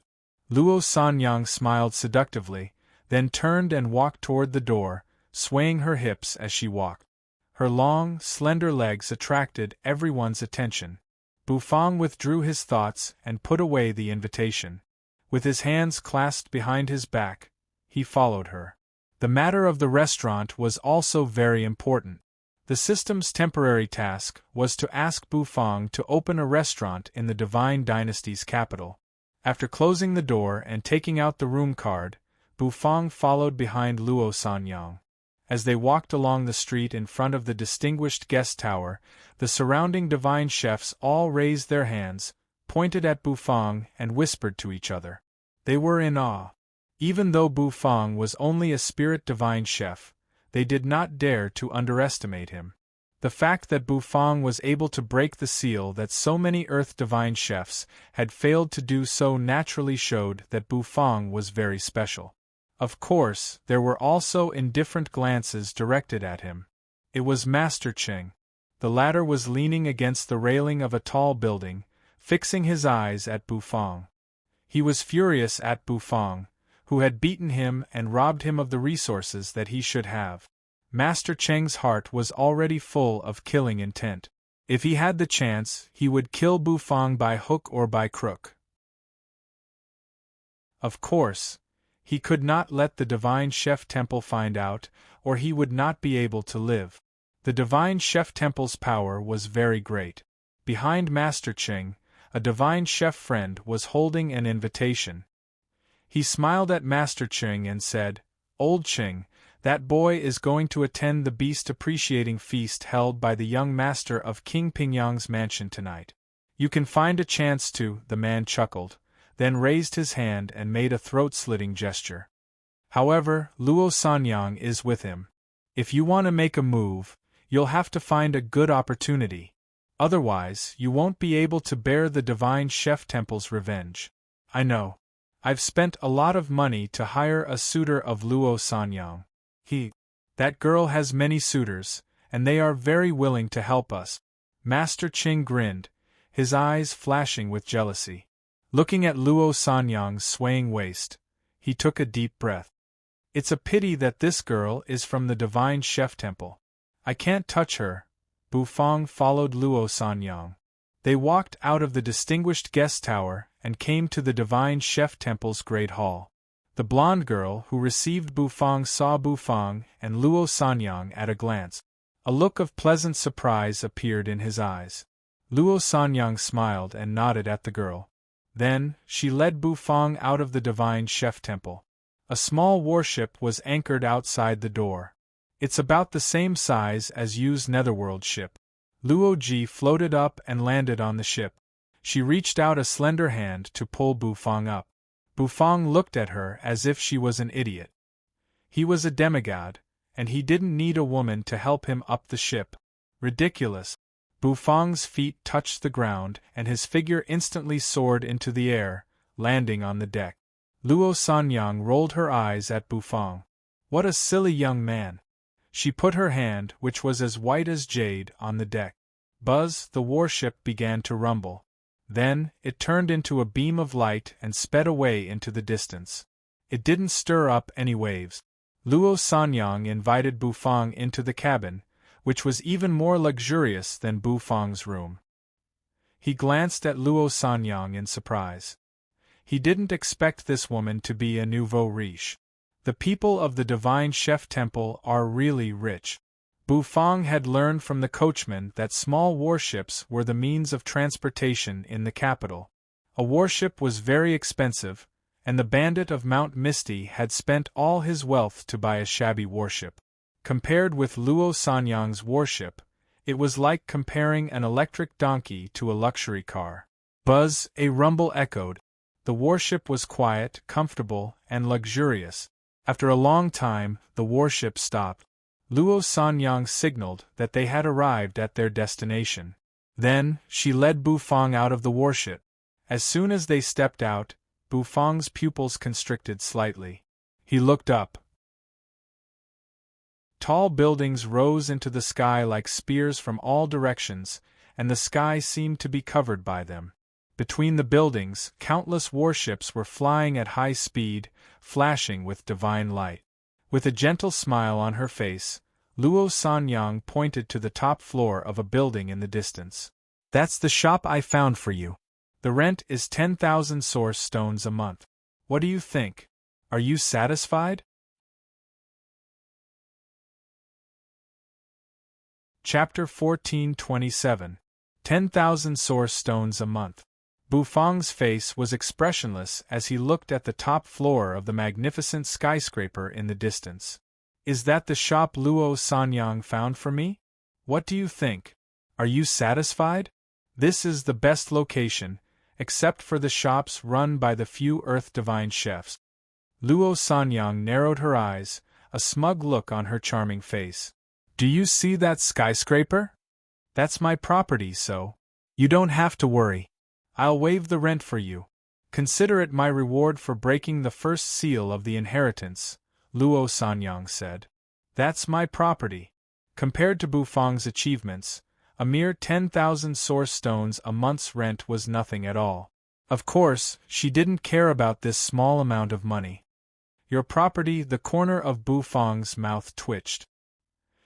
Luo Sanyang smiled seductively, then turned and walked toward the door, swaying her hips as she walked. Her long, slender legs attracted everyone's attention. Bufang withdrew his thoughts and put away the invitation. With his hands clasped behind his back, he followed her. The matter of the restaurant was also very important. The system's temporary task was to ask Bufang to open a restaurant in the Divine Dynasty's capital. After closing the door and taking out the room card, Bufang followed behind Luo Sanyang. As they walked along the street in front of the distinguished guest tower, the surrounding divine chefs all raised their hands, pointed at Bufang and whispered to each other. They were in awe. Even though Bufang was only a spirit divine chef, they did not dare to underestimate him. The fact that Bufang was able to break the seal that so many Earth divine chefs had failed to do so naturally showed that Bufang was very special. Of course, there were also indifferent glances directed at him. It was Master Cheng. The latter was leaning against the railing of a tall building, fixing his eyes at Bufang. He was furious at Bufang, who had beaten him and robbed him of the resources that he should have. Master Cheng's heart was already full of killing intent. If he had the chance, he would kill Bufang by hook or by crook. Of course, he could not let the Divine Chef Temple find out, or he would not be able to live. The Divine Chef Temple's power was very great. Behind Master Cheng, a Divine Chef friend was holding an invitation. He smiled at Master Cheng and said, "Old Cheng, that boy is going to attend the beast appreciating feast held by the young master of King Pingyang's mansion tonight. You can find a chance to." The man chuckled, then raised his hand and made a throat-slitting gesture. "However, Luo Sanyang is with him. If you want to make a move, you'll have to find a good opportunity. Otherwise, you won't be able to bear the Divine Chef Temple's revenge. I know. I've spent a lot of money to hire a suitor of Luo Sanyang. That girl has many suitors, and they are very willing to help us." Master Cheng grinned, his eyes flashing with jealousy. Looking at Luo Sanyang's swaying waist, he took a deep breath. "It's a pity that this girl is from the Divine Chef Temple. I can't touch her." Bufang followed Luo Sanyang. They walked out of the distinguished guest tower and came to the Divine Chef Temple's great hall. The blonde girl who received Bufang saw Bufang and Luo Sanyang at a glance. A look of pleasant surprise appeared in his eyes. Luo Sanyang smiled and nodded at the girl. Then, she led Bufang out of the Divine Chef Temple. A small warship was anchored outside the door. It's about the same size as Yu's netherworld ship. Luo Ji floated up and landed on the ship. She reached out a slender hand to pull Bufang up. Bufang looked at her as if she was an idiot. He was a demigod, and he didn't need a woman to help him up the ship. Ridiculous. Bufang's feet touched the ground and his figure instantly soared into the air, landing on the deck. Luo Sanyang rolled her eyes at Bufang. What a silly young man. She put her hand, which was as white as jade, on the deck. Buzz, the warship began to rumble. Then, it turned into a beam of light and sped away into the distance. It didn't stir up any waves. Luo Sanyang invited Bufang into the cabin, which was even more luxurious than Bufang's room. He glanced at Luo Sanyang in surprise. He didn't expect this woman to be a nouveau riche. The people of the Divine Chef Temple are really rich. Bufang had learned from the coachman that small warships were the means of transportation in the capital. A warship was very expensive, and the bandit of Mount Misty had spent all his wealth to buy a shabby warship. Compared with Luo Sanyang's warship, it was like comparing an electric donkey to a luxury car. Buzz, a rumble echoed. The warship was quiet, comfortable, and luxurious. After a long time, the warship stopped. Luo Sanyang signaled that they had arrived at their destination. Then, she led Bufang out of the warship. As soon as they stepped out, Bufang's pupils constricted slightly. He looked up. Tall buildings rose into the sky like spears from all directions, and the sky seemed to be covered by them. Between the buildings, countless warships were flying at high speed, flashing with divine light. With a gentle smile on her face, Luo Sanyang pointed to the top floor of a building in the distance. "That's the shop I found for you. The rent is 10,000 source stones a month. What do you think? Are you satisfied?" Chapter 14:27. 10,000 source stones a month. Bufang's face was expressionless as he looked at the top floor of the magnificent skyscraper in the distance. "Is that the shop Luo Sanyang found for me? What do you think? Are you satisfied? This is the best location, except for the shops run by the few Earth Divine chefs. Luo Sanyang narrowed her eyes, a smug look on her charming face. Do you see that skyscraper? That's my property, so you don't have to worry. I'll waive the rent for you. Consider it my reward for breaking the first seal of the inheritance, Luo Sanyang said. That's my property. Compared to Bufang's achievements, a mere 10,000 source stones a month's rent was nothing at all. Of course, she didn't care about this small amount of money. Your property, the corner of Bufang's mouth twitched.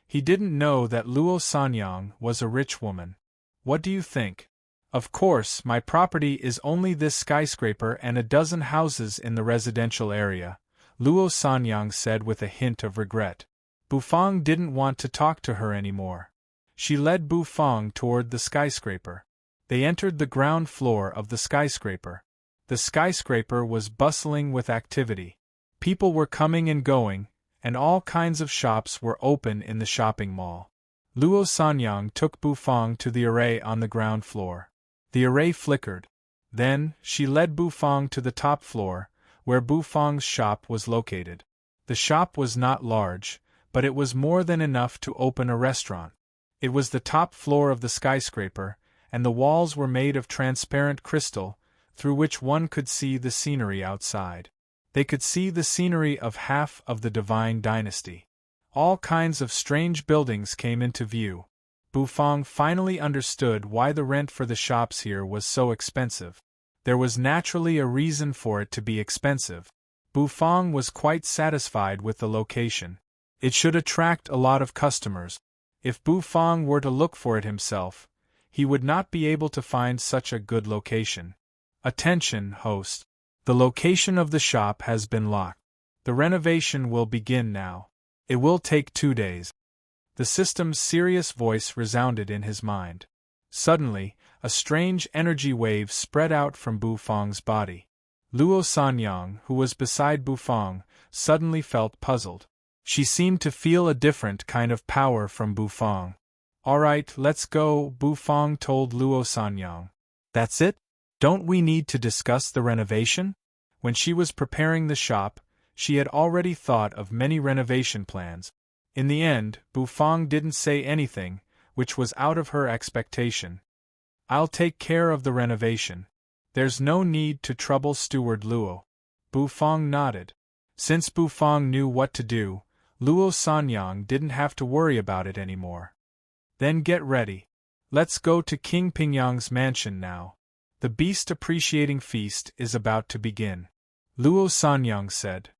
He didn't know that Luo Sanyang was a rich woman. What do you think? Of course, my property is only this skyscraper and a dozen houses in the residential area, Luo Sanyang said with a hint of regret. Bufang didn't want to talk to her anymore. She led Bufang toward the skyscraper. They entered the ground floor of the skyscraper. The skyscraper was bustling with activity. People were coming and going, and all kinds of shops were open in the shopping mall. Luo Sanyang took Bufang to the array on the ground floor. The array flickered. Then, she led Bufang to the top floor, where Bufang's shop was located. The shop was not large, but it was more than enough to open a restaurant. It was the top floor of the skyscraper, and the walls were made of transparent crystal, through which one could see the scenery outside. They could see the scenery of half of the Divine Dynasty. All kinds of strange buildings came into view. Bufang finally understood why the rent for the shops here was so expensive. There was naturally a reason for it to be expensive. Bufang was quite satisfied with the location. It should attract a lot of customers. If Bufang were to look for it himself, he would not be able to find such a good location. Attention, host. The location of the shop has been locked. The renovation will begin now. It will take 2 days. The system's serious voice resounded in his mind. Suddenly, a strange energy wave spread out from Bufang's body. Luo Sanyang, who was beside Bufang, suddenly felt puzzled. She seemed to feel a different kind of power from Bufang. All right, let's go, Bufang told Luo Sanyang. That's it? Don't we need to discuss the renovation? When she was preparing the shop, she had already thought of many renovation plans. In the end, Bufang didn't say anything, which was out of her expectation. I'll take care of the renovation. There's no need to trouble Steward Luo. Bufang nodded. Since Bufang knew what to do, Luo Sanyang didn't have to worry about it anymore. Then get ready. Let's go to King Pingyang's mansion now. The beast appreciating feast is about to begin, Luo Sanyang said.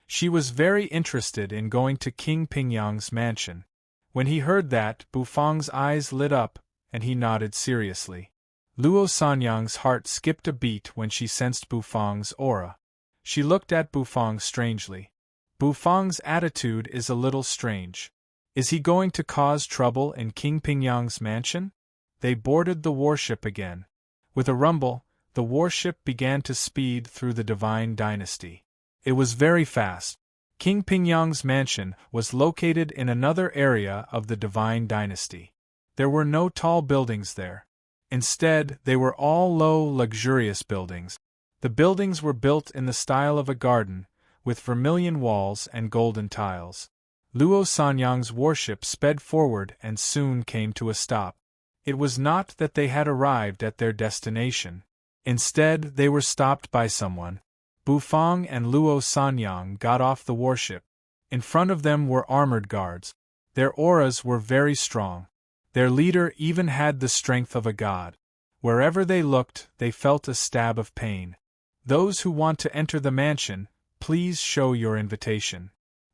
She was very interested in going to King Pingyang's mansion. When he heard that, Bufang's eyes lit up, and he nodded seriously. Luo Sanyang's heart skipped a beat when she sensed Bufang's aura. She looked at Bufang strangely. Bufang's attitude is a little strange. Is he going to cause trouble in King Pingyang's mansion? They boarded the warship again. With a rumble, the warship began to speed through the Divine Dynasty. It was very fast. King Pingyang's mansion was located in another area of the Divine Dynasty. There were no tall buildings there. Instead, they were all low, luxurious buildings. The buildings were built in the style of a garden, with vermilion walls and golden tiles. Luo Sanyang's warship sped forward and soon came to a stop. It was not that they had arrived at their destination. Instead, they were stopped by someone. Bufang and Luo Sanyang got off the warship. In front of them were armored guards. Their auras were very strong. Their leader even had the strength of a god. Wherever they looked, they felt a stab of pain. Those who want to enter the mansion, please show your invitation.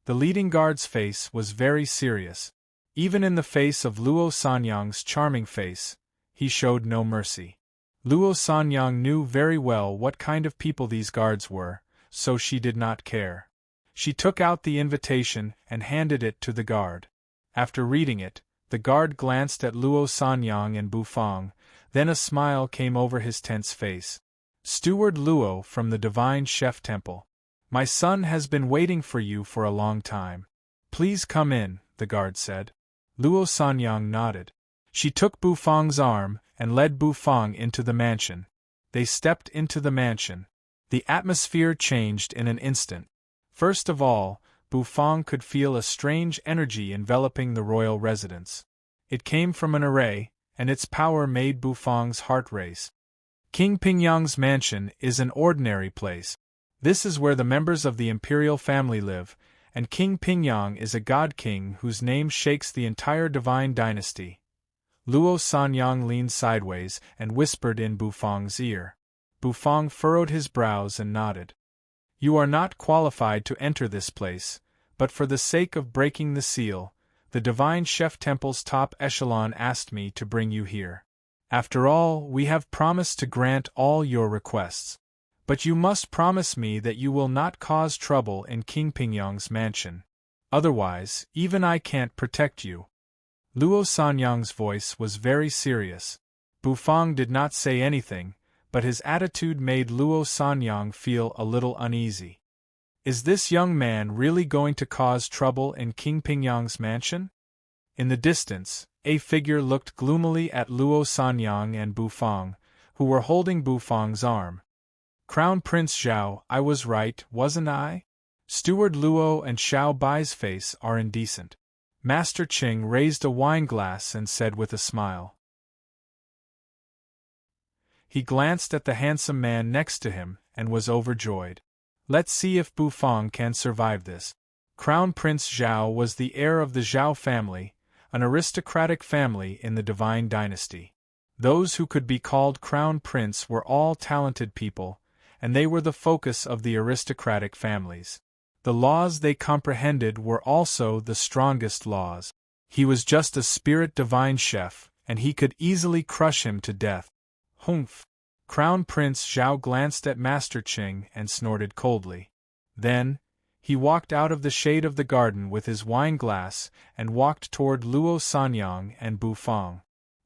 The leading guard's face was very serious. Even in the face of Luo Sanyang's charming face, he showed no mercy. Luo Sanyang knew very well what kind of people these guards were, so she did not care. She took out the invitation and handed it to the guard. After reading it, the guard glanced at Luo Sanyang and Bufang, then a smile came over his tense face. Steward Luo from the Divine Chef Temple. My son has been waiting for you for a long time. Please come in, the guard said. Luo Sanyang nodded. She took Bufang's arm and led Bufang into the mansion. They stepped into the mansion. The atmosphere changed in an instant. First of all, Bufang could feel a strange energy enveloping the royal residence. It came from an array, and its power made Bufang's heart race. King Pingyang's mansion is an ordinary place. This is where the members of the imperial family live, and King Pingyang is a god king whose name shakes the entire divine dynasty. Luo Sanyang leaned sideways and whispered in Bufang's ear. Bufang furrowed his brows and nodded. You are not qualified to enter this place, but for the sake of breaking the seal, the Divine Chef Temple's top echelon asked me to bring you here. After all, we have promised to grant all your requests. But you must promise me that you will not cause trouble in King Pingyang's mansion. Otherwise, even I can't protect you. Luo Sanyang's voice was very serious. Bufang did not say anything, but his attitude made Luo Sanyang feel a little uneasy. Is this young man really going to cause trouble in King Pingyang's mansion? In the distance, a figure looked gloomily at Luo Sanyang and Bufang, who were holding Bufang's arm. Crown Prince Zhao, I was right, wasn't I? Steward Luo and Xiao Bai's face are indecent. Master Qing raised a wine glass and said with a smile. He glanced at the handsome man next to him and was overjoyed. Let's see if Bufang can survive this. Crown Prince Zhao was the heir of the Zhao family, an aristocratic family in the Divine Dynasty. Those who could be called Crown Prince were all talented people, and they were the focus of the aristocratic families. The laws they comprehended were also the strongest laws. He was just a spirit divine chef, and he could easily crush him to death. Humph! Crown Prince Zhao glanced at Master Qing and snorted coldly. Then, he walked out of the shade of the garden with his wine glass and walked toward Luo Sanyang and Bufang.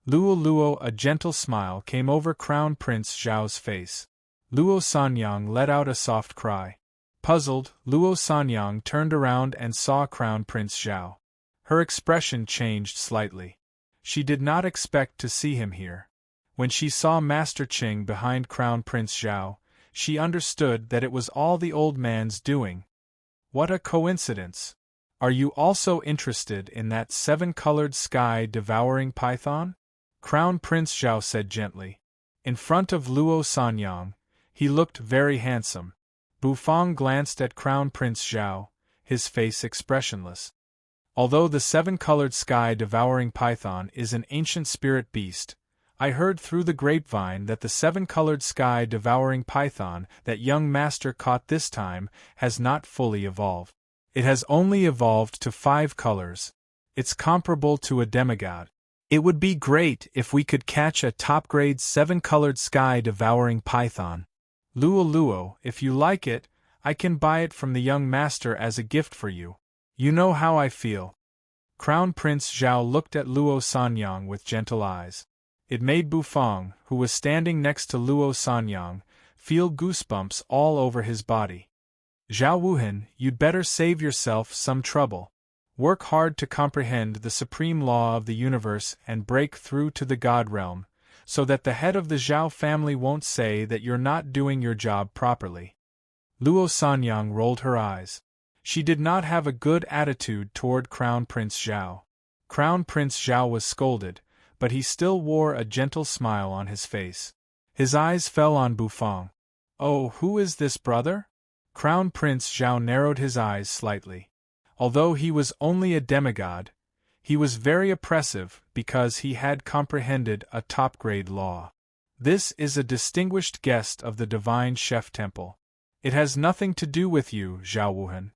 Luo, a gentle smile came over Crown Prince Zhao's face. Luo Sanyang let out a soft cry. Puzzled, Luo Sanyang turned around and saw Crown Prince Zhao. Her expression changed slightly. She did not expect to see him here. When she saw Master Qing behind Crown Prince Zhao, she understood that it was all the old man's doing. What a coincidence! Are you also interested in that seven-colored sky-devouring python? Crown Prince Zhao said gently. In front of Luo Sanyang, he looked very handsome. Bufang glanced at Crown Prince Zhao, his face expressionless. Although the seven-colored sky-devouring python is an ancient spirit beast, I heard through the grapevine that the seven-colored sky-devouring python that young master caught this time has not fully evolved. It has only evolved to 5 colors. It's comparable to a demigod. It would be great if we could catch a top-grade 7-colored sky-devouring python. Luo, if you like it, I can buy it from the young master as a gift for you. You know how I feel. Crown Prince Zhao looked at Luo Sanyang with gentle eyes. It made Bufang, who was standing next to Luo Sanyang, feel goosebumps all over his body. Zhao Wuhan, you'd better save yourself some trouble. Work hard to comprehend the supreme law of the universe and break through to the God realm, so that the head of the Zhao family won't say that you're not doing your job properly. Luo Sanyang rolled her eyes. She did not have a good attitude toward Crown Prince Zhao. Crown Prince Zhao was scolded, but he still wore a gentle smile on his face. His eyes fell on Bufang. Oh, who is this brother? Crown Prince Zhao narrowed his eyes slightly. Although he was only a demigod, he was very oppressive because he had comprehended a top-grade law. This is a distinguished guest of the Divine Chef Temple. It has nothing to do with you, Zhao Wuhan.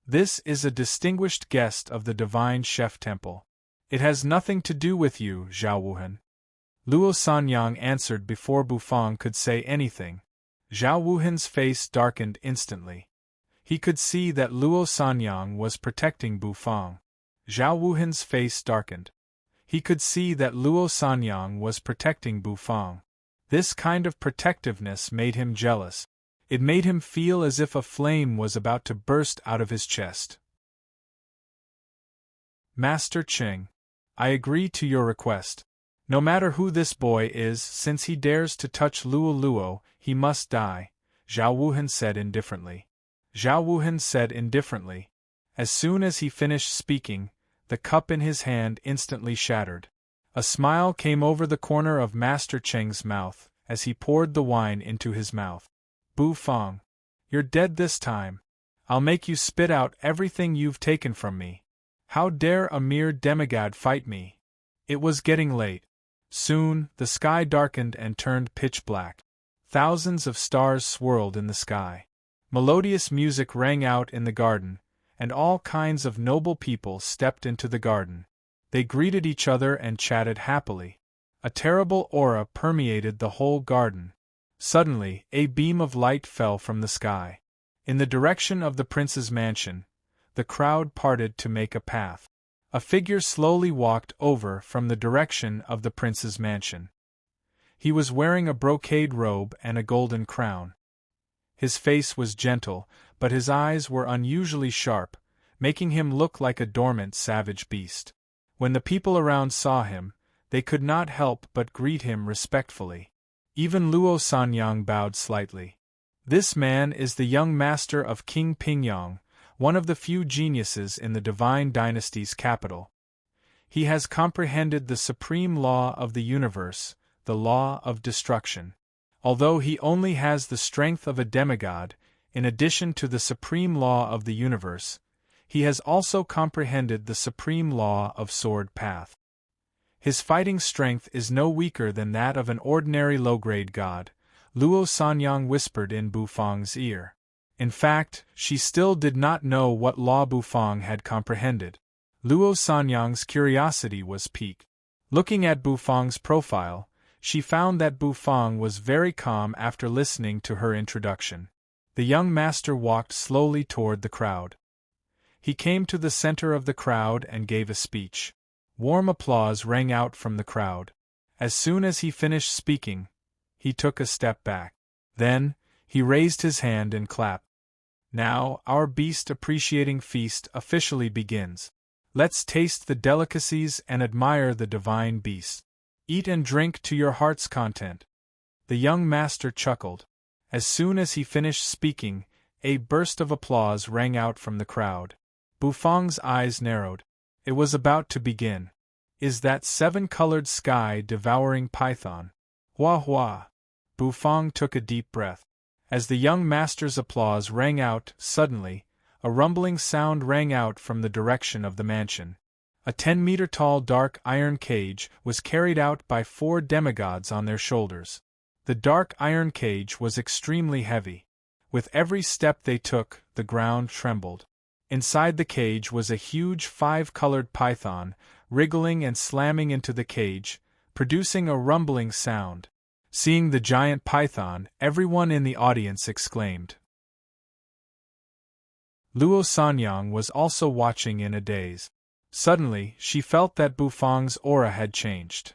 This is a distinguished guest of the Divine Chef Temple. It has nothing to do with you, Zhao Wuhan. Luo Sanyang answered before Bufang could say anything. Zhao Wuhan's face darkened instantly. He could see that Luo Sanyang was protecting Bufang. Zhao Wuhan's face darkened. He could see that Luo Sanyang was protecting Bufang. This kind of protectiveness made him jealous. It made him feel as if a flame was about to burst out of his chest. Master Qing. I agree to your request. No matter who this boy is, since he dares to touch Luo Luo, he must die, Zhao Wuhan said indifferently. Zhao Wuhan said indifferently. As soon as he finished speaking, the cup in his hand instantly shattered. A smile came over the corner of Master Cheng's mouth as he poured the wine into his mouth. Bu Fang, you're dead this time. I'll make you spit out everything you've taken from me. How dare a mere demigod fight me? It was getting late. Soon, the sky darkened and turned pitch black. Thousands of stars swirled in the sky. Melodious music rang out in the garden, and all kinds of noble people stepped into the garden. They greeted each other and chatted happily. A terrible aura permeated the whole garden. Suddenly, a beam of light fell from the sky. In the direction of the prince's mansion, the crowd parted to make a path. A figure slowly walked over from the direction of the prince's mansion. He was wearing a brocade robe and a golden crown. His face was gentle, but his eyes were unusually sharp, making him look like a dormant savage beast. When the people around saw him, they could not help but greet him respectfully. Even Luo Sanyang bowed slightly. This man is the young master of King Pingyang, one of the few geniuses in the Divine Dynasty's capital. He has comprehended the supreme law of the universe, the law of destruction. Although he only has the strength of a demigod, in addition to the supreme law of the universe, he has also comprehended the supreme law of sword path. His fighting strength is no weaker than that of an ordinary low-grade god, Luo Sanyang whispered in Bu Fang's ear. In fact, she still did not know what law Bu Fang had comprehended. Luo Sanyang's curiosity was piqued. Looking at Bu Fang's profile, she found that Bu Fang was very calm after listening to her introduction. The young master walked slowly toward the crowd. He came to the center of the crowd and gave a speech. Warm applause rang out from the crowd. As soon as he finished speaking, he took a step back. Then, he raised his hand and clapped. Now, our beast appreciating feast officially begins. Let's taste the delicacies and admire the divine beast. Eat and drink to your heart's content. The young master chuckled. As soon as he finished speaking, a burst of applause rang out from the crowd. Bu Fang's eyes narrowed. It was about to begin. Is that seven-colored sky-devouring python? Hua hua! Bu Fang took a deep breath. As the young master's applause rang out, suddenly, a rumbling sound rang out from the direction of the mansion. A 10-meter-tall dark iron cage was carried out by 4 demigods on their shoulders. The dark iron cage was extremely heavy. With every step they took, the ground trembled. Inside the cage was a huge 5-colored python, wriggling and slamming into the cage, producing a rumbling sound. Seeing the giant python, everyone in the audience exclaimed. Luo Sanyang was also watching in a daze. Suddenly, she felt that Bu Fang's aura had changed.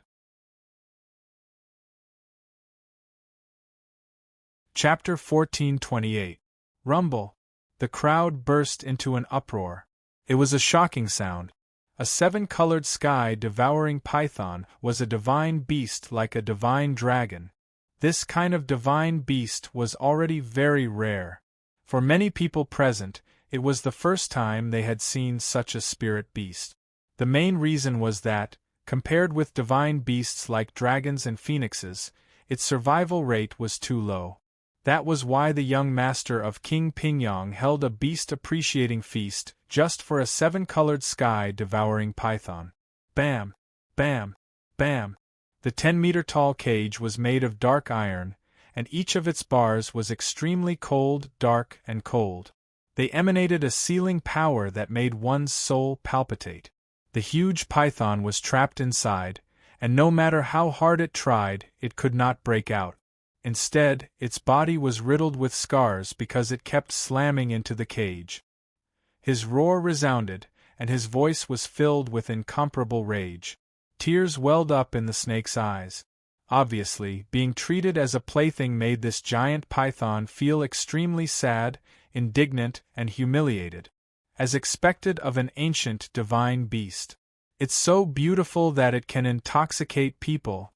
Chapter 1428. Rumble. The crowd burst into an uproar. It was a shocking sound. A 7-colored sky-devouring python was a divine beast like a divine dragon. This kind of divine beast was already very rare. For many people present, it was the first time they had seen such a spirit beast. The main reason was that, compared with divine beasts like dragons and phoenixes, its survival rate was too low. That was why the young master of King Pingyang held a beast-appreciating feast just for a 7-colored sky-devouring python. Bam! Bam! Bam! The 10-meter-tall cage was made of dark iron, and each of its bars was extremely cold, dark, and cold. They emanated a sealing power that made one's soul palpitate. The huge python was trapped inside, and no matter how hard it tried, it could not break out. Instead, its body was riddled with scars because it kept slamming into the cage. His roar resounded, and his voice was filled with incomparable rage. Tears welled up in the snake's eyes. Obviously, being treated as a plaything made this giant python feel extremely sad, indignant, and humiliated. As expected of an ancient divine beast. It's so beautiful that it can intoxicate people.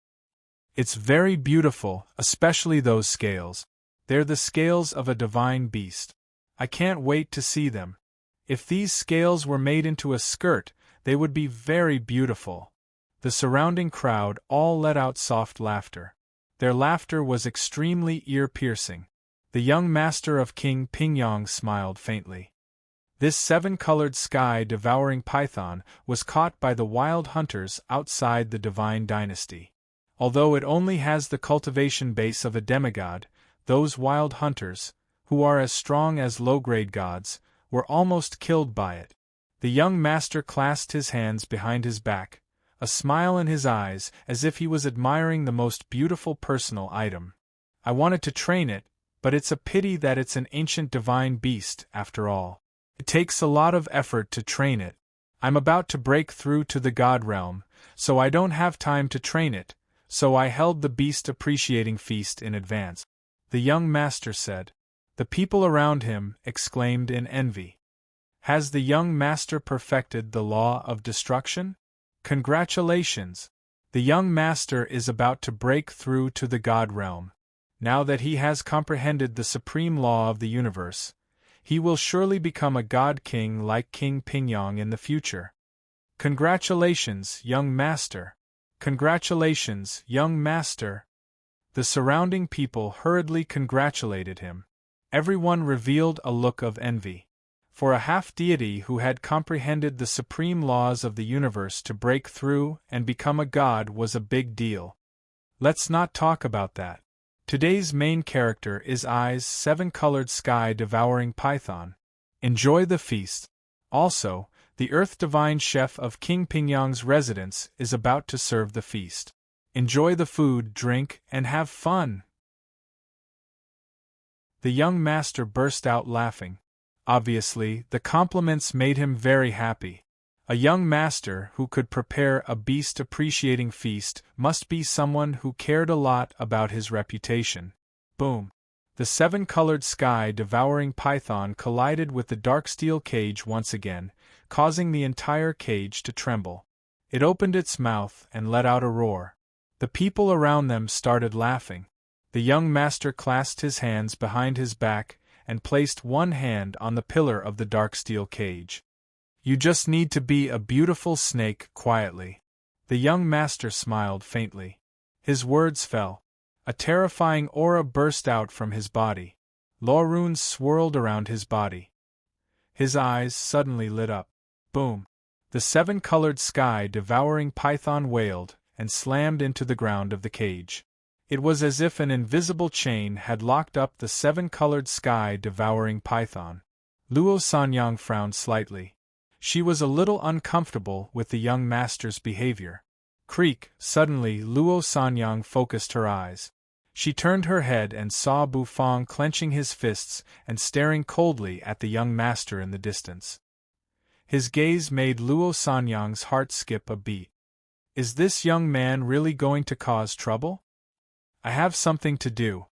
It's very beautiful, especially those scales. They're the scales of a divine beast. I can't wait to see them. If these scales were made into a skirt, they would be very beautiful. The surrounding crowd all let out soft laughter. Their laughter was extremely ear-piercing. The young master of King Pingyong smiled faintly. This seven-colored sky-devouring python was caught by the wild hunters outside the divine dynasty. Although it only has the cultivation base of a demigod, those wild hunters, who are as strong as low-grade gods, were almost killed by it. The young master clasped his hands behind his back, a smile in his eyes as if he was admiring the most beautiful personal item. I wanted to train it, but it's a pity that it's an ancient divine beast, after all. It takes a lot of effort to train it. I'm about to break through to the god realm, so I don't have time to train it, so I held the beast appreciating feast in advance. The young master said. The people around him exclaimed in envy. Has the young master perfected the law of destruction? Congratulations! The young master is about to break through to the god realm. Now that he has comprehended the supreme law of the universe, he will surely become a god king like King Pingyong in the future. Congratulations, young master! Congratulations, young master! The surrounding people hurriedly congratulated him. Everyone revealed a look of envy. For a half-deity who had comprehended the supreme laws of the universe to break through and become a god was a big deal. Let's not talk about that. Today's main character is Ai's seven-colored sky-devouring python. Enjoy the feast. Also, the Earth Divine Chef of King Pingyong's residence is about to serve the feast. Enjoy the food, drink, and have fun. The young master burst out laughing. Obviously, the compliments made him very happy. A young master who could prepare a beast-appreciating feast must be someone who cared a lot about his reputation. Boom! The seven-colored sky-devouring python collided with the dark steel cage once again, causing the entire cage to tremble. It opened its mouth and let out a roar. The people around them started laughing. The young master clasped his hands behind his back and placed one hand on the pillar of the dark steel cage. You just need to be a beautiful snake quietly. The young master smiled faintly. His words fell. A terrifying aura burst out from his body. Law runes swirled around his body. His eyes suddenly lit up. Boom! The seven-colored sky-devouring python wailed and slammed into the ground of the cage. It was as if an invisible chain had locked up the seven-colored sky-devouring python. Luo Sanyang frowned slightly. She was a little uncomfortable with the young master's behavior. Creak! Suddenly Luo Sanyang focused her eyes. She turned her head and saw Bufang clenching his fists and staring coldly at the young master in the distance. His gaze made Luo Sanyang's heart skip a beat. Is this young man really going to cause trouble? I have something to do.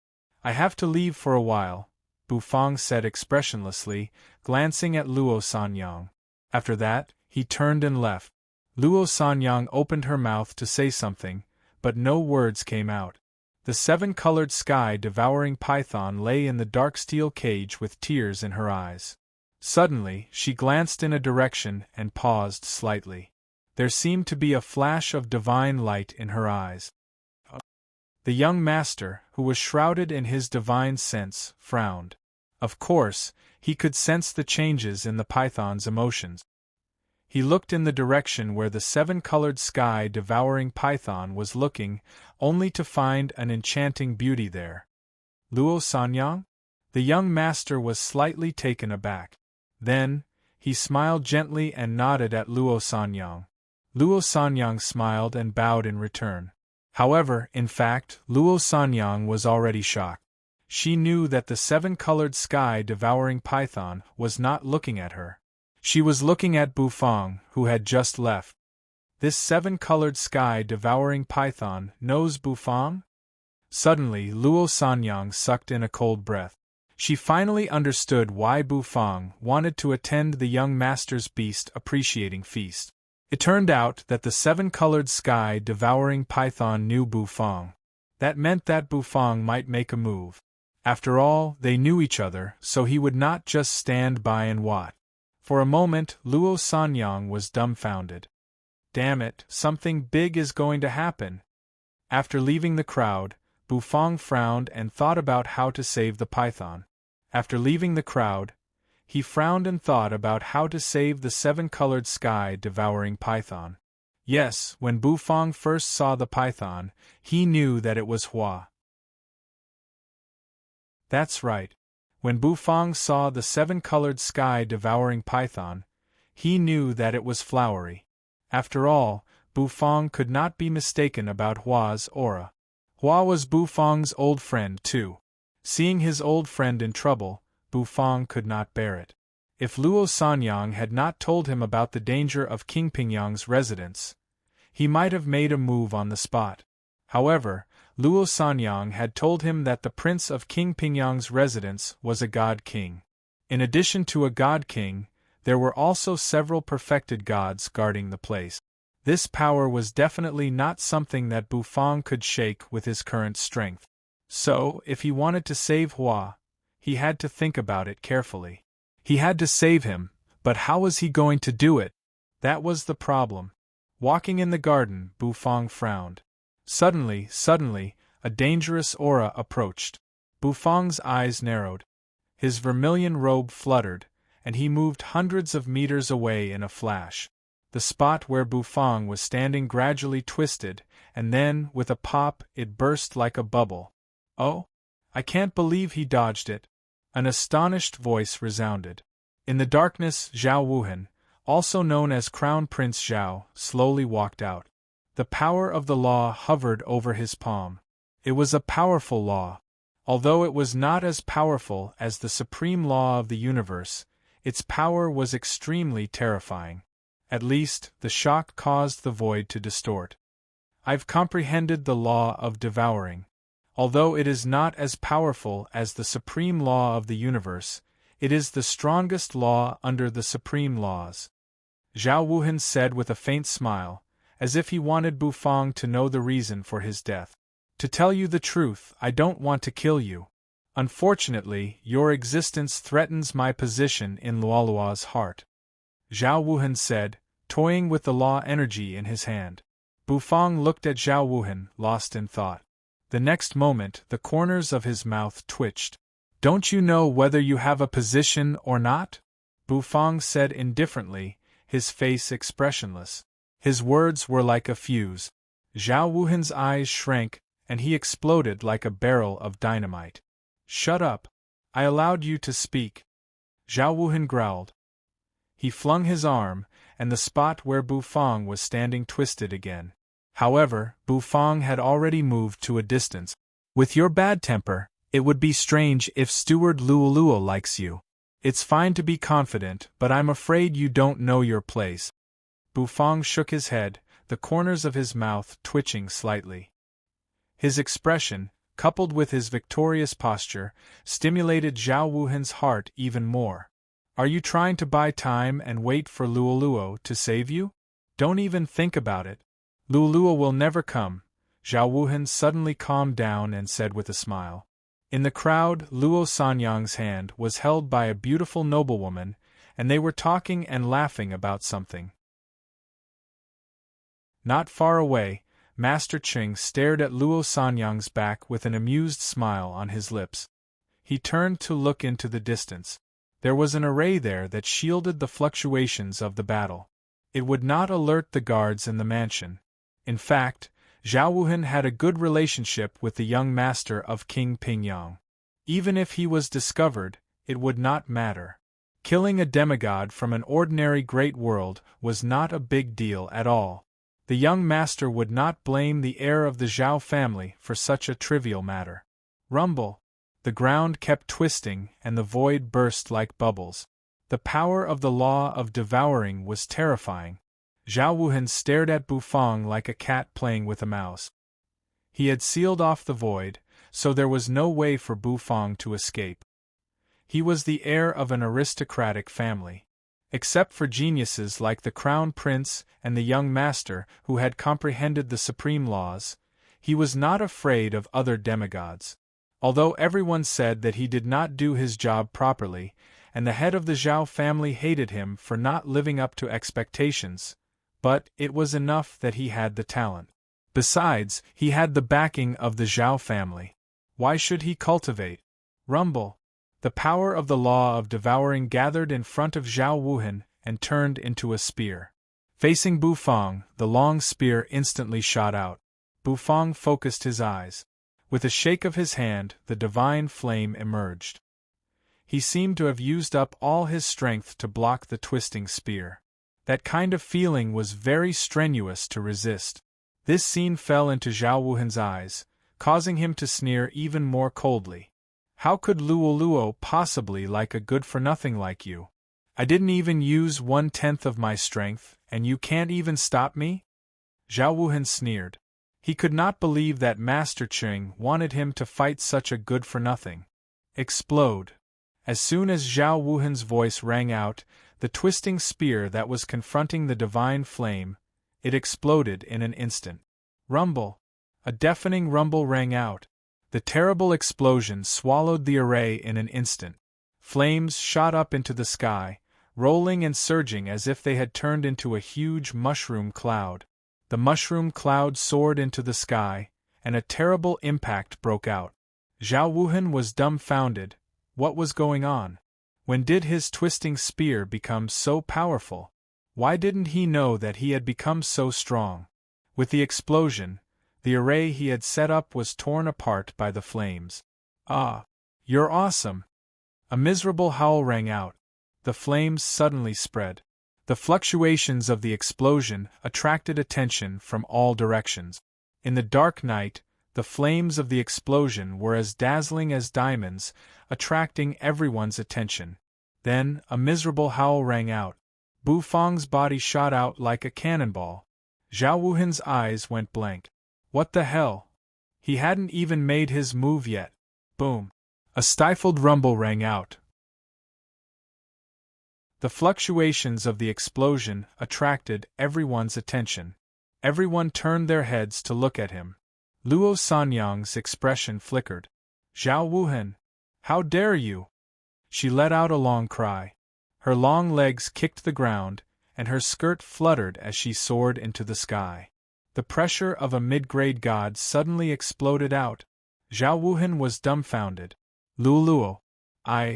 I have to leave for a while, Bufang said expressionlessly, glancing at Luo Sanyang. After that, he turned and left. Luo Sanyang opened her mouth to say something, but no words came out. The seven-colored sky-devouring python lay in the dark steel cage with tears in her eyes. Suddenly, she glanced in a direction and paused slightly. There seemed to be a flash of divine light in her eyes. The young master, who was shrouded in his divine sense, frowned. Of course, he could sense the changes in the python's emotions. He looked in the direction where the seven-colored sky-devouring python was looking, only to find an enchanting beauty there. Luo Sanyang? The young master was slightly taken aback. Then, he smiled gently and nodded at Luo Sanyang. Luo Sanyang smiled and bowed in return. However, in fact, Luo Sanyang was already shocked. She knew that the seven-colored sky-devouring python was not looking at her. She was looking at Bufang, who had just left. This seven-colored sky-devouring python knows Bufang? Suddenly, Luo Sanyang sucked in a cold breath. She finally understood why Bufang wanted to attend the young master's beast-appreciating feast. It turned out that the seven-colored sky-devouring python knew Bufang. That meant that Bufang might make a move. After all, they knew each other, so he would not just stand by and watch. For a moment, Luo Sanyang was dumbfounded. Damn it, something big is going to happen. After leaving the crowd, Bufang frowned and thought about how to save the python. After leaving the crowd, he frowned and thought about how to save the seven-colored sky-devouring python. Yes, when Bufang first saw the python, he knew that it was Hua. That's right. When Bufang saw the seven-colored sky-devouring python, he knew that it was flowery. After all, Bufang could not be mistaken about Hua's aura. Hua was Bufang's old friend too. Seeing his old friend in trouble, Bufang could not bear it. If Luo Sanyang had not told him about the danger of King Pingyang's residence, he might have made a move on the spot. However, Luo Sanyang had told him that the prince of King Pingyang's residence was a god king. In addition to a god king, there were also several perfected gods guarding the place. This power was definitely not something that Bufang could shake with his current strength. So, if he wanted to save Hua, he had to think about it carefully. He had to save him, but how was he going to do it? That was the problem. Walking in the garden, Bufang frowned. Suddenly, a dangerous aura approached. Bufang's eyes narrowed. His vermilion robe fluttered, and he moved hundreds of meters away in a flash. The spot where Bufang was standing gradually twisted, and then, with a pop, it burst like a bubble. Oh? I can't believe he dodged it. An astonished voice resounded. In the darkness, Zhao Wuhan, also known as Crown Prince Zhao, slowly walked out. The power of the law hovered over his palm. It was a powerful law. Although it was not as powerful as the supreme law of the universe, its power was extremely terrifying. At least, the shock caused the void to distort. I've comprehended the law of devouring. Although it is not as powerful as the supreme law of the universe, it is the strongest law under the supreme laws. Zhao Wuhan said with a faint smile, as if he wanted Bufang to know the reason for his death. To tell you the truth, I don't want to kill you. Unfortunately, your existence threatens my position in Luolua's heart. Zhao Wuhan said, toying with the law energy in his hand. Bufang looked at Zhao Wuhan, lost in thought. The next moment, the corners of his mouth twitched. Don't you know whether you have a position or not? Bufang said indifferently, his face expressionless. His words were like a fuse. Zhao Wuhan's eyes shrank, and he exploded like a barrel of dynamite. Shut up. I allowed you to speak. Zhao Wuhan growled. He flung his arm, and the spot where Bufang was standing twisted again. However, Bufang had already moved to a distance. With your bad temper, it would be strange if Steward Luoluo likes you. It's fine to be confident, but I'm afraid you don't know your place. Bufang shook his head, the corners of his mouth twitching slightly. His expression, coupled with his victorious posture, stimulated Zhao Wuhan's heart even more. Are you trying to buy time and wait for Luoluo to save you? Don't even think about it. Luoluo will never come. Zhao Wuhan suddenly calmed down and said with a smile. In the crowd, Luo Sanyang's hand was held by a beautiful noblewoman, and they were talking and laughing about something. Not far away, Master Ching stared at Luo Sanyang's back with an amused smile on his lips. He turned to look into the distance. There was an array there that shielded the fluctuations of the battle. It would not alert the guards in the mansion. In fact, Zhao Wuhan had a good relationship with the young master of King Pingyang. Even if he was discovered, it would not matter. Killing a demigod from an ordinary great world was not a big deal at all. The young master would not blame the heir of the Zhao family for such a trivial matter. Rumble! The ground kept twisting and the void burst like bubbles. The power of the law of devouring was terrifying. Zhao Wuhan stared at Bufang like a cat playing with a mouse. He had sealed off the void, so there was no way for Bufang to escape. He was the heir of an aristocratic family. Except for geniuses like the Crown Prince and the young master who had comprehended the supreme laws, he was not afraid of other demigods. Although everyone said that he did not do his job properly, and the head of the Zhao family hated him for not living up to expectations, but it was enough that he had the talent. Besides, he had the backing of the Zhao family. Why should he cultivate? Rumble. The power of the law of devouring gathered in front of Zhao Wuhan and turned into a spear. Facing Bufang, the long spear instantly shot out. Bufang focused his eyes. With a shake of his hand, the divine flame emerged. He seemed to have used up all his strength to block the twisting spear. That kind of feeling was very strenuous to resist. This scene fell into Zhao Wuhan's eyes, causing him to sneer even more coldly. How could Luo possibly like a good-for-nothing like you? I didn't even use 1/10 of my strength, and you can't even stop me? Zhao Wuhan sneered. He could not believe that Master Qing wanted him to fight such a good-for-nothing. Explode. As soon as Zhao Wuhan's voice rang out, the twisting spear that was confronting the divine flame, it exploded in an instant. Rumble. A deafening rumble rang out. The terrible explosion swallowed the array in an instant. Flames shot up into the sky, rolling and surging as if they had turned into a huge mushroom cloud. The mushroom cloud soared into the sky, and a terrible impact broke out. Zhao Wuhan was dumbfounded. What was going on? When did his twisting spear become so powerful? Why didn't he know that he had become so strong? With the explosion, the array he had set up was torn apart by the flames. Ah! You're awesome! A miserable howl rang out. The flames suddenly spread. The fluctuations of the explosion attracted attention from all directions. In the dark night, the flames of the explosion were as dazzling as diamonds, attracting everyone's attention. Then, a miserable howl rang out. Bufang's body shot out like a cannonball. Zhao Wuhan's eyes went blank. What the hell? He hadn't even made his move yet. Boom. A stifled rumble rang out. The fluctuations of the explosion attracted everyone's attention. Everyone turned their heads to look at him. Luo Sanyang's expression flickered. Zhao Wuhan! How dare you! She let out a long cry. Her long legs kicked the ground, and her skirt fluttered as she soared into the sky. The pressure of a mid-grade god suddenly exploded out. Zhao Wuhan was dumbfounded. Luo,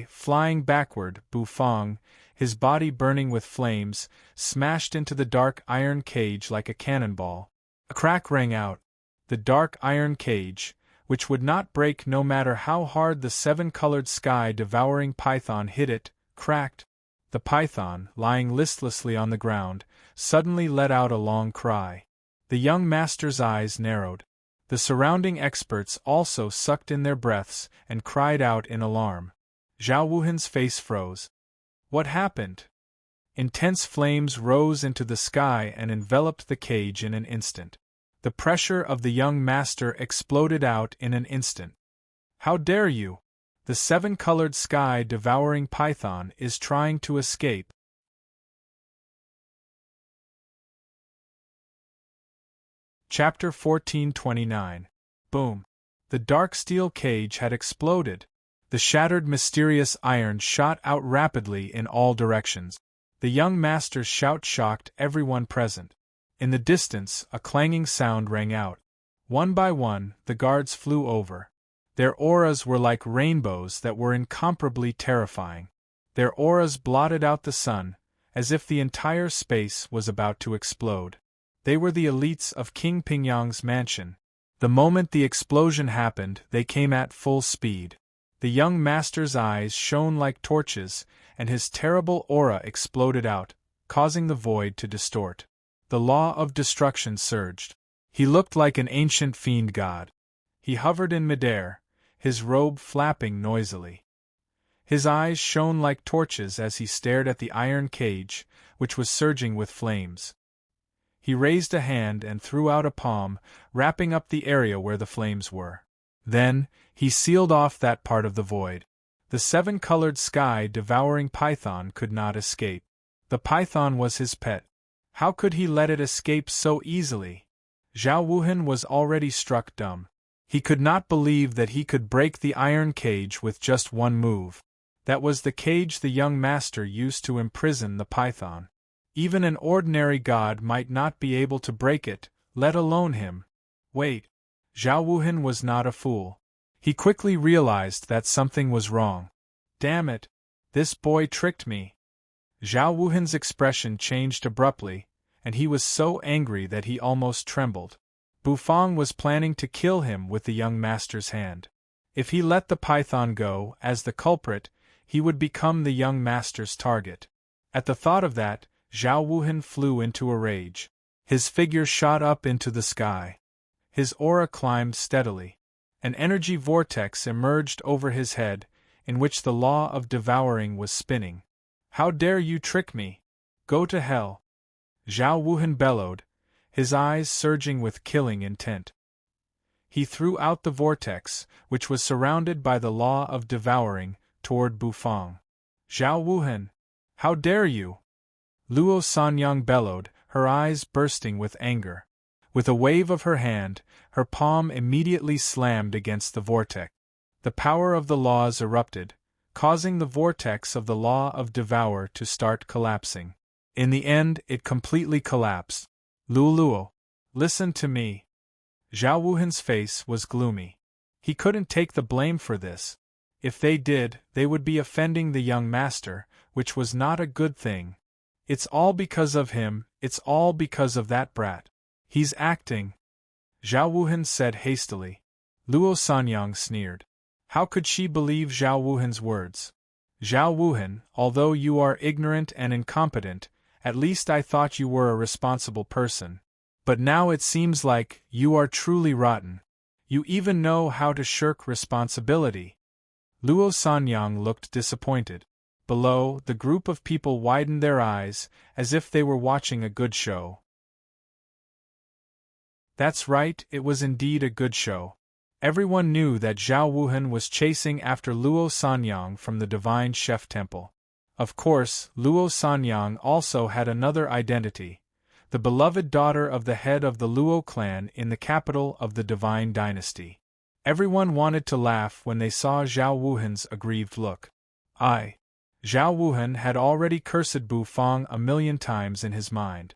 flying backward, Bufang, his body burning with flames, smashed into the dark iron cage like a cannonball. A crack rang out. The dark iron cage, which would not break no matter how hard the seven-colored sky-devouring python hit it, cracked. The python, lying listlessly on the ground, suddenly let out a long cry. The young master's eyes narrowed. The surrounding experts also sucked in their breaths and cried out in alarm. Zhao Wuhan's face froze. What happened? Intense flames rose into the sky and enveloped the cage in an instant. The pressure of the young master exploded out in an instant. How dare you! The seven-colored sky-devouring python is trying to escape. Chapter 1429. Boom. The dark steel cage had exploded. The shattered mysterious iron shot out rapidly in all directions. The young master's shout shocked everyone present. In the distance, a clanging sound rang out. One by one, the guards flew over. Their auras were like rainbows that were incomparably terrifying. Their auras blotted out the sun, as if the entire space was about to explode. They were the elites of King Pingyang's mansion. The moment the explosion happened, they came at full speed. The young master's eyes shone like torches, and his terrible aura exploded out, causing the void to distort. The law of destruction surged. He looked like an ancient fiend god. He hovered in midair, his robe flapping noisily. His eyes shone like torches as he stared at the iron cage, which was surging with flames. He raised a hand and threw out a palm, wrapping up the area where the flames were. Then, he sealed off that part of the void. The seven-colored sky-devouring python could not escape. The python was his pet. How could he let it escape so easily? Zhao Wuhan was already struck dumb. He could not believe that he could break the iron cage with just one move. That was the cage the young master used to imprison the python. Even an ordinary god might not be able to break it, let alone him. Wait. Zhao Wuhan was not a fool. He quickly realized that something was wrong. Damn it! This boy tricked me. Zhao Wuhan's expression changed abruptly, and he was so angry that he almost trembled. Bufang was planning to kill him with the young master's hand. If he let the python go, as the culprit, he would become the young master's target. At the thought of that, Zhao Wuhan flew into a rage. His figure shot up into the sky. His aura climbed steadily. An energy vortex emerged over his head, in which the law of devouring was spinning. How dare you trick me? Go to hell! Zhao Wuhan bellowed, his eyes surging with killing intent. He threw out the vortex, which was surrounded by the law of devouring, toward Bufang. Zhao Wuhan! How dare you! Luo Sanyang bellowed, her eyes bursting with anger. With a wave of her hand, her palm immediately slammed against the vortex. The power of the laws erupted, causing the vortex of the law of devour to start collapsing. In the end, it completely collapsed. Luo, listen to me. Zhao Wuhan's face was gloomy. He couldn't take the blame for this. If they did, they would be offending the young master, which was not a good thing. It's all because of him, it's all because of that brat. He's acting. Zhao Wuhan said hastily. Luo Sanyang sneered. How could she believe Zhao Wuhan's words? Zhao Wuhan, although you are ignorant and incompetent, at least I thought you were a responsible person. But now it seems like you are truly rotten. You even know how to shirk responsibility. Luo Sanyang looked disappointed. Below, the group of people widened their eyes, as if they were watching a good show. That's right, it was indeed a good show. Everyone knew that Zhao Wuhan was chasing after Luo Sanyang from the Divine Chef Temple. Of course, Luo Sanyang also had another identity, the beloved daughter of the head of the Luo clan in the capital of the Divine Dynasty. Everyone wanted to laugh when they saw Zhao Wuhan's aggrieved look. Zhao Wuhan had already cursed Bufang 1,000,000 times in his mind.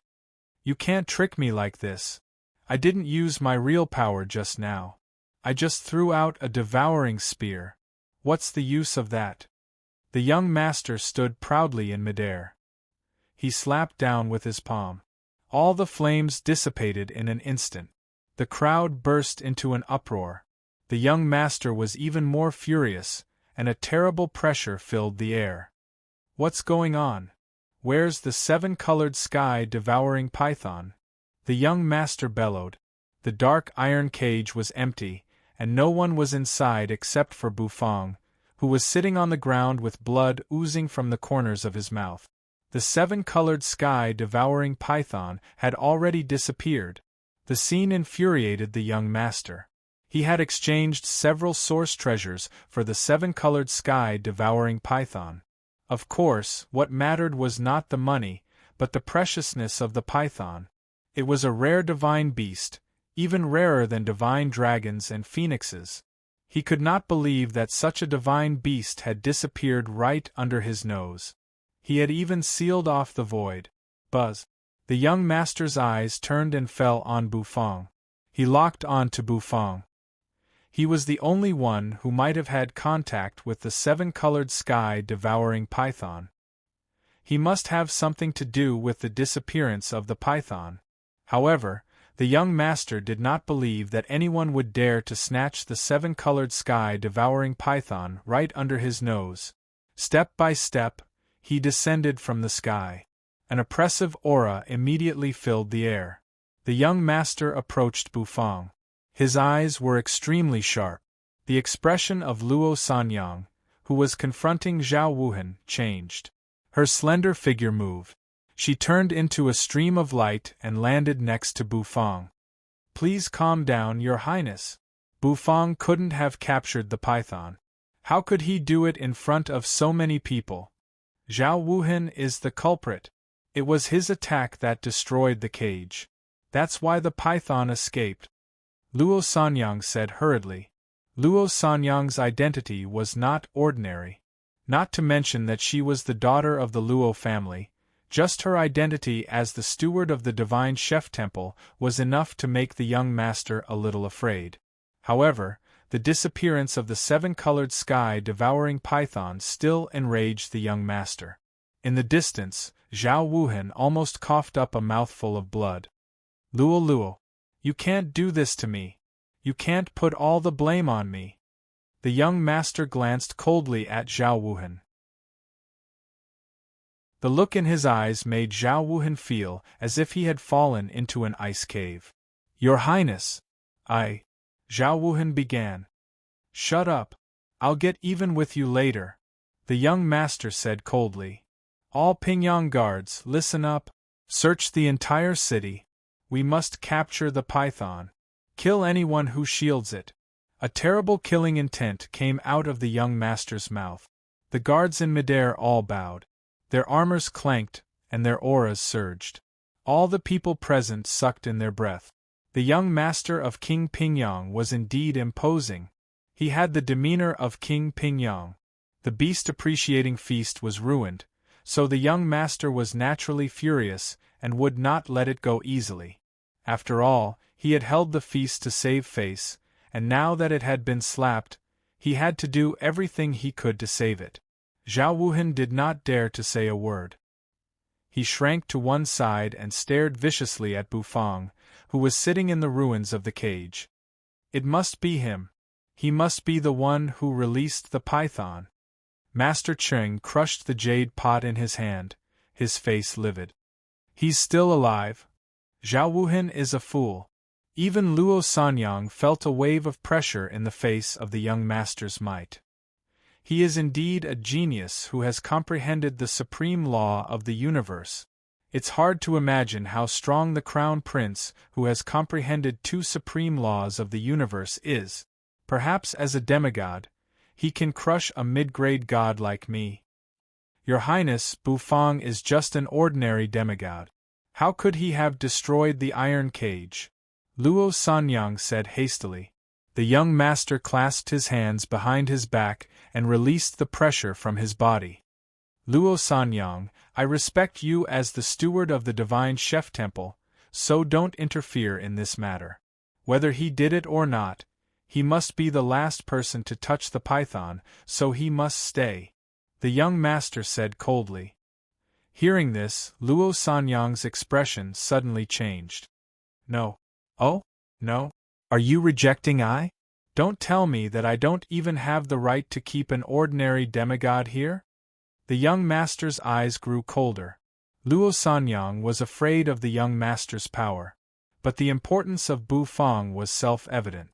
You can't trick me like this. I didn't use my real power just now. I just threw out a devouring spear. What's the use of that? The young master stood proudly in midair. He slapped down with his palm. All the flames dissipated in an instant. The crowd burst into an uproar. The young master was even more furious, and a terrible pressure filled the air. What's going on? Where's the 7-colored sky-devouring python? The young master bellowed. The dark iron cage was empty, and no one was inside except for Bufang, who was sitting on the ground with blood oozing from the corners of his mouth. The 7-colored sky-devouring python had already disappeared. The scene infuriated the young master. He had exchanged several source treasures for the 7-colored sky-devouring python. Of course, what mattered was not the money, but the preciousness of the python. It was a rare divine beast, even rarer than divine dragons and phoenixes. He could not believe that such a divine beast had disappeared right under his nose. He had even sealed off the void. Buzz. The young master's eyes turned and fell on Bufang. He locked on to Bufang. He was the only one who might have had contact with the 7-colored sky-devouring python. He must have something to do with the disappearance of the python. However, the young master did not believe that anyone would dare to snatch the 7-colored sky-devouring python right under his nose. Step by step, he descended from the sky. An oppressive aura immediately filled the air. The young master approached Bufang. His eyes were extremely sharp. The expression of Luo Sanyang, who was confronting Zhao Wuhan, changed. Her slender figure moved. She turned into a stream of light and landed next to Bufang. Please calm down, Your Highness. Bufang couldn't have captured the python. How could he do it in front of so many people? Zhao Wuhan is the culprit. It was his attack that destroyed the cage. That's why the python escaped, Luo Sanyang said hurriedly. Luo Sanyang's identity was not ordinary. Not to mention that she was the daughter of the Luo family, just her identity as the steward of the divine chef temple was enough to make the young master a little afraid. However, the disappearance of the seven-colored sky-devouring python still enraged the young master. In the distance, Zhao Wuhan almost coughed up a mouthful of blood. Luo Luo, you can't do this to me. You can't put all the blame on me. The young master glanced coldly at Zhao Wuhan. The look in his eyes made Zhao Wuhan feel as if he had fallen into an ice cave. Your Highness! Zhao Wuhan began. Shut up. I'll get even with you later, the young master said coldly. All Pingyang guards, listen up. Search the entire city. We must capture the python. Kill anyone who shields it. A terrible killing intent came out of the young master's mouth. The guards in midair all bowed. Their armors clanked, and their auras surged. All the people present sucked in their breath. The young master of King Pingyang was indeed imposing. He had the demeanor of King Pingyang. The beast-appreciating feast was ruined, so the young master was naturally furious and would not let it go easily. After all, he had held the feast to save face, and now that it had been slapped, he had to do everything he could to save it. Zhao Wuhan did not dare to say a word. He shrank to one side and stared viciously at Bufang, who was sitting in the ruins of the cage. It must be him. He must be the one who released the python. Master Cheng crushed the jade pot in his hand, his face livid. He's still alive. Zhao Wuhan is a fool. Even Luo Sanyang felt a wave of pressure in the face of the young master's might. He is indeed a genius who has comprehended the supreme law of the universe. It's hard to imagine how strong the crown prince who has comprehended two supreme laws of the universe is. Perhaps as a demigod, he can crush a mid-grade god like me. Your Highness, Bufang is just an ordinary demigod. How could he have destroyed the iron cage? Luo Sanyang said hastily. The young master clasped his hands behind his back and released the pressure from his body. Luo Sanyang, I respect you as the steward of the divine chef temple, so don't interfere in this matter. Whether he did it or not, he must be the last person to touch the python, so he must stay, the young master said coldly. Hearing this, Luo Sanyang's expression suddenly changed. No. Oh, no. Are you rejecting I? Don't tell me that I don't even have the right to keep an ordinary demigod here? The young master's eyes grew colder. Luo Sanyang was afraid of the young master's power, but the importance of Bufang was self-evident.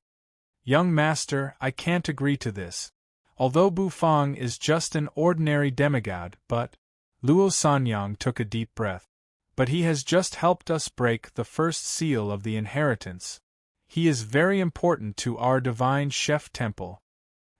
Young master, I can't agree to this. Although Bufang is just an ordinary demigod, but... Luo Sanyang took a deep breath. But he has just helped us break the first seal of the inheritance. He is very important to our divine chef temple.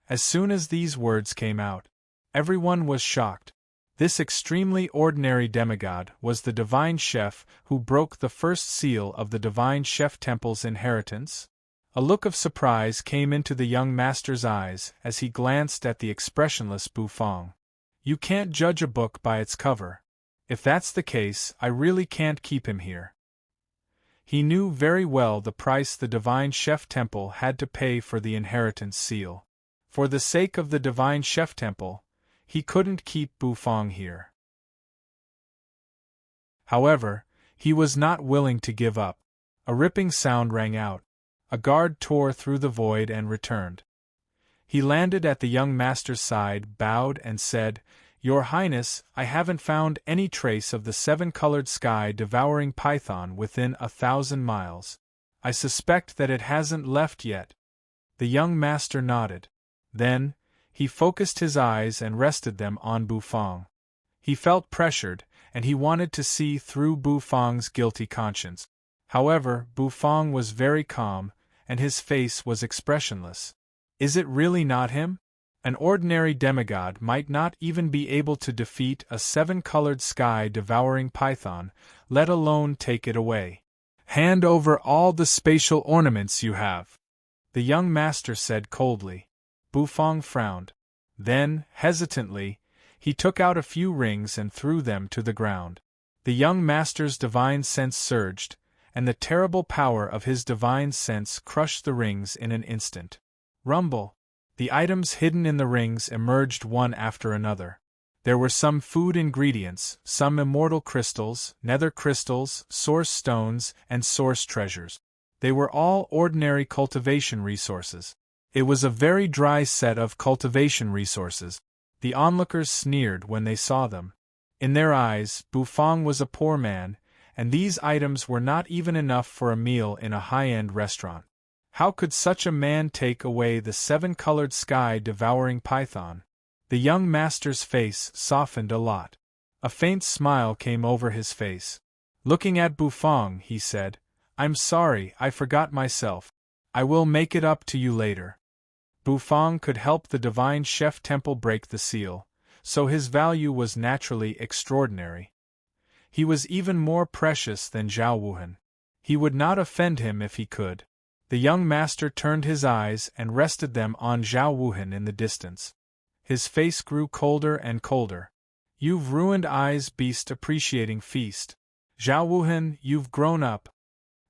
As soon as these words came out, everyone was shocked. This extremely ordinary demigod was the divine chef who broke the first seal of the divine chef temple's inheritance? A look of surprise came into the young master's eyes as he glanced at the expressionless Bufang. You can't judge a book by its cover. If that's the case, I really can't keep him here. He knew very well the price the divine chef temple had to pay for the inheritance seal. For the sake of the divine chef temple, he couldn't keep Bufang here. However, he was not willing to give up. A ripping sound rang out. A guard tore through the void and returned. He landed at the young master's side, bowed, and said, Your Highness, I haven't found any trace of the seven-colored sky-devouring python within 1,000 miles. I suspect that it hasn't left yet. The young master nodded. Then, he focused his eyes and rested them on Bufang. He felt pressured, and he wanted to see through Bufang's guilty conscience. However, Bufang was very calm, and his face was expressionless. Is it really not him? An ordinary demigod might not even be able to defeat a seven-colored sky-devouring python, let alone take it away. Hand over all the spatial ornaments you have, the young master said coldly. Bufang frowned. Then, hesitantly, he took out a few rings and threw them to the ground. The young master's divine sense surged, and the terrible power of his divine sense crushed the rings in an instant. Rumble! The items hidden in the rings emerged one after another. There were some food ingredients, some immortal crystals, nether crystals, source stones, and source treasures. They were all ordinary cultivation resources. It was a very dry set of cultivation resources. The onlookers sneered when they saw them. In their eyes, Bufang was a poor man, and these items were not even enough for a meal in a high-end restaurant. How could such a man take away the seven-colored sky-devouring python? The young master's face softened a lot. A faint smile came over his face. Looking at Bufang, he said, "I'm sorry, I forgot myself. I will make it up to you later." Bufang could help the divine chef temple break the seal, so his value was naturally extraordinary. He was even more precious than Zhao Wuhan. He would not offend him if he could. The young master turned his eyes and rested them on Zhao Wuhan in the distance. His face grew colder and colder. "You've ruined I's beast appreciating feast. Zhao Wuhan, you've grown up.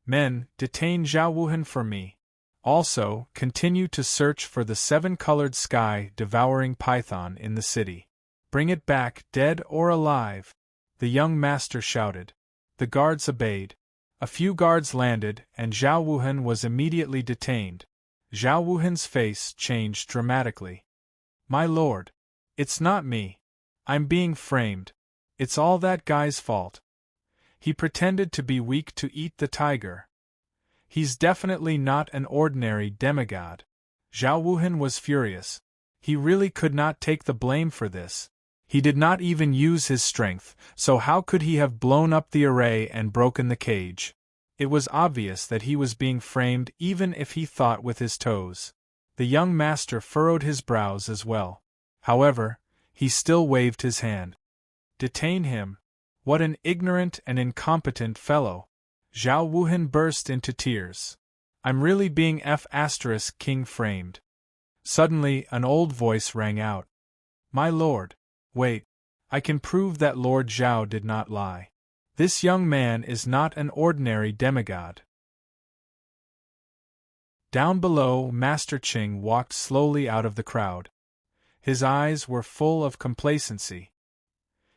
Men, detain Zhao Wuhan for me. Also, continue to search for the seven-colored sky-devouring python in the city. Bring it back, dead or alive," the young master shouted. The guards obeyed. A few guards landed, and Zhao Wuhan was immediately detained. Zhao Wuhan's face changed dramatically. "My lord, it's not me. I'm being framed. It's all that guy's fault. He pretended to be weak to eat the tiger. He's definitely not an ordinary demigod." Zhao Wuhan was furious. He really could not take the blame for this. He did not even use his strength, so how could he have blown up the array and broken the cage? It was obvious that he was being framed even if he thought with his toes. The young master furrowed his brows as well. However, he still waved his hand. "Detain him. What an ignorant and incompetent fellow." Zhao Wuhan burst into tears. "I'm really being king framed." Suddenly, an old voice rang out. "My lord. Wait. I can prove that Lord Zhao did not lie. This young man is not an ordinary demigod." Down below, Master Qing walked slowly out of the crowd. His eyes were full of complacency.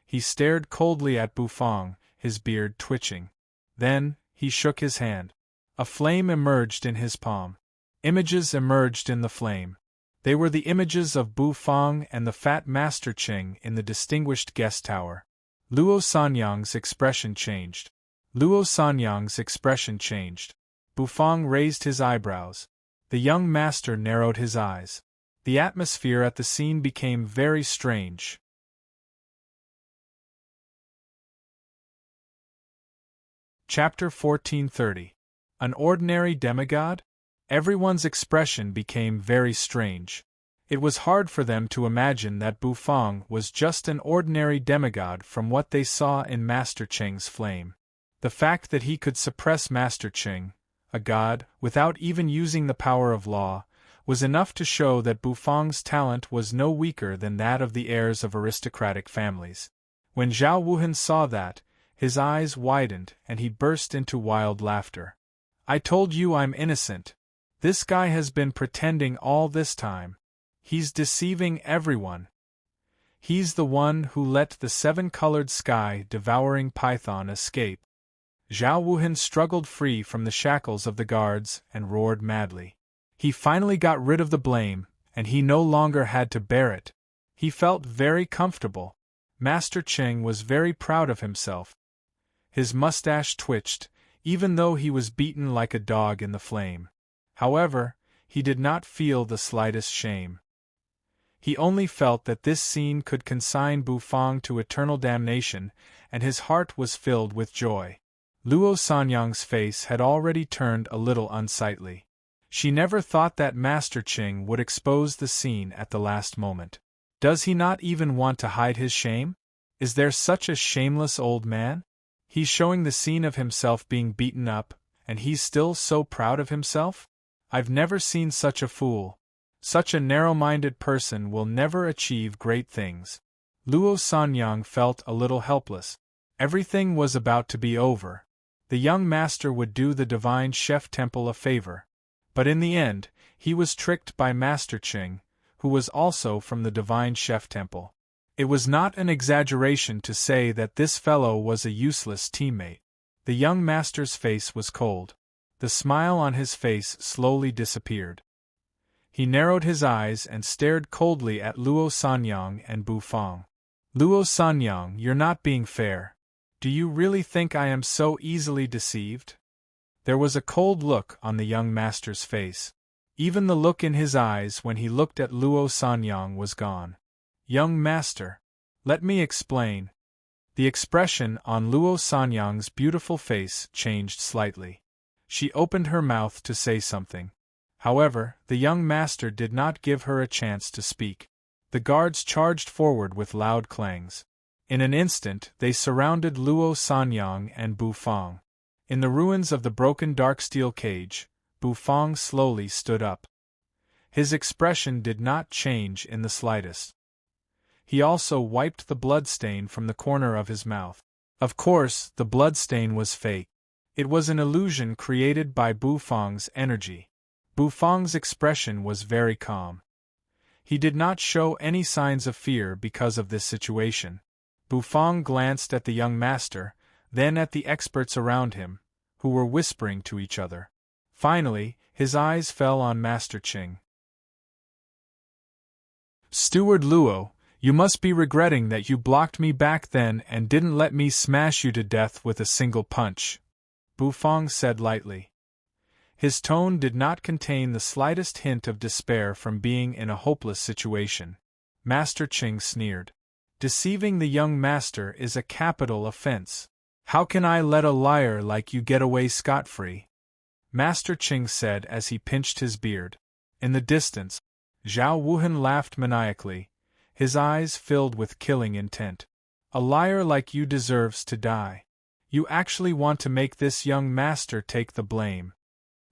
He stared coldly at Bufang, his beard twitching. Then, he shook his hand. A flame emerged in his palm. Images emerged in the flame. They were the images of Bufang and the fat Master Qing in the distinguished guest tower. Luo Sanyang's expression changed. Bufang raised his eyebrows. The young master narrowed his eyes. The atmosphere at the scene became very strange. Chapter 1430. An ordinary demigod? Everyone's expression became very strange. It was hard for them to imagine that Bufang was just an ordinary demigod from what they saw in Master Qing's flame. The fact that he could suppress Master Qing, a god, without even using the power of law, was enough to show that Bufang's talent was no weaker than that of the heirs of aristocratic families. When Zhao Wuhan saw that, his eyes widened and he burst into wild laughter. "I told you I'm innocent. This guy has been pretending all this time. He's deceiving everyone. He's the one who let the seven-colored sky-devouring python escape." Zhao Wuhan struggled free from the shackles of the guards and roared madly. He finally got rid of the blame, and he no longer had to bear it. He felt very comfortable. Master Qing was very proud of himself. His mustache twitched, even though he was beaten like a dog in the flame. However, he did not feel the slightest shame. He only felt that this scene could consign Bufang to eternal damnation, and his heart was filled with joy. Luo Sanyang's face had already turned a little unsightly. She never thought that Master Ching would expose the scene at the last moment. Does he not even want to hide his shame? Is there such a shameless old man? He's showing the scene of himself being beaten up, and he's still so proud of himself? I've never seen such a fool. Such a narrow-minded person will never achieve great things. Luo Sanyang felt a little helpless. Everything was about to be over. The young master would do the divine chef temple a favor. But in the end, he was tricked by Master Ching, who was also from the divine chef temple. It was not an exaggeration to say that this fellow was a useless teammate. The young master's face was cold. The smile on his face slowly disappeared. He narrowed his eyes and stared coldly at Luo Sanyang and Bu Fang. Luo Sanyang, you're not being fair. Do you really think I am so easily deceived? There was a cold look on the young master's face. Even the look in his eyes when he looked at Luo Sanyang was gone. Young master, let me explain. The expression on Luo Sanyang's beautiful face changed slightly. She opened her mouth to say something. However, the young master did not give her a chance to speak. The guards charged forward with loud clangs. In an instant, they surrounded Luo Sanyang and Bu Fang. In the ruins of the broken dark steel cage, Bu Fang slowly stood up. His expression did not change in the slightest. He also wiped the blood stain from the corner of his mouth. Of course, the blood stain was fake. It was an illusion created by Bu Fang's energy. Bu Fang's expression was very calm. He did not show any signs of fear because of this situation. Bu Fang glanced at the young master, then at the experts around him, who were whispering to each other. Finally, his eyes fell on Master Ching. Steward Luo, you must be regretting that you blocked me back then and didn't let me smash you to death with a single punch, Bu Fang said lightly. His tone did not contain the slightest hint of despair from being in a hopeless situation. Master Ching sneered. Deceiving the young master is a capital offense. How can I let a liar like you get away scot-free? Master Ching said as he pinched his beard. In the distance, Zhao Wuhan laughed maniacally, his eyes filled with killing intent. A liar like you deserves to die. You actually want to make this young master take the blame.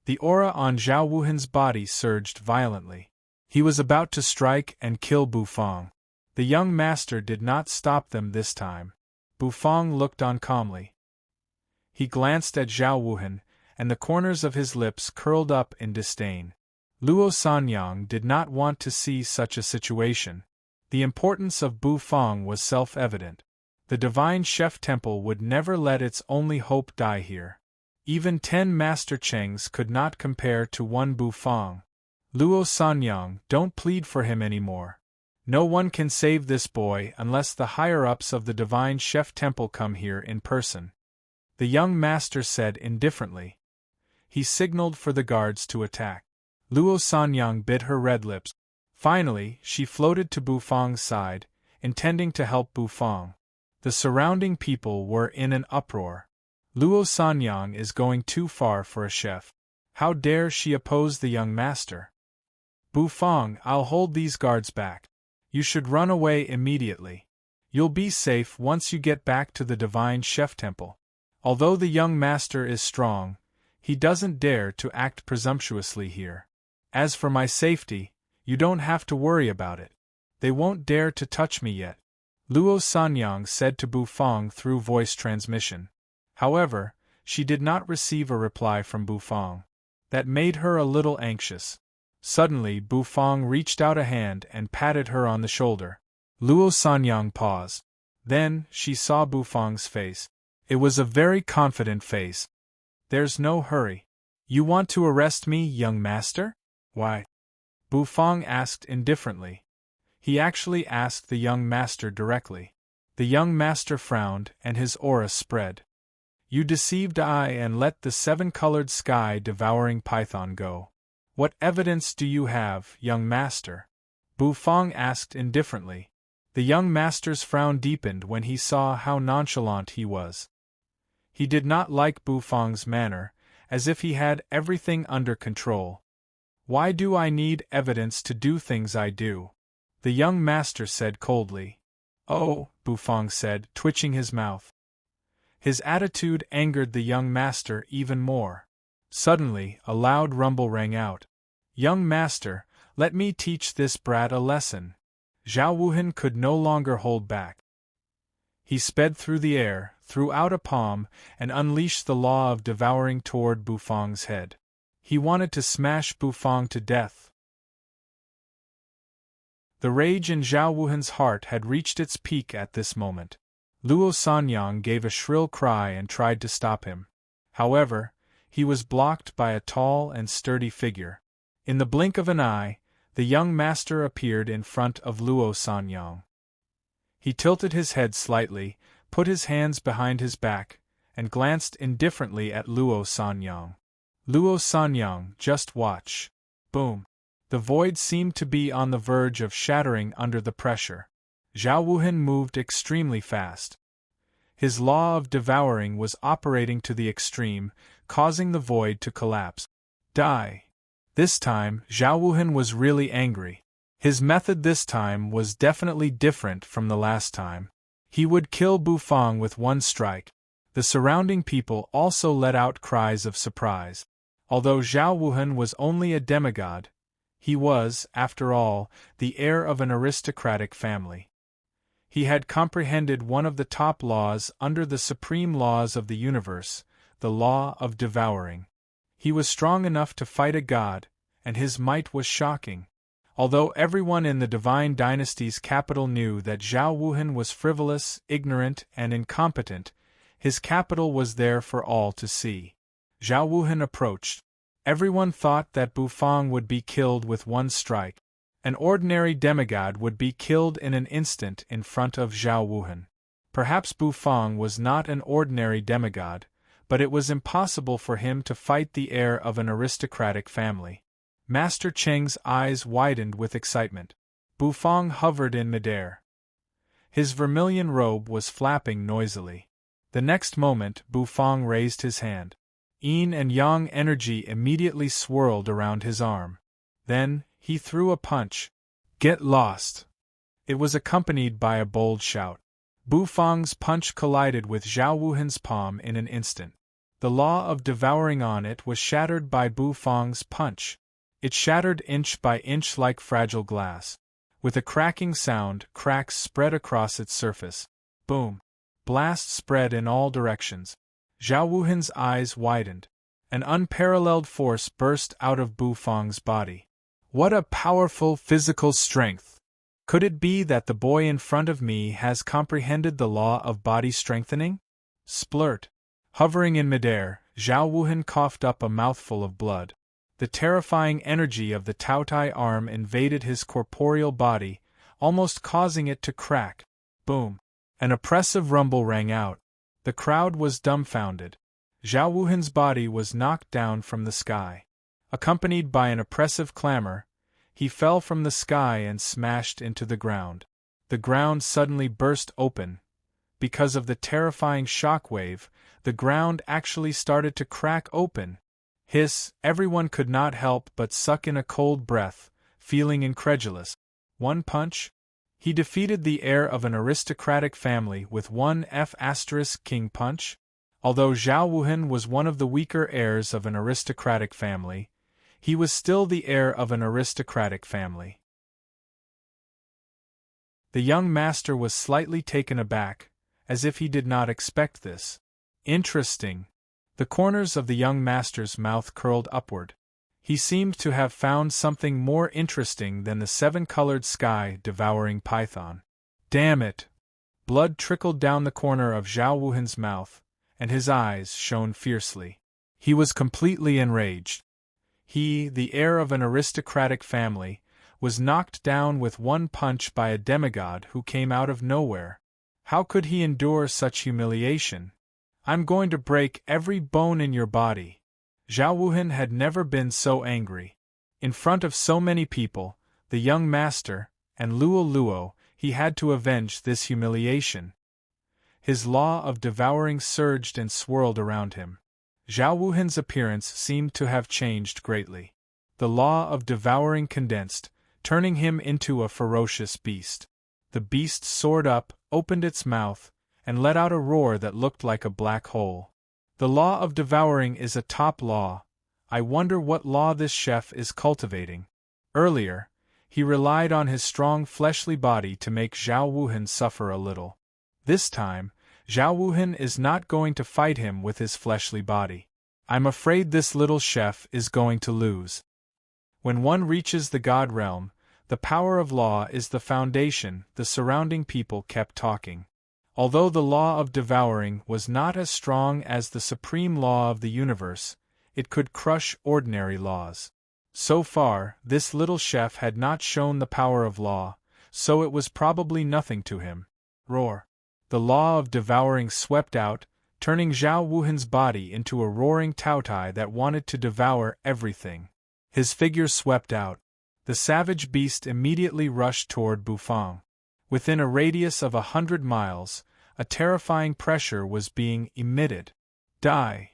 The aura on Zhao Wuhan's body surged violently. He was about to strike and kill Bu Fang. The young master did not stop them this time. Bu Fang looked on calmly. He glanced at Zhao Wuhan, and the corners of his lips curled up in disdain. Luo Sanyang did not want to see such a situation. The importance of Bu Fang was self-evident. The divine chef temple would never let its only hope die here. Even 10 Master Chengs could not compare to one Bu Fang. Luo Sanyang, don't plead for him anymore. No one can save this boy unless the higher-ups of the divine chef temple come here in person. The young master said indifferently. He signaled for the guards to attack. Luo Sanyang bit her red lips. Finally, she floated to Bu Fang's side, intending to help Bu Fang. The surrounding people were in an uproar. Luo Sanyang is going too far for a chef. How dare she oppose the young master? Bu Fang, I'll hold these guards back. You should run away immediately. You'll be safe once you get back to the divine chef temple. Although the young master is strong, he doesn't dare to act presumptuously here. As for my safety, you don't have to worry about it. They won't dare to touch me yet, Luo Sanyang said to Bu Fang through voice transmission. However, she did not receive a reply from Bu Fang. That made her a little anxious. Suddenly Bu Fang reached out a hand and patted her on the shoulder. Luo Sanyang paused. Then, she saw Bu Fang's face. It was a very confident face. There's no hurry. You want to arrest me, young master? Why? Bu Fang asked indifferently. He actually asked the young master directly. The young master frowned and his aura spread. You deceived I and let the 7-colored sky-devouring python go. What evidence do you have, young master? Bu Fang asked indifferently. The young master's frown deepened when he saw how nonchalant he was. He did not like Bu Fang's manner, as if he had everything under control. Why do I need evidence to do things I do? The young master said coldly. Oh, Bufang said, twitching his mouth. His attitude angered the young master even more. Suddenly, a loud rumble rang out. Young master, let me teach this brat a lesson. Zhao Wuhan could no longer hold back. He sped through the air, threw out a palm, and unleashed the law of devouring toward Bufang's head. He wanted to smash Bufang to death. The rage in Zhao Wuhan's heart had reached its peak at this moment. Luo Sanyang gave a shrill cry and tried to stop him. However, he was blocked by a tall and sturdy figure. In the blink of an eye, the young master appeared in front of Luo Sanyang. He tilted his head slightly, put his hands behind his back, and glanced indifferently at Luo Sanyang. Luo Sanyang, just watch. Boom. The void seemed to be on the verge of shattering under the pressure. Zhao Wuhan moved extremely fast. His law of devouring was operating to the extreme, causing the void to collapse. Die. This time, Zhao Wuhan was really angry. His method this time was definitely different from the last time. He would kill Bufang with one strike. The surrounding people also let out cries of surprise. Although Zhao Wuhan was only a demigod, he was, after all, the heir of an aristocratic family. He had comprehended one of the top laws under the supreme laws of the universe, the law of devouring. He was strong enough to fight a god, and his might was shocking. Although everyone in the divine dynasty's capital knew that Zhao Wuhan was frivolous, ignorant, and incompetent, his capital was there for all to see. Zhao Wuhan approached. Everyone thought that Bufang would be killed with one strike. An ordinary demigod would be killed in an instant in front of Zhao Wuhan. Perhaps Bufang was not an ordinary demigod, but it was impossible for him to fight the heir of an aristocratic family. Master Cheng's eyes widened with excitement. Bufang hovered in midair. His vermilion robe was flapping noisily. The next moment, Bufang raised his hand. Yin and Yang energy immediately swirled around his arm. Then, he threw a punch. Get lost! It was accompanied by a bold shout. Bufang's punch collided with Zhao Wuhan's palm in an instant. The law of devouring on it was shattered by Bufang's punch. It shattered inch by inch like fragile glass. With a cracking sound, cracks spread across its surface. Boom! Blast spread in all directions. Zhao Wuhan's eyes widened. An unparalleled force burst out of Bufang's body. What a powerful physical strength! Could it be that the boy in front of me has comprehended the law of body strengthening? Splurt! Hovering in midair, Zhao Wuhan coughed up a mouthful of blood. The terrifying energy of the Taotai arm invaded his corporeal body, almost causing it to crack. Boom! An oppressive rumble rang out. The crowd was dumbfounded. Zhao Wuhan's body was knocked down from the sky. Accompanied by an oppressive clamor, he fell from the sky and smashed into the ground. The ground suddenly burst open. Because of the terrifying shockwave, the ground actually started to crack open. Hiss! Everyone could not help but suck in a cold breath, feeling incredulous. One punch? He defeated the heir of an aristocratic family with one F***king punch? Although Zhao Wuhan was one of the weaker heirs of an aristocratic family, he was still the heir of an aristocratic family. The young master was slightly taken aback, as if he did not expect this. Interesting. The corners of the young master's mouth curled upward. He seemed to have found something more interesting than the seven-colored sky-devouring python. Damn it! Blood trickled down the corner of Zhao Wuhan's mouth, and his eyes shone fiercely. He was completely enraged. He, the heir of an aristocratic family, was knocked down with one punch by a demigod who came out of nowhere. How could he endure such humiliation? I'm going to break every bone in your body. Zhao Wuhan had never been so angry. In front of so many people, the young master, and Luo, he had to avenge this humiliation. His law of devouring surged and swirled around him. Zhao Wuhan's appearance seemed to have changed greatly. the law of devouring condensed, turning him into a ferocious beast. The beast soared up, opened its mouth, and let out a roar that looked like a black hole. The law of devouring is a top law. I wonder what law this chef is cultivating. Earlier, he relied on his strong fleshly body to make Zhao Wuhan suffer a little. This time, Zhao Wuhan is not going to fight him with his fleshly body. I'm afraid this little chef is going to lose. When one reaches the God realm, the power of law is the foundation. The surrounding people kept talking. Although the law of devouring was not as strong as the supreme law of the universe, it could crush ordinary laws. So far, this little chef had not shown the power of law, so it was probably nothing to him. Roar. The law of devouring swept out, turning Zhao Wuhan's body into a roaring Taotai that wanted to devour everything. His figure swept out. The savage beast immediately rushed toward Bufang. Within a radius of 100 miles, a terrifying pressure was being emitted. Die!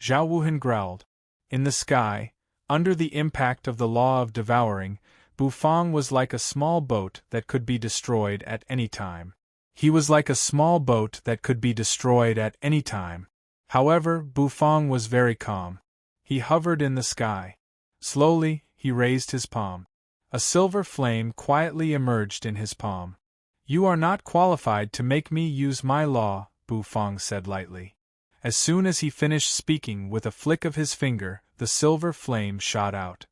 Zhao Wuhan growled. In the sky, under the impact of the law of devouring, Bufang was like a small boat that could be destroyed at any time. He was like a small boat that could be destroyed at any time. However, Bufang was very calm. He hovered in the sky. Slowly, he raised his palm. A silver flame quietly emerged in his palm. You are not qualified to make me use my law, Bufang said lightly. As soon as he finished speaking, with a flick of his finger, the silver flame shot out.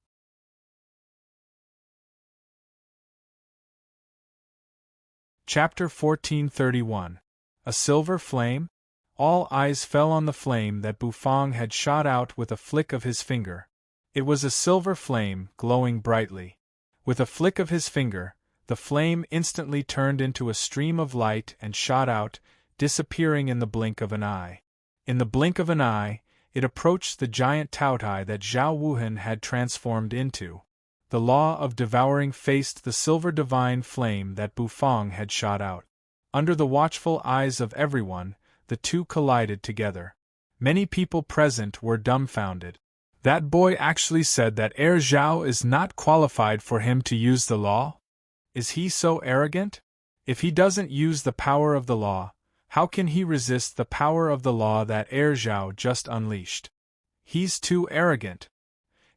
Chapter 1431. A silver flame? All eyes fell on the flame that Bufang had shot out with a flick of his finger. It was a silver flame, glowing brightly. With a flick of his finger, the flame instantly turned into a stream of light and shot out, disappearing in the blink of an eye. In the blink of an eye, it approached the giant Taotai that Zhao Wuhan had transformed into. The law of devouring faced the silver divine flame that Bufang had shot out. Under the watchful eyes of everyone, the two collided together. Many people present were dumbfounded. That boy actually said that Zhao is not qualified for him to use the law? Is he so arrogant? If he doesn't use the power of the law, how can he resist the power of the law that Zhao just unleashed? He's too arrogant.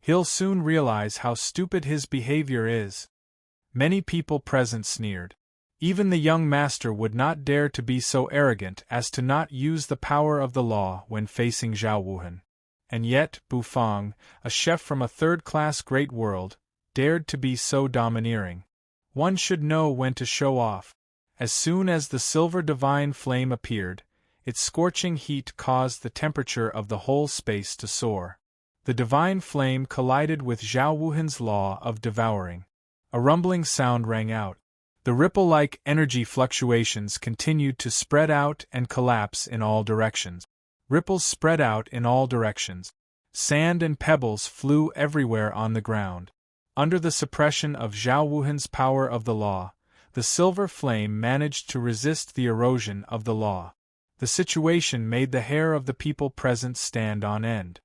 He'll soon realize how stupid his behavior is. Many people present sneered. Even the young master would not dare to be so arrogant as to not use the power of the law when facing Zhao Wuhan. And yet, Bufang, a chef from a third-class great world, dared to be so domineering. One should know when to show off. As soon as the silver divine flame appeared, its scorching heat caused the temperature of the whole space to soar. The divine flame collided with Zhao Wuhan's law of devouring. A rumbling sound rang out. The ripple-like energy fluctuations continued to spread out and collapse in all directions. Ripples spread out in all directions. Sand and pebbles flew everywhere on the ground. Under the suppression of Zhao Wuhan's power of the law, the silver flame managed to resist the erosion of the law. The situation made the hair of the people present stand on end.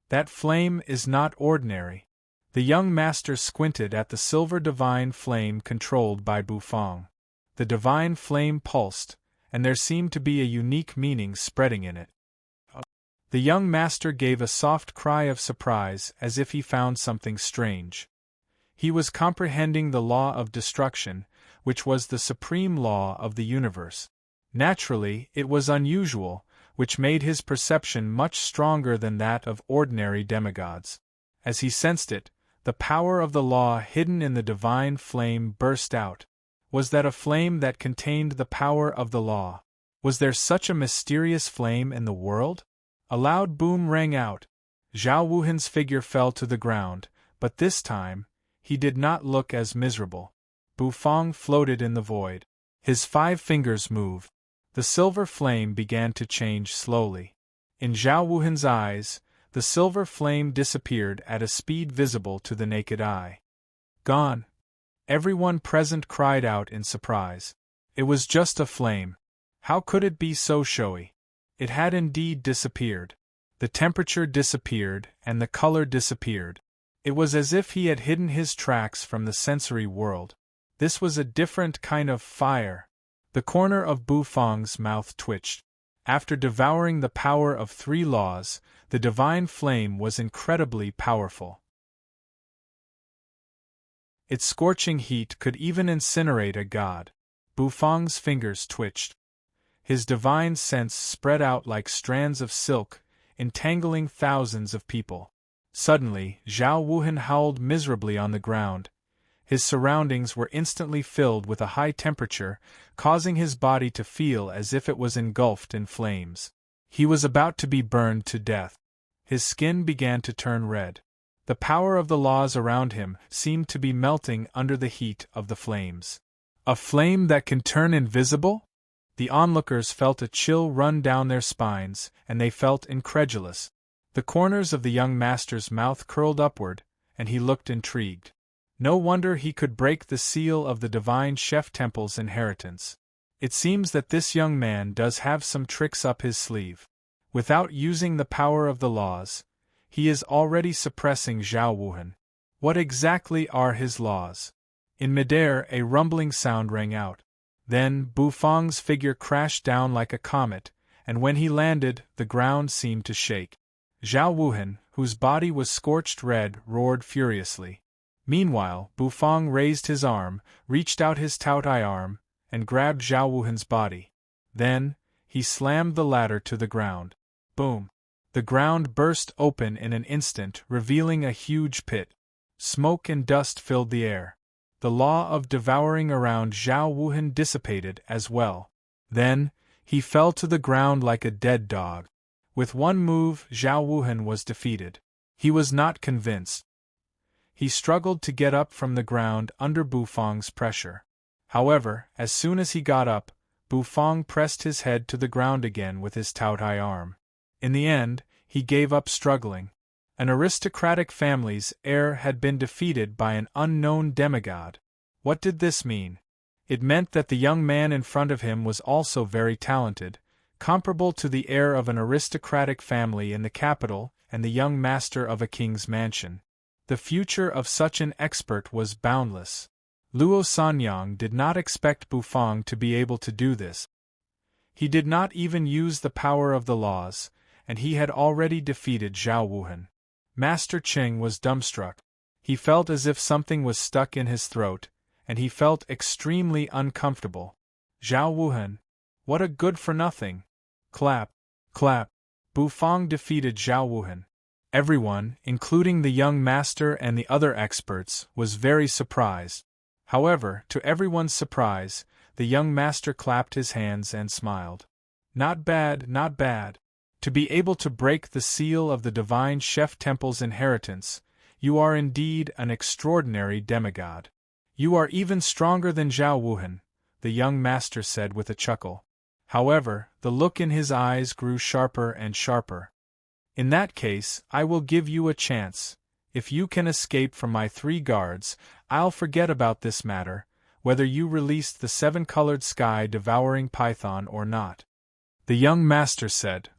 That flame is not ordinary. The young master squinted at the silver divine flame controlled by Bufang. The divine flame pulsed, and there seemed to be a unique meaning spreading in it. The young master gave a soft cry of surprise as if he found something strange. He was comprehending the law of destruction, which was the supreme law of the universe. Naturally, it was unusual, which made his perception much stronger than that of ordinary demigods. As he sensed it, the power of the law hidden in the divine flame burst out. Was that a flame that contained the power of the law? Was there such a mysterious flame in the world? A loud boom rang out. Zhao Wuhan's figure fell to the ground, but this time, he did not look as miserable. Bufang floated in the void. His 5 fingers moved. The silver flame began to change slowly. In Zhao Wuhan's eyes, the silver flame disappeared at a speed visible to the naked eye. Gone. Everyone present cried out in surprise. It was just a flame. How could it be so showy? It had indeed disappeared. The temperature disappeared, and the color disappeared. It was as if he had hidden his tracks from the sensory world. This was a different kind of fire. The corner of Bu Fang's mouth twitched. After devouring the power of 3 laws, the divine flame was incredibly powerful. Its scorching heat could even incinerate a god. Bu Fang's fingers twitched. His divine sense spread out like strands of silk, entangling thousands of people. Suddenly, Zhao Wuhan howled miserably on the ground. His surroundings were instantly filled with a high temperature, causing his body to feel as if it was engulfed in flames. He was about to be burned to death. His skin began to turn red. The power of the laws around him seemed to be melting under the heat of the flames. A flame that can turn invisible? The onlookers felt a chill run down their spines, and they felt incredulous. The corners of the young master's mouth curled upward, and he looked intrigued. No wonder he could break the seal of the divine chef temple's inheritance. It seems that this young man does have some tricks up his sleeve. Without using the power of the laws, he is already suppressing Zhao Wuhan. What exactly are his laws? In midair, a rumbling sound rang out. Then, Bu Fang's figure crashed down like a comet, and when he landed, the ground seemed to shake. Zhao Wuhan, whose body was scorched red, roared furiously. Meanwhile, Bu Fang raised his arm, reached out his Taotai arm, and grabbed Zhao Wuhan's body. Then, he slammed the latter to the ground. Boom! The ground burst open in an instant, revealing a huge pit. Smoke and dust filled the air. The law of devouring around Zhao Wuhan dissipated as well. Then, he fell to the ground like a dead dog. With one move, Zhao Wuhan was defeated. He was not convinced. He struggled to get up from the ground under Bu Fang's pressure. However, as soon as he got up, Bu Fang pressed his head to the ground again with his Taotai arm. In the end, he gave up struggling. An aristocratic family's heir had been defeated by an unknown demigod. What did this mean? It meant that the young man in front of him was also very talented, comparable to the heir of an aristocratic family in the capital and the young master of a king's mansion. The future of such an expert was boundless. Luo Sanyang did not expect Bu Fang to be able to do this. He did not even use the power of the laws, and he had already defeated Zhao Wuhan. Master Qing was dumbstruck. He felt as if something was stuck in his throat, and he felt extremely uncomfortable. Zhao Wuhan, what a good-for-nothing! Clap, clap. Bu Fang defeated Zhao Wuhan. Everyone, including the young master and the other experts, was very surprised. However, to everyone's surprise, the young master clapped his hands and smiled. Not bad, not bad. To be able to break the seal of the divine chef temple's inheritance, you are indeed an extraordinary demigod. You are even stronger than Zhao Wuhan, the young master said with a chuckle. However, the look in his eyes grew sharper and sharper. In that case, I will give you a chance. If you can escape from my 3 guards, I'll forget about this matter, whether you released the 7-colored sky-devouring python or not. The young master said.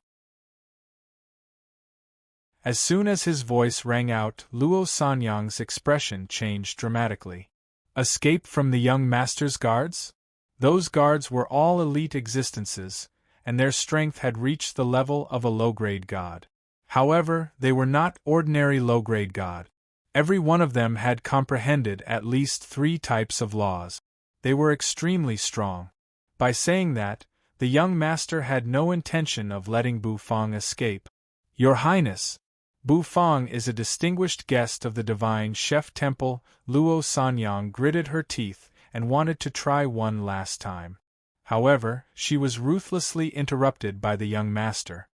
As soon as his voice rang out, Luo Sanyang's expression changed dramatically. Escape from the young master's guards? Those guards were all elite existences, and their strength had reached the level of a low-grade god. However, they were not ordinary low-grade god. Every one of them had comprehended at least 3 types of laws. They were extremely strong. By saying that, the young master had no intention of letting Bu Fang escape. Your Highness! Bu Fang is a distinguished guest of the divine chef temple. Luo Sanyang gritted her teeth and wanted to try one last time. However, she was ruthlessly interrupted by the young master.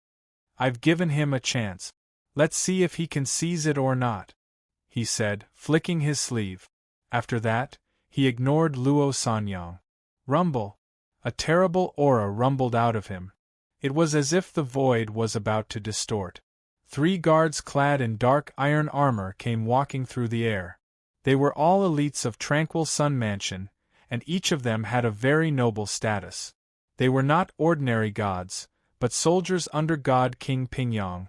I've given him a chance. Let's see if he can seize it or not, he said, flicking his sleeve. After that, he ignored Luo Sanyang. Rumble! A terrible aura rumbled out of him. It was as if the void was about to distort. 3 guards clad in dark iron armor came walking through the air. They were all elites of Tranquil Sun Mansion, and each of them had a very noble status. They were not ordinary gods, but soldiers under God King Pingyang,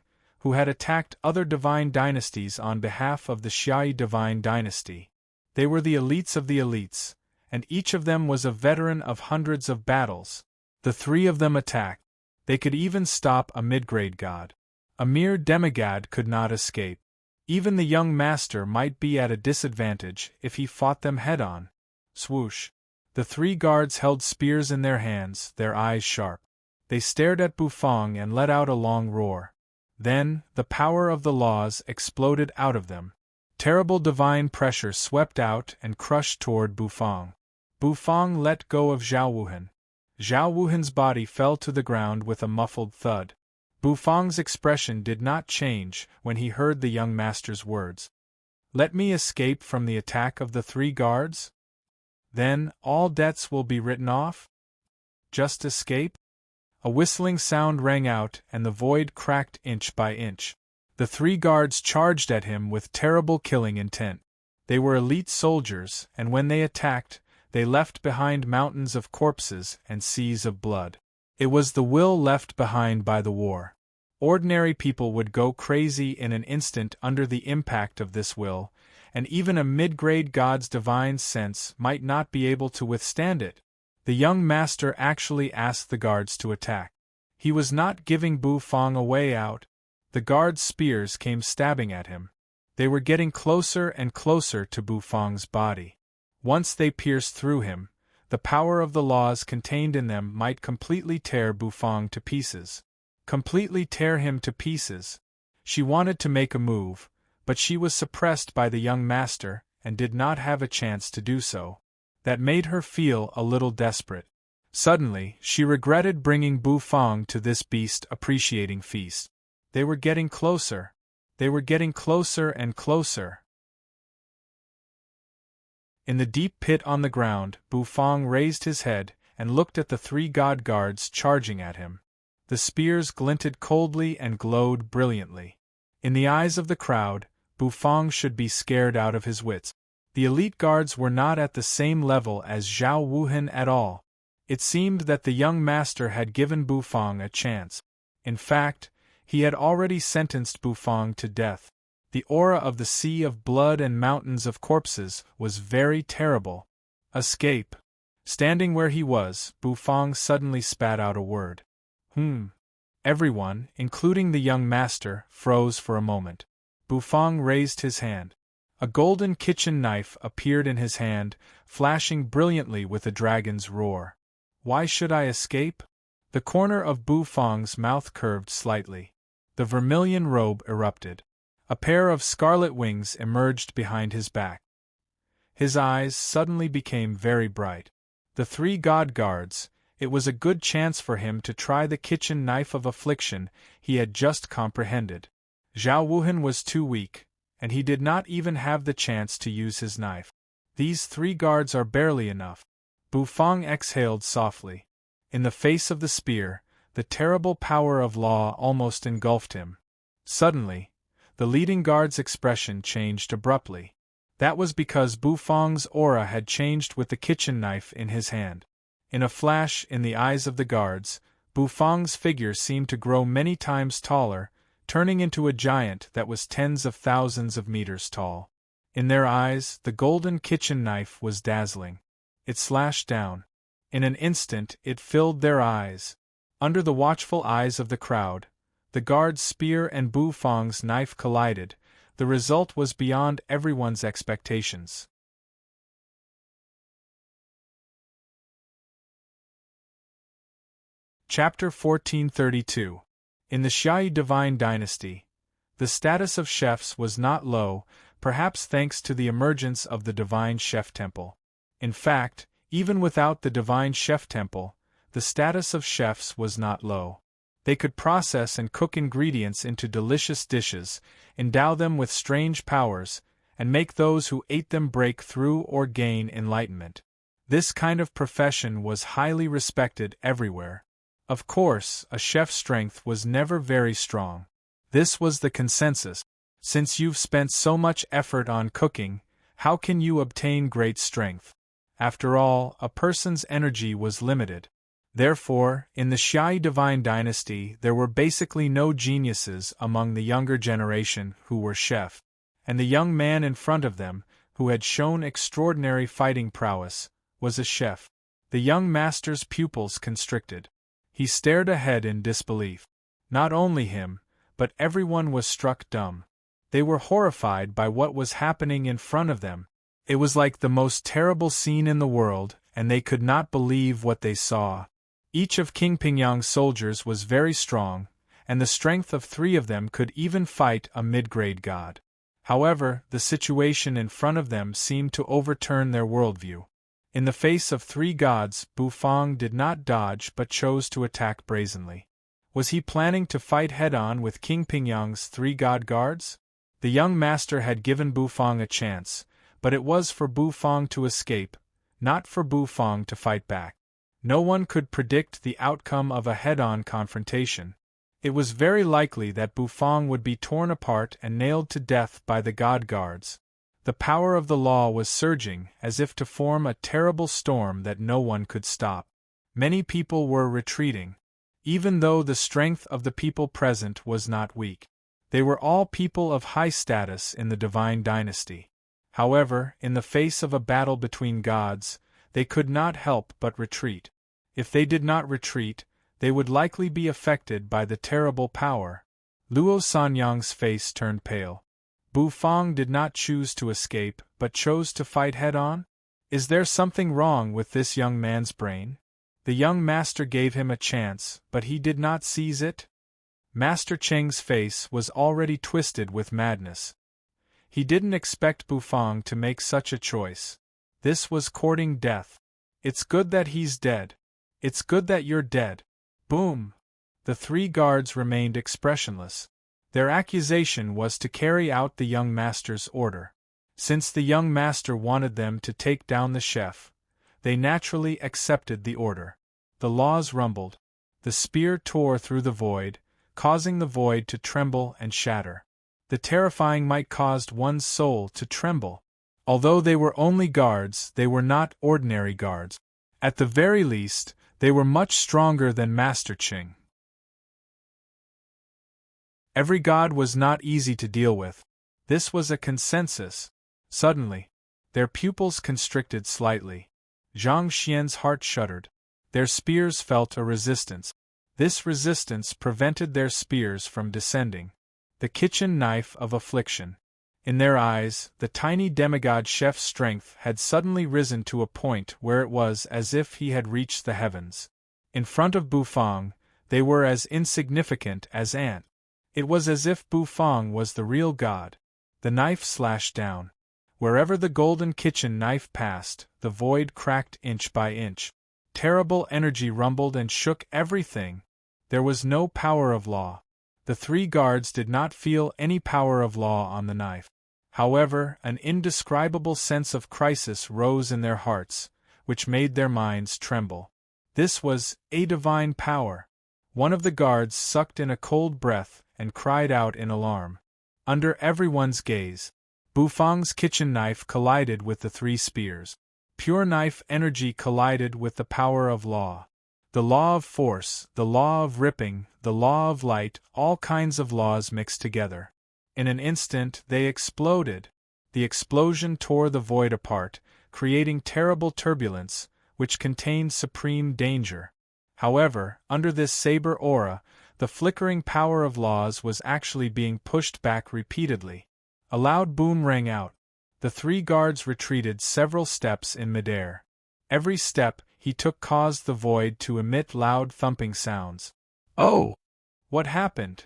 who had attacked other divine dynasties on behalf of the Xiai divine dynasty. They were the elites of the elites, and each of them was a veteran of hundreds of battles. The three of them attacked. They could even stop a mid-grade god. A mere demigod could not escape. Even the young master might be at a disadvantage if he fought them head-on. Swoosh! The three guards held spears in their hands, their eyes sharp. They stared at Bufang and let out a long roar. Then, the power of the laws exploded out of them. Terrible divine pressure swept out and crushed toward Bufang. Bufang let go of Zhao Wuhan. Zhao Wuhan's body fell to the ground with a muffled thud. Bufang's expression did not change when he heard the young master's words. "Let me escape from the attack of the three guards? Then, all debts will be written off? Just escape?" A whistling sound rang out and the void cracked inch by inch. The three guards charged at him with terrible killing intent. They were elite soldiers, and when they attacked, they left behind mountains of corpses and seas of blood. It was the will left behind by the war. Ordinary people would go crazy in an instant under the impact of this will, and even a mid-grade god's divine sense might not be able to withstand it. The young master actually asked the guards to attack. He was not giving Bufang a way out. The guards' spears came stabbing at him. They were getting closer and closer to Bufang's body. Once they pierced through him, the power of the laws contained in them might completely tear Bufang to pieces. Completely tear him to pieces. She wanted to make a move, but she was suppressed by the young master and did not have a chance to do so. That made her feel a little desperate. Suddenly, she regretted bringing Bufang to this beast-appreciating feast. They were getting closer. They were getting closer and closer. In the deep pit on the ground, Bufang raised his head and looked at the three god guards charging at him. The spears glinted coldly and glowed brilliantly. In the eyes of the crowd, Bufang should be scared out of his wits. The elite guards were not at the same level as Zhao Wuhan at all. It seemed that the young master had given Bufang a chance. In fact, he had already sentenced Bufang to death. The aura of the sea of blood and mountains of corpses was very terrible. Escape. Standing where he was, Bufang suddenly spat out a word. Everyone, including the young master, froze for a moment. Bufang raised his hand. A golden kitchen knife appeared in his hand, flashing brilliantly with a dragon's roar. "Why should I escape?" The corner of Bufang's mouth curved slightly. The vermilion robe erupted. A pair of scarlet wings emerged behind his back. His eyes suddenly became very bright. The three god guards, it was a good chance for him to try the kitchen knife of affliction he had just comprehended. Zhao Wuhan was too weak, and he did not even have the chance to use his knife. These three guards are barely enough. Bufang exhaled softly. In the face of the spear, the terrible power of law almost engulfed him. Suddenly, the leading guard's expression changed abruptly. That was because Bufang's aura had changed with the kitchen knife in his hand. In a flash, in the eyes of the guards, Bufang's figure seemed to grow many times taller, turning into a giant that was tens of thousands of meters tall. In their eyes, the golden kitchen knife was dazzling. It slashed down. In an instant, it filled their eyes. Under the watchful eyes of the crowd, the guard's spear and Bufang's knife collided. The result was beyond everyone's expectations. Chapter 1432. In the Xiai Divine Dynasty, the status of chefs was not low, perhaps thanks to the emergence of the Divine Chef Temple. In fact, even without the Divine Chef Temple, the status of chefs was not low. They could process and cook ingredients into delicious dishes, endow them with strange powers, and make those who ate them break through or gain enlightenment. This kind of profession was highly respected everywhere. Of course, a chef's strength was never very strong. This was the consensus. Since you've spent so much effort on cooking, how can you obtain great strength? After all, a person's energy was limited. Therefore, in the Xiai divine dynasty there were basically no geniuses among the younger generation who were chef, and the young man in front of them, who had shown extraordinary fighting prowess, was a chef. The young master's pupils constricted. He stared ahead in disbelief. Not only him, but everyone was struck dumb. They were horrified by what was happening in front of them. It was like the most terrible scene in the world, and they could not believe what they saw. Each of King Pingyang's soldiers was very strong, and the strength of 3 of them could even fight a mid-grade god. However, the situation in front of them seemed to overturn their worldview. In the face of 3 gods, Bufang did not dodge but chose to attack brazenly. Was he planning to fight head-on with King Pingyang's 3 god guards? The young master had given Bufang a chance, but it was for Bufang to escape, not for Bufang to fight back. No one could predict the outcome of a head-on confrontation. It was very likely that Bufang would be torn apart and nailed to death by the god guards. The power of the law was surging as if to form a terrible storm that no one could stop. Many people were retreating. Even though the strength of the people present was not weak. They were all people of high status in the divine dynasty. However, in the face of a battle between gods, they could not help but retreat. If they did not retreat, they would likely be affected by the terrible power. Luo Sanyang's face turned pale. Bufang did not choose to escape, but chose to fight head-on? Is there something wrong with this young man's brain? The young master gave him a chance, but he did not seize it? Master Cheng's face was already twisted with madness. He didn't expect Bufang to make such a choice. This was courting death. It's good that he's dead. It's good that you're dead. Boom! The 3 guards remained expressionless. Their accusation was to carry out the young master's order. Since the young master wanted them to take down the chef, they naturally accepted the order. The laws rumbled. The spear tore through the void, causing the void to tremble and shatter. The terrifying might caused one's soul to tremble. Although they were only guards, they were not ordinary guards. At the very least, they were much stronger than Master Ching. Every god was not easy to deal with. This was a consensus. Suddenly, their pupils constricted slightly. Zhang Xian's heart shuddered. Their spears felt a resistance. This resistance prevented their spears from descending. The kitchen knife of affliction. In their eyes, the tiny demigod chef's strength had suddenly risen to a point where it was as if he had reached the heavens. In front of Bufang, they were as insignificant as ants. It was as if Bufang was the real god. The knife slashed down. Wherever the golden kitchen knife passed, the void cracked inch by inch. Terrible energy rumbled and shook everything. There was no power of law. The 3 guards did not feel any power of law on the knife. However, an indescribable sense of crisis rose in their hearts, which made their minds tremble. This was a divine power. One of the guards sucked in a cold breath and cried out in alarm. Under everyone's gaze, Bufang's kitchen knife collided with the 3 spears. Pure knife energy collided with the power of law. The law of force, the law of ripping, the law of light, all kinds of laws mixed together. In an instant they exploded. The explosion tore the void apart, creating terrible turbulence, which contained supreme danger. However, under this saber aura, the flickering power of laws was actually being pushed back repeatedly. A loud boom rang out. The 3 guards retreated several steps in midair. Every step he took caused the void to emit loud thumping sounds. Oh! What happened?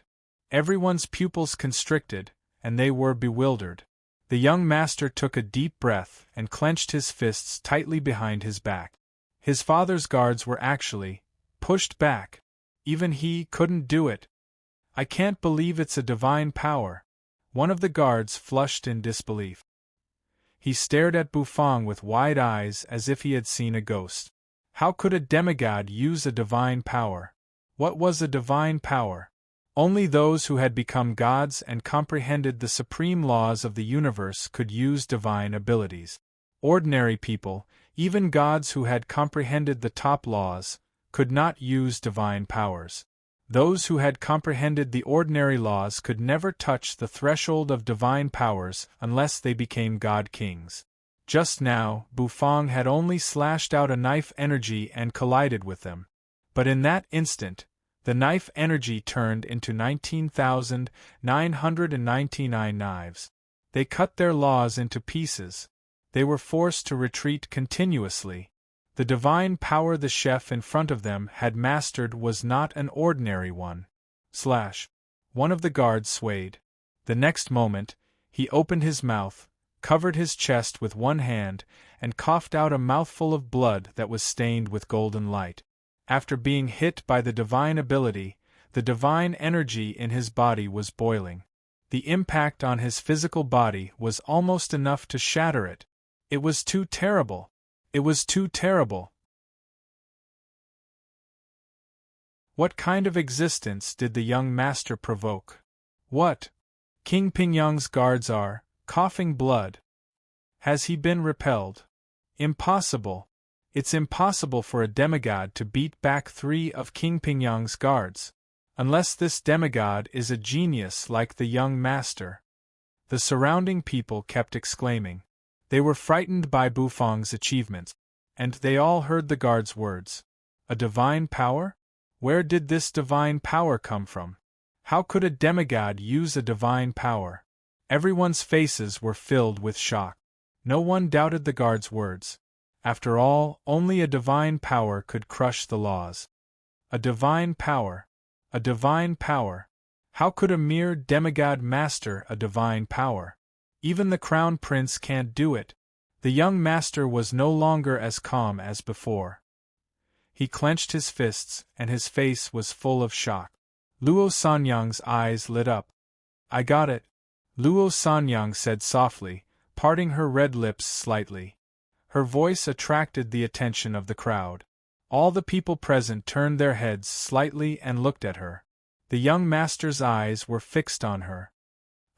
Everyone's pupils constricted, and they were bewildered. The young master took a deep breath and clenched his fists tightly behind his back. His father's guards were actually pushed back. Even he couldn't do it. I can't believe it's a divine power. One of the guards flushed in disbelief. He stared at Bufang with wide eyes as if he had seen a ghost. How could a demigod use a divine power? What was a divine power? Only those who had become gods and comprehended the supreme laws of the universe could use divine abilities. Ordinary people, even gods who had comprehended the top laws, could not use divine powers. Those who had comprehended the ordinary laws could never touch the threshold of divine powers unless they became god kings. Just now, Bufang had only slashed out a knife energy and collided with them. But in that instant, the knife energy turned into 19,999 knives. They cut their laws into pieces. They were forced to retreat continuously. The divine power the chef in front of them had mastered was not an ordinary one. One of the guards swayed. The next moment, he opened his mouth, covered his chest with one hand, and coughed out a mouthful of blood that was stained with golden light. After being hit by the divine ability, the divine energy in his body was boiling. The impact on his physical body was almost enough to shatter it. It was too terrible. It was too terrible. What kind of existence did the young master provoke? What? King Pingyang's guards are coughing blood. Has he been repelled? Impossible. It's impossible for a demigod to beat back 3 of King Pingyang's guards. Unless this demigod is a genius like the young master. The surrounding people kept exclaiming. They were frightened by Bufang's achievements, and they all heard the guard's words. A divine power? Where did this divine power come from? How could a demigod use a divine power? Everyone's faces were filled with shock. No one doubted the guard's words. After all, only a divine power could crush the laws. A divine power. A divine power. How could a mere demigod master a divine power? Even the crown prince can't do it. The young master was no longer as calm as before. He clenched his fists, and his face was full of shock. Luo Sanyang's eyes lit up. I got it, Luo Sanyang said softly, parting her red lips slightly. Her voice attracted the attention of the crowd. All the people present turned their heads slightly and looked at her. The young master's eyes were fixed on her.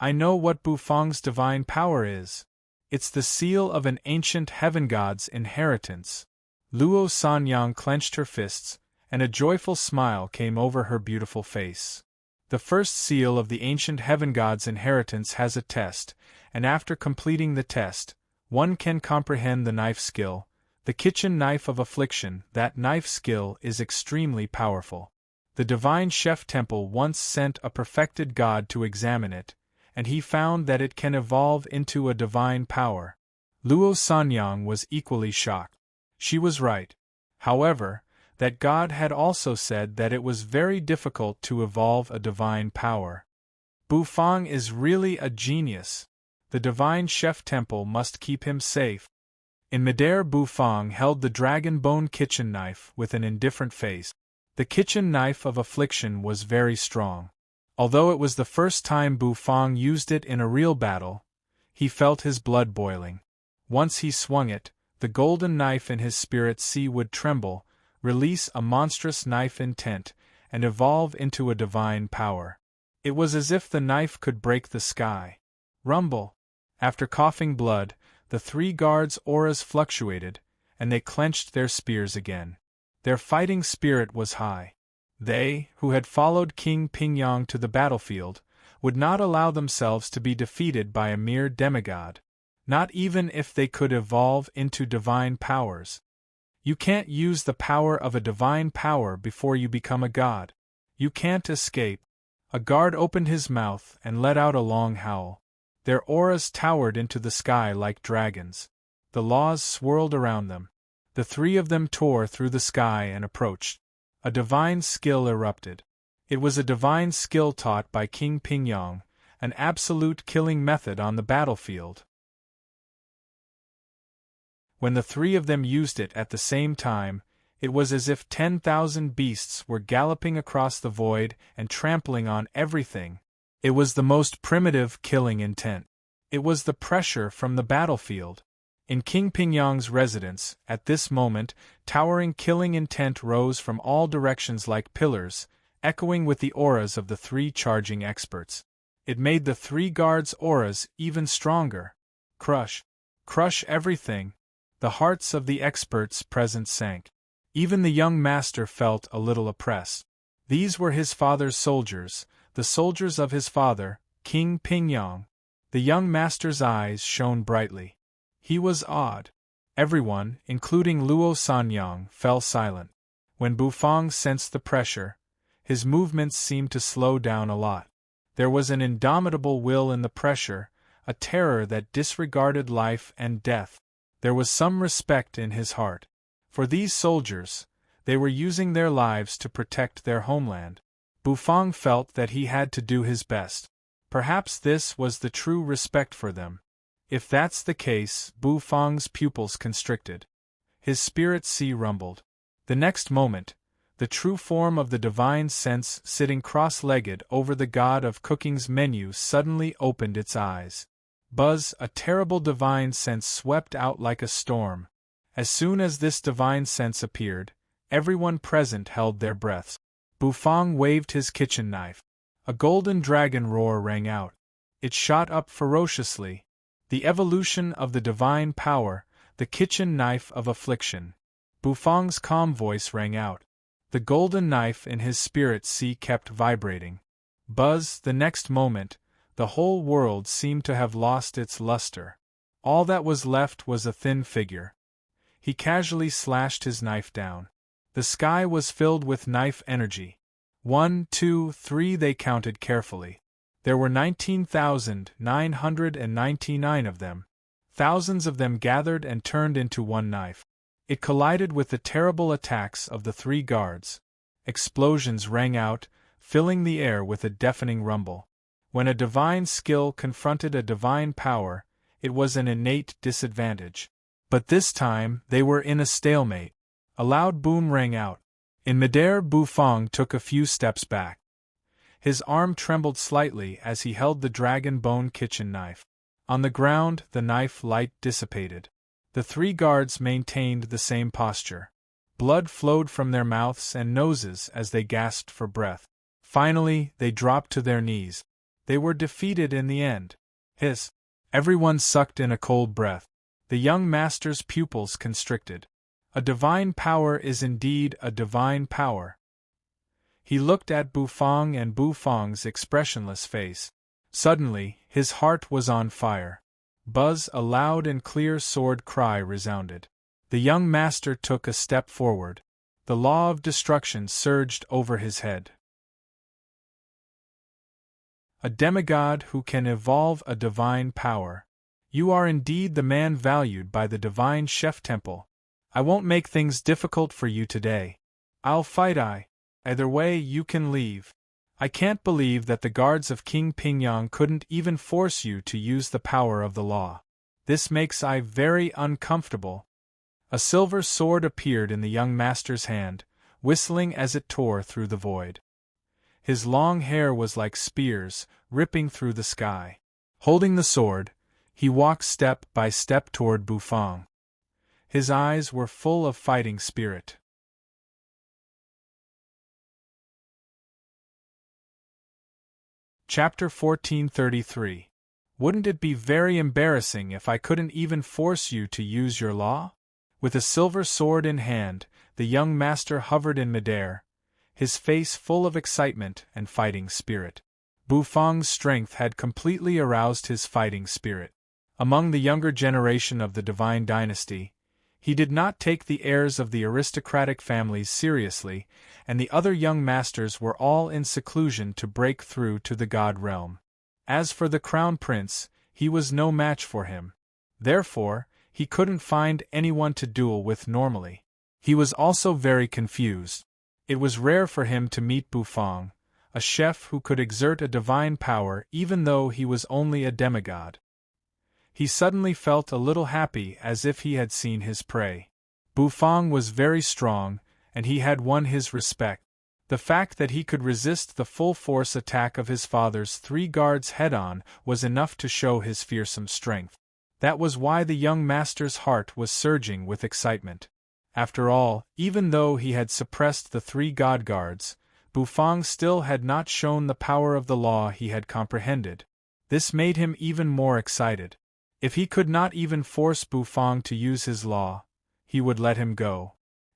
I know what Bufang's divine power is. It's the seal of an ancient heaven god's inheritance. Luo Sanyang clenched her fists, and a joyful smile came over her beautiful face. The first seal of the ancient heaven god's inheritance has a test, and after completing the test, one can comprehend the knife skill, the kitchen knife of affliction. That knife skill is extremely powerful. The divine chef temple once sent a perfected god to examine it, and he found that it can evolve into a divine power. Luo Sanyang was equally shocked. She was right. However, that god had also said that it was very difficult to evolve a divine power. Bufang is really a genius. The divine chef temple must keep him safe. In midair, Bufang held the dragon bone kitchen knife with an indifferent face. The kitchen knife of affliction was very strong. Although it was the first time Bufang used it in a real battle, he felt his blood boiling. Once he swung it, the golden knife in his spirit sea would tremble, release a monstrous knife intent, and evolve into a divine power. It was as if the knife could break the sky. Rumble! After coughing blood, the 3 guards' auras fluctuated, and they clenched their spears again. Their fighting spirit was high. They, who had followed King Pingyang to the battlefield, would not allow themselves to be defeated by a mere demigod, not even if they could evolve into divine powers. You can't use the power of a divine power before you become a god. You can't escape. A guard opened his mouth and let out a long howl. Their auras towered into the sky like dragons. The laws swirled around them. The 3 of them tore through the sky and approached. A divine skill erupted. It was a divine skill taught by King Pingyang, an absolute killing method on the battlefield. When the 3 of them used it at the same time, it was as if 10,000 beasts were galloping across the void and trampling on everything. It was the most primitive killing intent. It was the pressure from the battlefield. In King Pingyang's residence, at this moment, towering killing intent rose from all directions like pillars, echoing with the auras of the 3 charging experts. It made the 3 guards' auras even stronger. Crush! Crush everything! The hearts of the experts present sank. Even the young master felt a little oppressed. These were his father's soldiers, the soldiers of his father, King Pingyang. The young master's eyes shone brightly. He was awed. Everyone, including Luo Sanyang, fell silent. When Bufang sensed the pressure, his movements seemed to slow down a lot. There was an indomitable will in the pressure, a terror that disregarded life and death. There was some respect in his heart. For these soldiers, they were using their lives to protect their homeland. Bufang felt that he had to do his best. Perhaps this was the true respect for them. If that's the case, Bufang's pupils constricted. His spirit sea rumbled. The next moment, the true form of the divine sense sitting cross-legged over the god of cooking's menu suddenly opened its eyes. Buzz, a terrible divine sense swept out like a storm. As soon as this divine sense appeared, everyone present held their breaths. Bufang waved his kitchen knife. A golden dragon roar rang out. It shot up ferociously. The evolution of the divine power, the kitchen knife of affliction. Bufang's calm voice rang out. The golden knife in his spirit sea kept vibrating. Buzz, the next moment, the whole world seemed to have lost its luster. All that was left was a thin figure. He casually slashed his knife down. The sky was filled with knife energy. 1, 2, 3 they counted carefully. There were 19,999 of them. Thousands of them gathered and turned into one knife. It collided with the terrible attacks of the three guards. Explosions rang out, filling the air with a deafening rumble. When a divine skill confronted a divine power, it was an innate disadvantage. But this time, they were in a stalemate. A loud boom rang out. In midair, Bufang took a few steps back. His arm trembled slightly as he held the dragon bone kitchen knife. On the ground, the knife light dissipated. The three guards maintained the same posture. Blood flowed from their mouths and noses as they gasped for breath. Finally, they dropped to their knees. They were defeated in the end. Hiss! Everyone sucked in a cold breath. The young master's pupils constricted. A divine power is indeed a divine power. He looked at Bufang and Bufang's expressionless face. Suddenly, his heart was on fire. Buzz, a loud and clear sword cry resounded. The young master took a step forward. The law of destruction surged over his head. A demigod who can evolve a divine power. You are indeed the man valued by the divine chef temple. I won't make things difficult for you today. I'll fight. Either way, you can leave. I can't believe that the guards of King Pingyang couldn't even force you to use the power of the law. This makes I very uncomfortable. A silver sword appeared in the young master's hand, whistling as it tore through the void. His long hair was like spears, ripping through the sky. Holding the sword, he walked step by step toward Bufang. His eyes were full of fighting spirit. Chapter 1433. Wouldn't it be very embarrassing if I couldn't even force you to use your law? With a silver sword in hand, the young master hovered in midair, his face full of excitement and fighting spirit. Bufang's strength had completely aroused his fighting spirit. Among the younger generation of the divine dynasty, he did not take the heirs of the aristocratic families seriously, and the other young masters were all in seclusion to break through to the god realm. As for the crown prince, he was no match for him. Therefore, he couldn't find anyone to duel with normally. He was also very confused. It was rare for him to meet Bufang, a chef who could exert a divine power even though he was only a demigod. He suddenly felt a little happy as if he had seen his prey. Bufang was very strong, and he had won his respect. The fact that he could resist the full-force attack of his father's three guards head-on was enough to show his fearsome strength. That was why the young master's heart was surging with excitement. After all, even though he had suppressed the three god guards, Bufang still had not shown the power of the law he had comprehended. This made him even more excited. If he could not even force Bufang to use his law, he would let him go.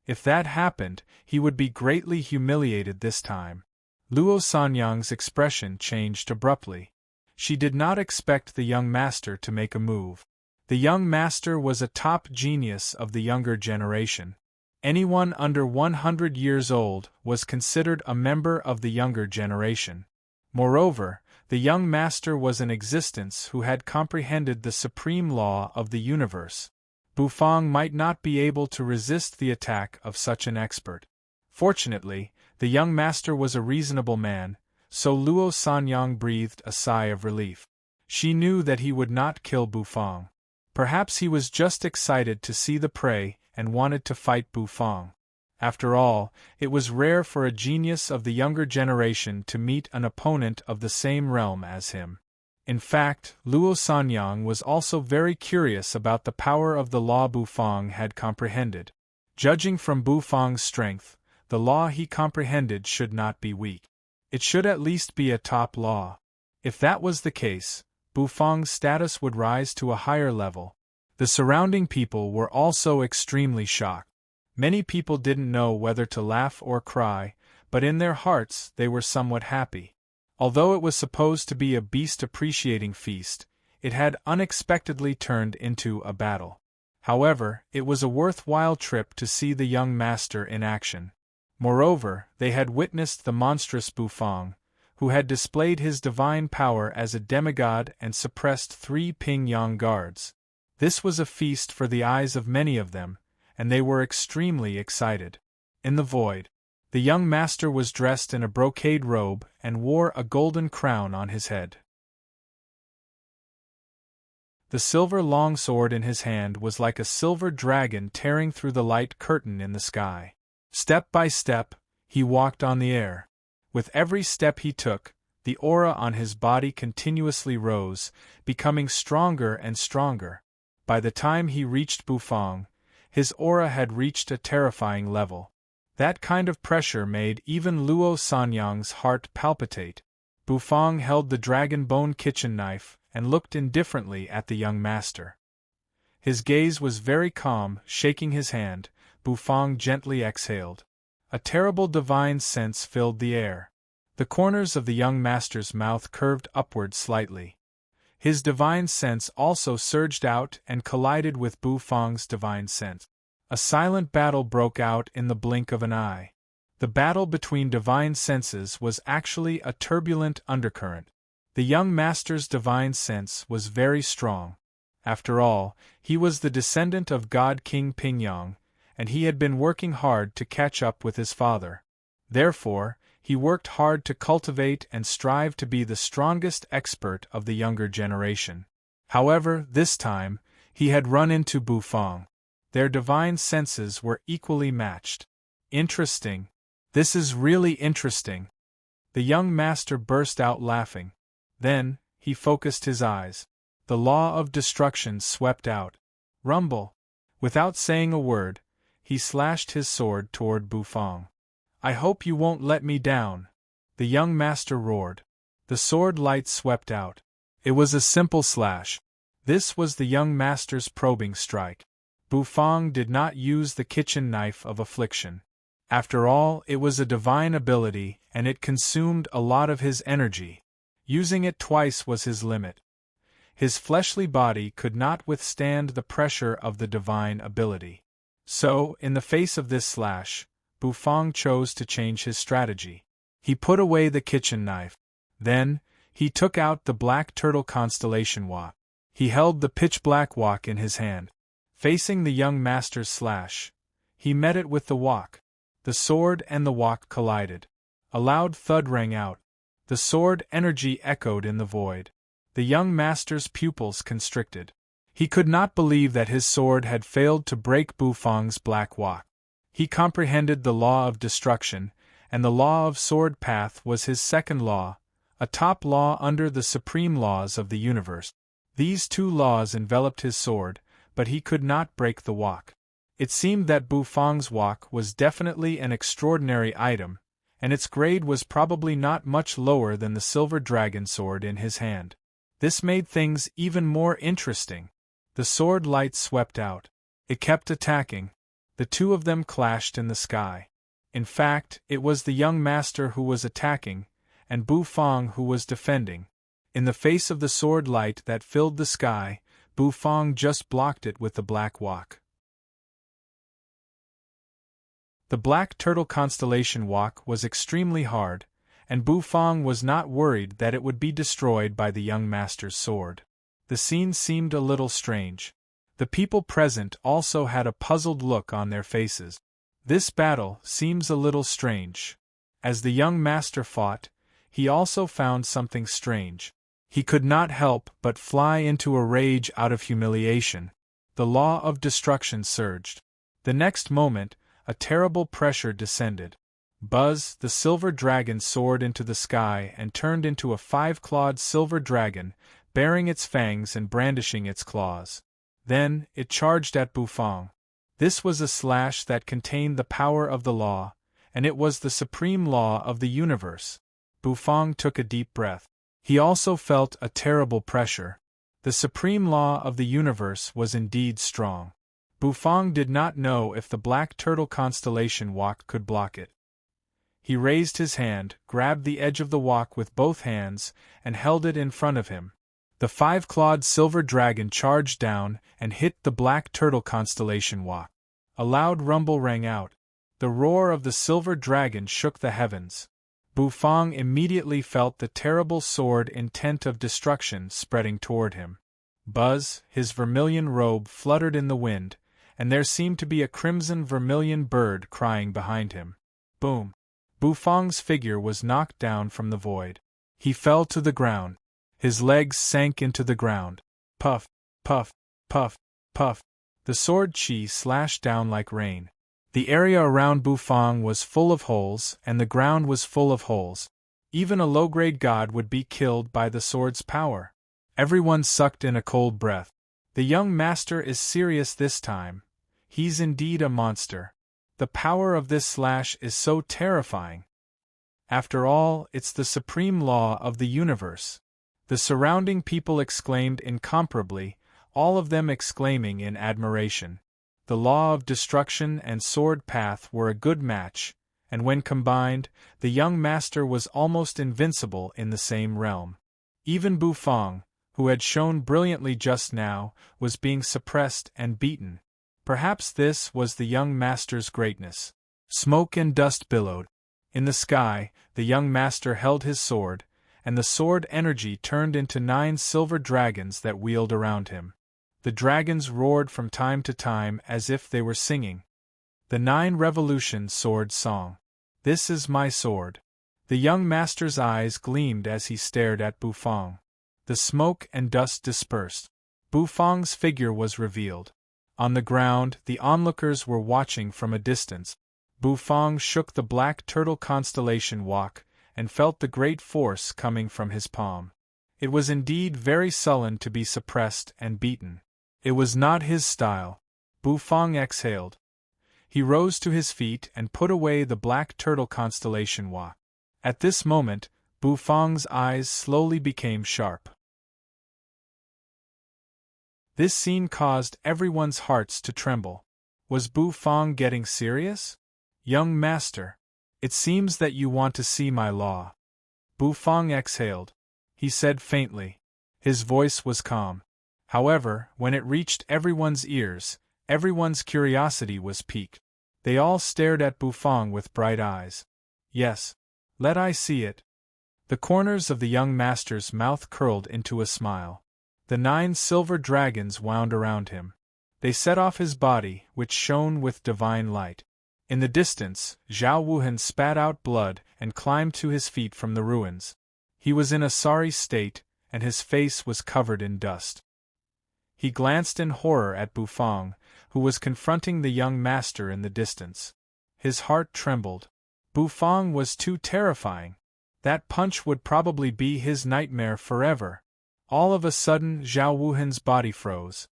If that happened, he would be greatly humiliated this time. Luo Sanyang's expression changed abruptly. She did not expect the young master to make a move. The young master was a top genius of the younger generation. Anyone under 100 years old was considered a member of the younger generation. Moreover, the young master was an existence who had comprehended the supreme law of the universe. Bufang might not be able to resist the attack of such an expert. Fortunately, the young master was a reasonable man, so Luo Sanyang breathed a sigh of relief. She knew that he would not kill Bufang. Perhaps he was just excited to see the prey and wanted to fight Bufang. After all, it was rare for a genius of the younger generation to meet an opponent of the same realm as him. In fact, Luo Sanyang was also very curious about the power of the law Bufang had comprehended. Judging from Bufang's strength, the law he comprehended should not be weak. It should at least be a top law. If that was the case, Bufang's status would rise to a higher level. The surrounding people were also extremely shocked. Many people didn't know whether to laugh or cry, but in their hearts they were somewhat happy. Although it was supposed to be a beast-appreciating feast, it had unexpectedly turned into a battle. However, it was a worthwhile trip to see the young master in action. Moreover, they had witnessed the monstrous Bufang, who had displayed his divine power as a demigod and suppressed 3 Ping-yang guards. This was a feast for the eyes of many of them, and they were extremely excited. In the void, the young master was dressed in a brocade robe and wore a golden crown on his head. The silver longsword in his hand was like a silver dragon tearing through the light curtain in the sky. Step by step, he walked on the air. With every step he took, the aura on his body continuously rose, becoming stronger and stronger. By the time he reached Bufang, his aura had reached a terrifying level. That kind of pressure made even Luo Sanyang's heart palpitate. Bufang held the dragon bone kitchen knife and looked indifferently at the young master. His gaze was very calm. Shaking his hand, Bufang gently exhaled. A terrible divine sense filled the air. The corners of the young master's mouth curved upward slightly. His divine sense also surged out and collided with Bufang's divine sense. A silent battle broke out in the blink of an eye. The battle between divine senses was actually a turbulent undercurrent. The young master's divine sense was very strong. After all, he was the descendant of God King Pingyang, and he had been working hard to catch up with his father. Therefore, he worked hard to cultivate and strive to be the strongest expert of the younger generation. However, this time, he had run into Bufang. Their divine senses were equally matched. Interesting. This is really interesting. The young master burst out laughing. Then, he focused his eyes. The law of destruction swept out. Rumble. Without saying a word, he slashed his sword toward Bufang. I hope you won't let me down, the young master roared. The sword light swept out. It was a simple slash. This was the young master's probing strike. Bufang did not use the kitchen knife of affliction. After all, it was a divine ability, and it consumed a lot of his energy. Using it twice was his limit. His fleshly body could not withstand the pressure of the divine ability. So, in the face of this slash, Bufang chose to change his strategy. He put away the kitchen knife. Then, he took out the black turtle constellation wok. He held the pitch-black wok in his hand. Facing the young master's slash, he met it with the wok. The sword and the wok collided. A loud thud rang out. The sword energy echoed in the void. The young master's pupils constricted. He could not believe that his sword had failed to break Bufang's black wok. He comprehended the law of destruction, and the law of sword path was his second law, a top law under the supreme laws of the universe. These 2 laws enveloped his sword, but he could not break the wok. It seemed that Bufang's wok was definitely an extraordinary item, and its grade was probably not much lower than the silver dragon sword in his hand. This made things even more interesting. The sword light swept out. It kept attacking. The two of them clashed in the sky. In fact, it was the young master who was attacking, and Bu Fong who was defending. In the face of the sword light that filled the sky, Bu Fong just blocked it with the black walk. The black turtle constellation walk was extremely hard, and Bu Fong was not worried that it would be destroyed by the young master's sword. The scene seemed a little strange. The people present also had a puzzled look on their faces. This battle seems a little strange. As the young master fought, he also found something strange. He could not help but fly into a rage out of humiliation. The law of destruction surged. The next moment, a terrible pressure descended. Buzz, the silver dragon, soared into the sky and turned into a 5-clawed silver dragon, baring its fangs and brandishing its claws. Then, it charged at Bu Fong. This was a slash that contained the power of the law, and it was the supreme law of the universe. Bu Fong took a deep breath. He also felt a terrible pressure. The supreme law of the universe was indeed strong. Bu Fong did not know if the black turtle constellation walk could block it. He raised his hand, grabbed the edge of the walk with both hands, and held it in front of him. The 5-clawed silver dragon charged down and hit the black turtle constellation walk. A loud rumble rang out. The roar of the silver dragon shook the heavens. Bu Fong immediately felt the terrible sword intent of destruction spreading toward him. Buzz, his vermilion robe fluttered in the wind, and there seemed to be a crimson vermilion bird crying behind him. Boom! Bu Fong's figure was knocked down from the void. He fell to the ground. His legs sank into the ground. Puff, puff, puff, puff. The sword chi slashed down like rain. The area around Bu Fong was full of holes, and the ground was full of holes. Even a low-grade god would be killed by the sword's power. Everyone sucked in a cold breath. The young master is serious this time. He's indeed a monster. The power of this slash is so terrifying. After all, it's the supreme law of the universe. The surrounding people exclaimed incomparably, all of them exclaiming in admiration. The law of destruction and sword path were a good match, and when combined, the young master was almost invincible in the same realm. Even Bu Fong, who had shone brilliantly just now, was being suppressed and beaten. Perhaps this was the young master's greatness. Smoke and dust billowed. In the sky, the young master held his sword, and the sword energy turned into 9 silver dragons that wheeled around him. The dragons roared from time to time as if they were singing. The 9 revolution sword song. This is my sword. The young master's eyes gleamed as he stared at Bu Fong. The smoke and dust dispersed. Bu Fong's figure was revealed. On the ground, the onlookers were watching from a distance. Bu Fong shook the black turtle constellation walk, and felt the great force coming from his palm. It was indeed very sullen to be suppressed and beaten. It was not his style. Bu Fong exhaled. He rose to his feet and put away the black turtle constellation walk. At this moment, Bu Fong's eyes slowly became sharp. This scene caused everyone's hearts to tremble. Was Bu Fong getting serious? Young master, it seems that you want to see my law. Bu Fong exhaled. He said faintly. His voice was calm. However, when it reached everyone's ears, everyone's curiosity was piqued. They all stared at Bu Fong with bright eyes. Yes. Let I see it. The corners of the young master's mouth curled into a smile. The 9 silver dragons wound around him. They set off his body, which shone with divine light. In the distance, Zhao Wuhan spat out blood and climbed to his feet from the ruins. He was in a sorry state, and his face was covered in dust. He glanced in horror at Bu Fong, who was confronting the young master in the distance. His heart trembled. Bu Fong was too terrifying. That punch would probably be his nightmare forever. All of a sudden, Zhao Wuhan's body froze.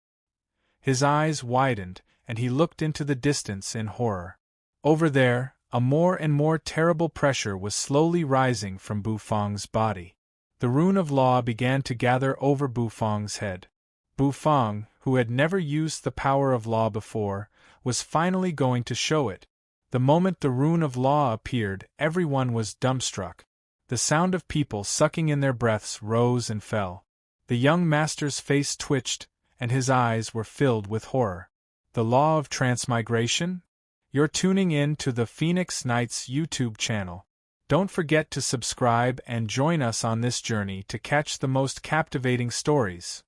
His eyes widened, and he looked into the distance in horror. Over there, a more and more terrible pressure was slowly rising from Bu Fong's body. The rune of law began to gather over Bu Fong's head. Bu Fong, who had never used the power of law before, was finally going to show it. The moment the rune of law appeared, everyone was dumbstruck. The sound of people sucking in their breaths rose and fell. The young master's face twitched, and his eyes were filled with horror. The law of transmigration? You're tuning in to the Phoenix Knights YouTube channel. Don't forget to subscribe and join us on this journey to catch the most captivating stories.